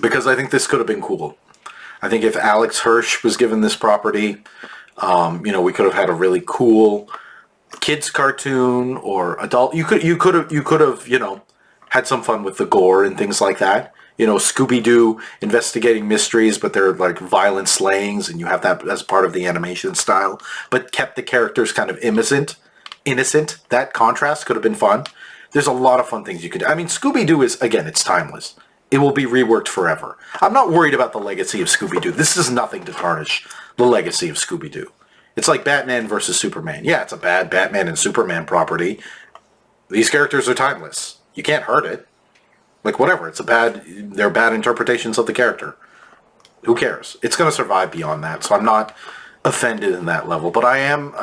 because I think this could have been cool. I think if Alex Hirsch was given this property, we could have had a really cool kids cartoon or adult. You could have had some fun with the gore and things like that. Scooby-Doo investigating mysteries, but they're like violent slayings, and you have that as part of the animation style, but kept the characters kind of innocent. That contrast could have been fun. There's a lot of fun things you could do. I mean, Scooby-Doo is, again, it's timeless. It will be reworked forever. I'm not worried about the legacy of Scooby-Doo. This is nothing to tarnish the legacy of Scooby-Doo. It's like Batman versus Superman. Yeah, it's a bad Batman and Superman property. These characters are timeless. You can't hurt it. Like, whatever. They're bad interpretations of the character. Who cares? It's going to survive beyond that, so I'm not offended in that level. But I am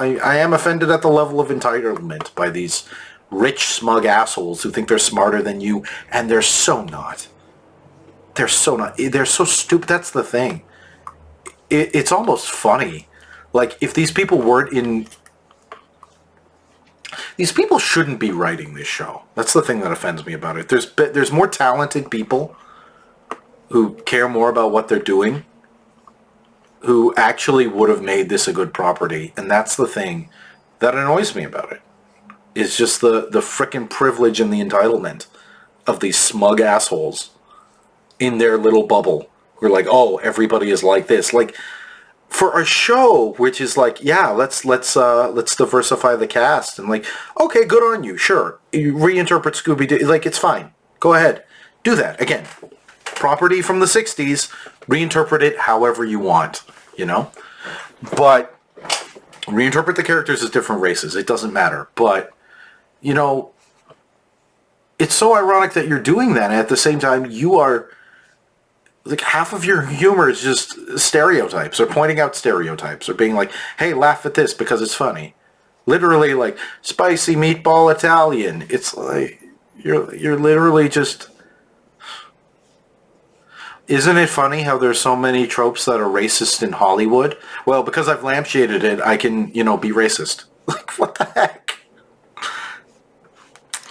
offended at the level of entitlement by these rich, smug assholes who think they're smarter than you, and they're so not. They're so not. They're so stupid. That's the thing. It's almost funny. Like, if these people weren't in... These people shouldn't be writing this show. That's the thing that offends me about it. There's more talented people who care more about what they're doing, who actually would have made this a good property. And that's the thing that annoys me about it. It's just the frickin' privilege and the entitlement of these smug assholes in their little bubble. Who are like, oh, everybody is like this. Like, for a show which is like, yeah, let's diversify the cast, and like, okay, good on you, sure. You reinterpret Scooby-Doo, like, it's fine. Go ahead. Do that. Again, property from the 60s, reinterpret it however you want, But reinterpret the characters as different races. It doesn't matter. But, it's so ironic that you're doing that, and at the same time, you are... Like, half of your humor is just stereotypes, or pointing out stereotypes, or being like, hey, laugh at this because it's funny. Literally, like, spicy meatball Italian. It's like, you're literally just... Isn't it funny how there's so many tropes that are racist in Hollywood? Well, because I've lampshaded it, I can, be racist. Like, what the heck?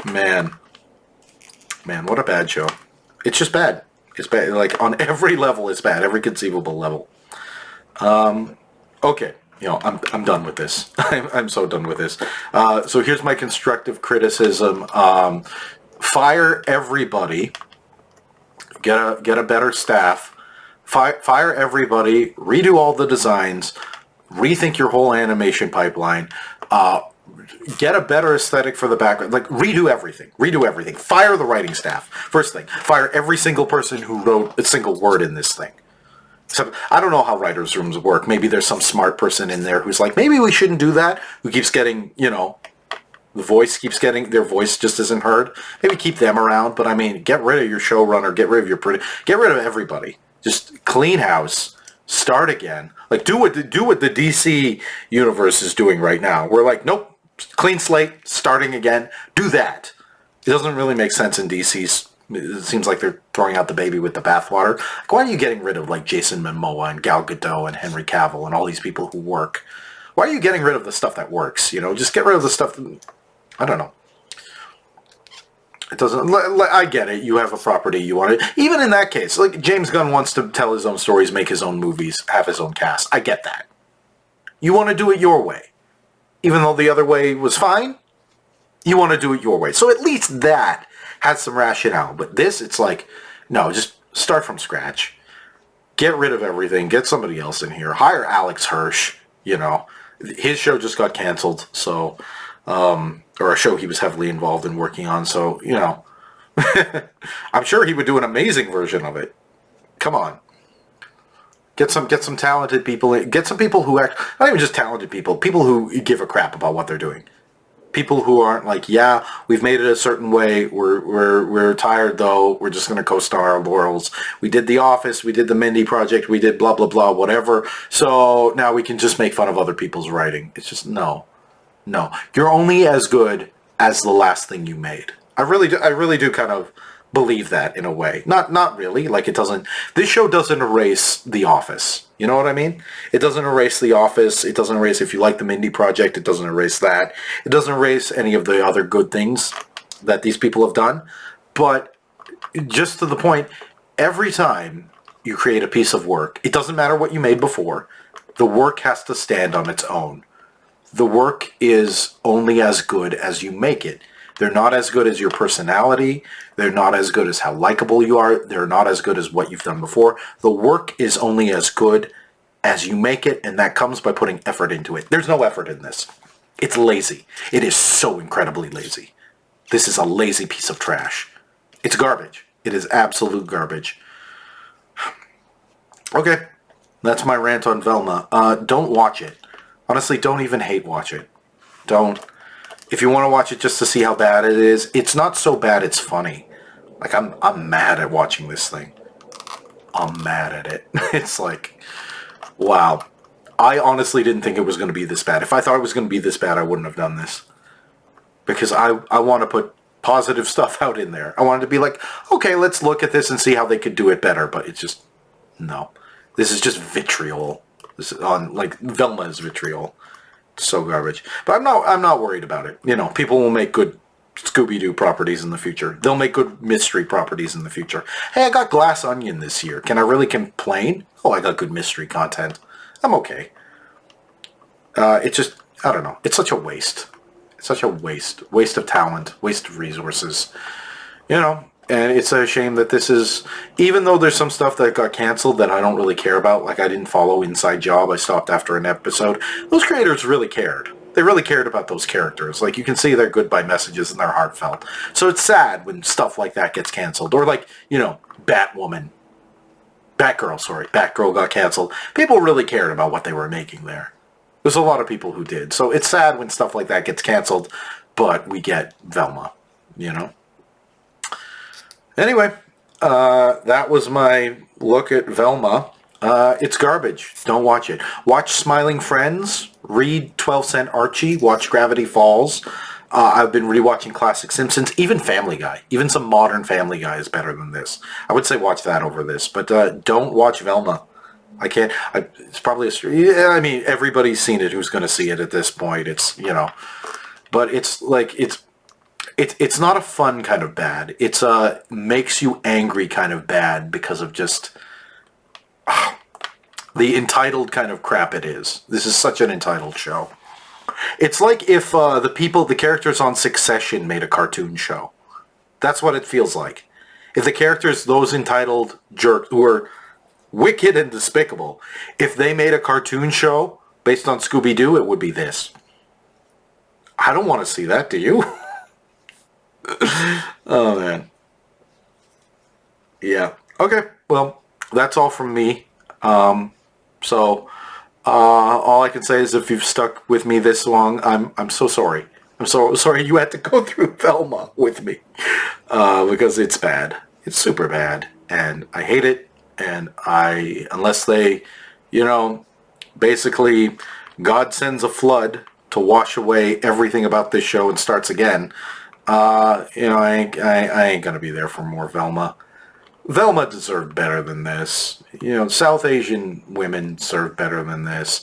Man, what a bad show. It's just bad. It's bad. Like, on every level, it's bad. Every conceivable level. Okay. I'm done with this. I'm so done with this. So here's my constructive criticism. Fire everybody. Get a better staff. Fire everybody. Redo all the designs. Rethink your whole animation pipeline. Get a better aesthetic for the background. Like, redo everything. Fire the writing staff. First thing, fire every single person who wrote a single word in this thing. So, I don't know how writers' rooms work. Maybe there's some smart person in there who's like, maybe we shouldn't do that. Who keeps getting, their voice just isn't heard. Maybe keep them around. But I mean, get rid of your showrunner. Get rid of everybody. Just clean house. Start again. Like, do what the DC universe is doing right now. We're like, nope. Clean slate, starting again. Do that. It doesn't really make sense in DC's. It seems like they're throwing out the baby with the bathwater. Like, why are you getting rid of, like, Jason Momoa and Gal Gadot and Henry Cavill and all these people who work? Why are you getting rid of the stuff that works? Just get rid of the stuff that, I don't know. It doesn't... I get it. You have a property. You want it. Even in that case, like, James Gunn wants to tell his own stories, make his own movies, have his own cast. I get that. You want to do it your way. Even though the other way was fine, you want to do it your way. So at least that has some rationale. But this, it's like, no, just start from scratch. Get rid of everything. Get somebody else in here. Hire Alex Hirsch, His show just got canceled, so, or a show he was heavily involved in working on, so, I'm sure he would do an amazing version of it. Come on. Get some talented people. Get some people who act, not even just talented people who give a crap about what they're doing. People who aren't like, yeah, we've made it a certain way. We're tired though. We're just gonna co-star our laurels. We did The Office. We did the Mindy Project. We did blah blah blah whatever. So now we can just make fun of other people's writing. It's just no. You're only as good as the last thing you made. I really do kind of believe that in a way. Not really. Like, it doesn't... This show doesn't erase The Office. You know what I mean? It doesn't erase The Office. It doesn't erase if you like the Mindy Project. It doesn't erase that. It doesn't erase any of the other good things that these people have done. But just to the point, every time you create a piece of work, it doesn't matter what you made before, the work has to stand on its own. The work is only as good as you make it. They're not as good as your personality. They're not as good as how likable you are. They're not as good as what you've done before. The work is only as good as you make it, and that comes by putting effort into it. There's no effort in this. It's lazy. It is so incredibly lazy. This is a lazy piece of trash. It's garbage. It is absolute garbage. Okay, that's my rant on Velma. Don't watch it. Honestly, don't even hate watch it. Don't. If you want to watch it just to see how bad it is, it's not so bad it's funny. Like, I'm mad at watching this thing. I'm mad at it. It's like, wow. I honestly didn't think it was going to be this bad. If I thought it was going to be this bad, I wouldn't have done this. Because I want to put positive stuff out in there. I wanted to be like, okay, let's look at this and see how they could do it better. But it's just, no. This is just vitriol. This is on, like, Velma is vitriol. It's so garbage. But I'm not worried about it. You know, people will make good Scooby-Doo properties in the future. They'll make good mystery properties in the future. Hey, I got Glass Onion this year. Can I really complain? Oh, I got good mystery content. I'm okay. It's just, I don't know. It's such a waste. It's such a waste. Waste of talent. Waste of resources. You know, and it's a shame that this is, even though there's some stuff that got canceled that I don't really care about, like I didn't follow Inside Job, I stopped after an episode, those creators really cared. They really cared about those characters. Like, you can see they're goodbye messages and they're heartfelt. So it's sad when stuff like that gets canceled. Or like, you know, Batgirl got canceled. People really cared about what they were making there. There's a lot of people who did. So it's sad when stuff like that gets canceled, but we get Velma, you know? Anyway, that was my look at Velma. It's garbage. Don't watch it. Watch Smiling Friends. Read 12 Cent Archie. Watch Gravity Falls. I've been rewatching classic Simpsons. Even Family Guy. Even some modern Family Guy is better than this. I would say watch that over this. But don't watch Velma. I can't. It's probably yeah, I mean, everybody's seen it who's going to see it at this point. It's, you know. But it's like, it's not a fun kind of bad. It's a makes you angry kind of bad because of just the entitled kind of crap it is. This is such an entitled show. It's like if the characters on Succession made a cartoon show. That's what it feels like. If the characters, those entitled jerks who are wicked and despicable, if they made a cartoon show based on Scooby-Doo, it would be this. I don't want to see that, do you? Oh, man. Yeah. Okay, well, that's all from me. So all I can say is if you've stuck with me this long, I'm so sorry. I'm so sorry you had to go through Velma with me. Because it's bad. It's super bad. And I hate it. And unless they, you know, basically God sends a flood to wash away everything about this show and starts again, you know, I ain't gonna be there for more Velma. Velma deserved better than this. You know, South Asian women deserve better than this.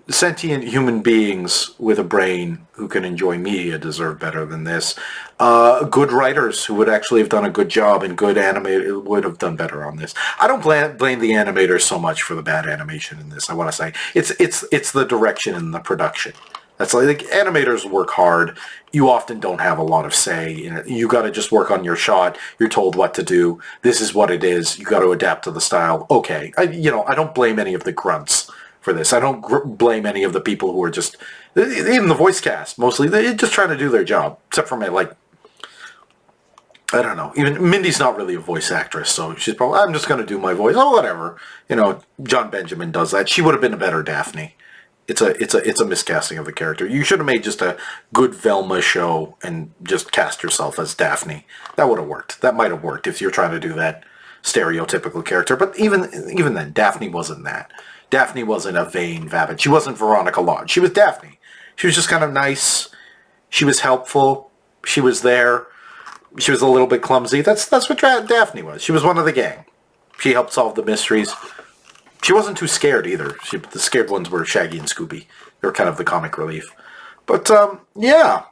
Sentient human beings with a brain who can enjoy media deserve better than this. Good writers who would actually have done a good job and good animators would have done better on this. I don't blame the animators so much for the bad animation in this. I want to say it's the direction and the production. That's like animators work hard. You often don't have a lot of say in it. You got to just work on your shot. You're told what to do. This is what it is. You got to adapt to the style. Okay, I don't blame any of the grunts for this. I don't blame any of the people who are just, even the voice cast, mostly, they're just trying to do their job. Except for I don't know. Even Mindy's not really a voice actress, so she's probably, I'm just going to do my voice. Oh, whatever. You know, John Benjamin does that. She would have been a better Daphne. It's a miscasting of the character. You should have made just a good Velma show and just cast yourself as Daphne. That would have worked. That might have worked if you're trying to do that stereotypical character. But even then, Daphne wasn't that. Daphne wasn't a vain, vapid. She wasn't Veronica Lodge. She was Daphne. She was just kind of nice. She was helpful. She was there. She was a little bit clumsy. That's what Daphne was. She was one of the gang. She helped solve the mysteries. She wasn't too scared either. The scared ones were Shaggy and Scooby. They were kind of the comic relief. But, yeah.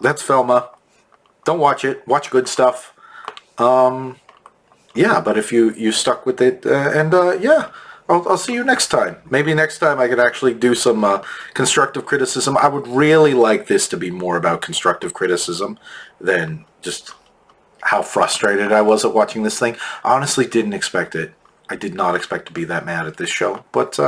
That's Velma. Don't watch it. Watch good stuff. Yeah, but if you stuck with it, yeah, I'll see you next time. Maybe next time I could actually do some constructive criticism. I would really like this to be more about constructive criticism than just how frustrated I was at watching this thing. I honestly didn't expect it. I did not expect to be that mad at this show, but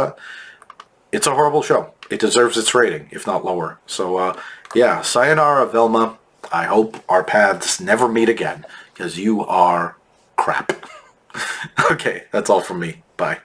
it's a horrible show. It deserves its rating, if not lower. So, yeah, sayonara, Velma. I hope our paths never meet again, because you are crap. Okay, that's all from me. Bye.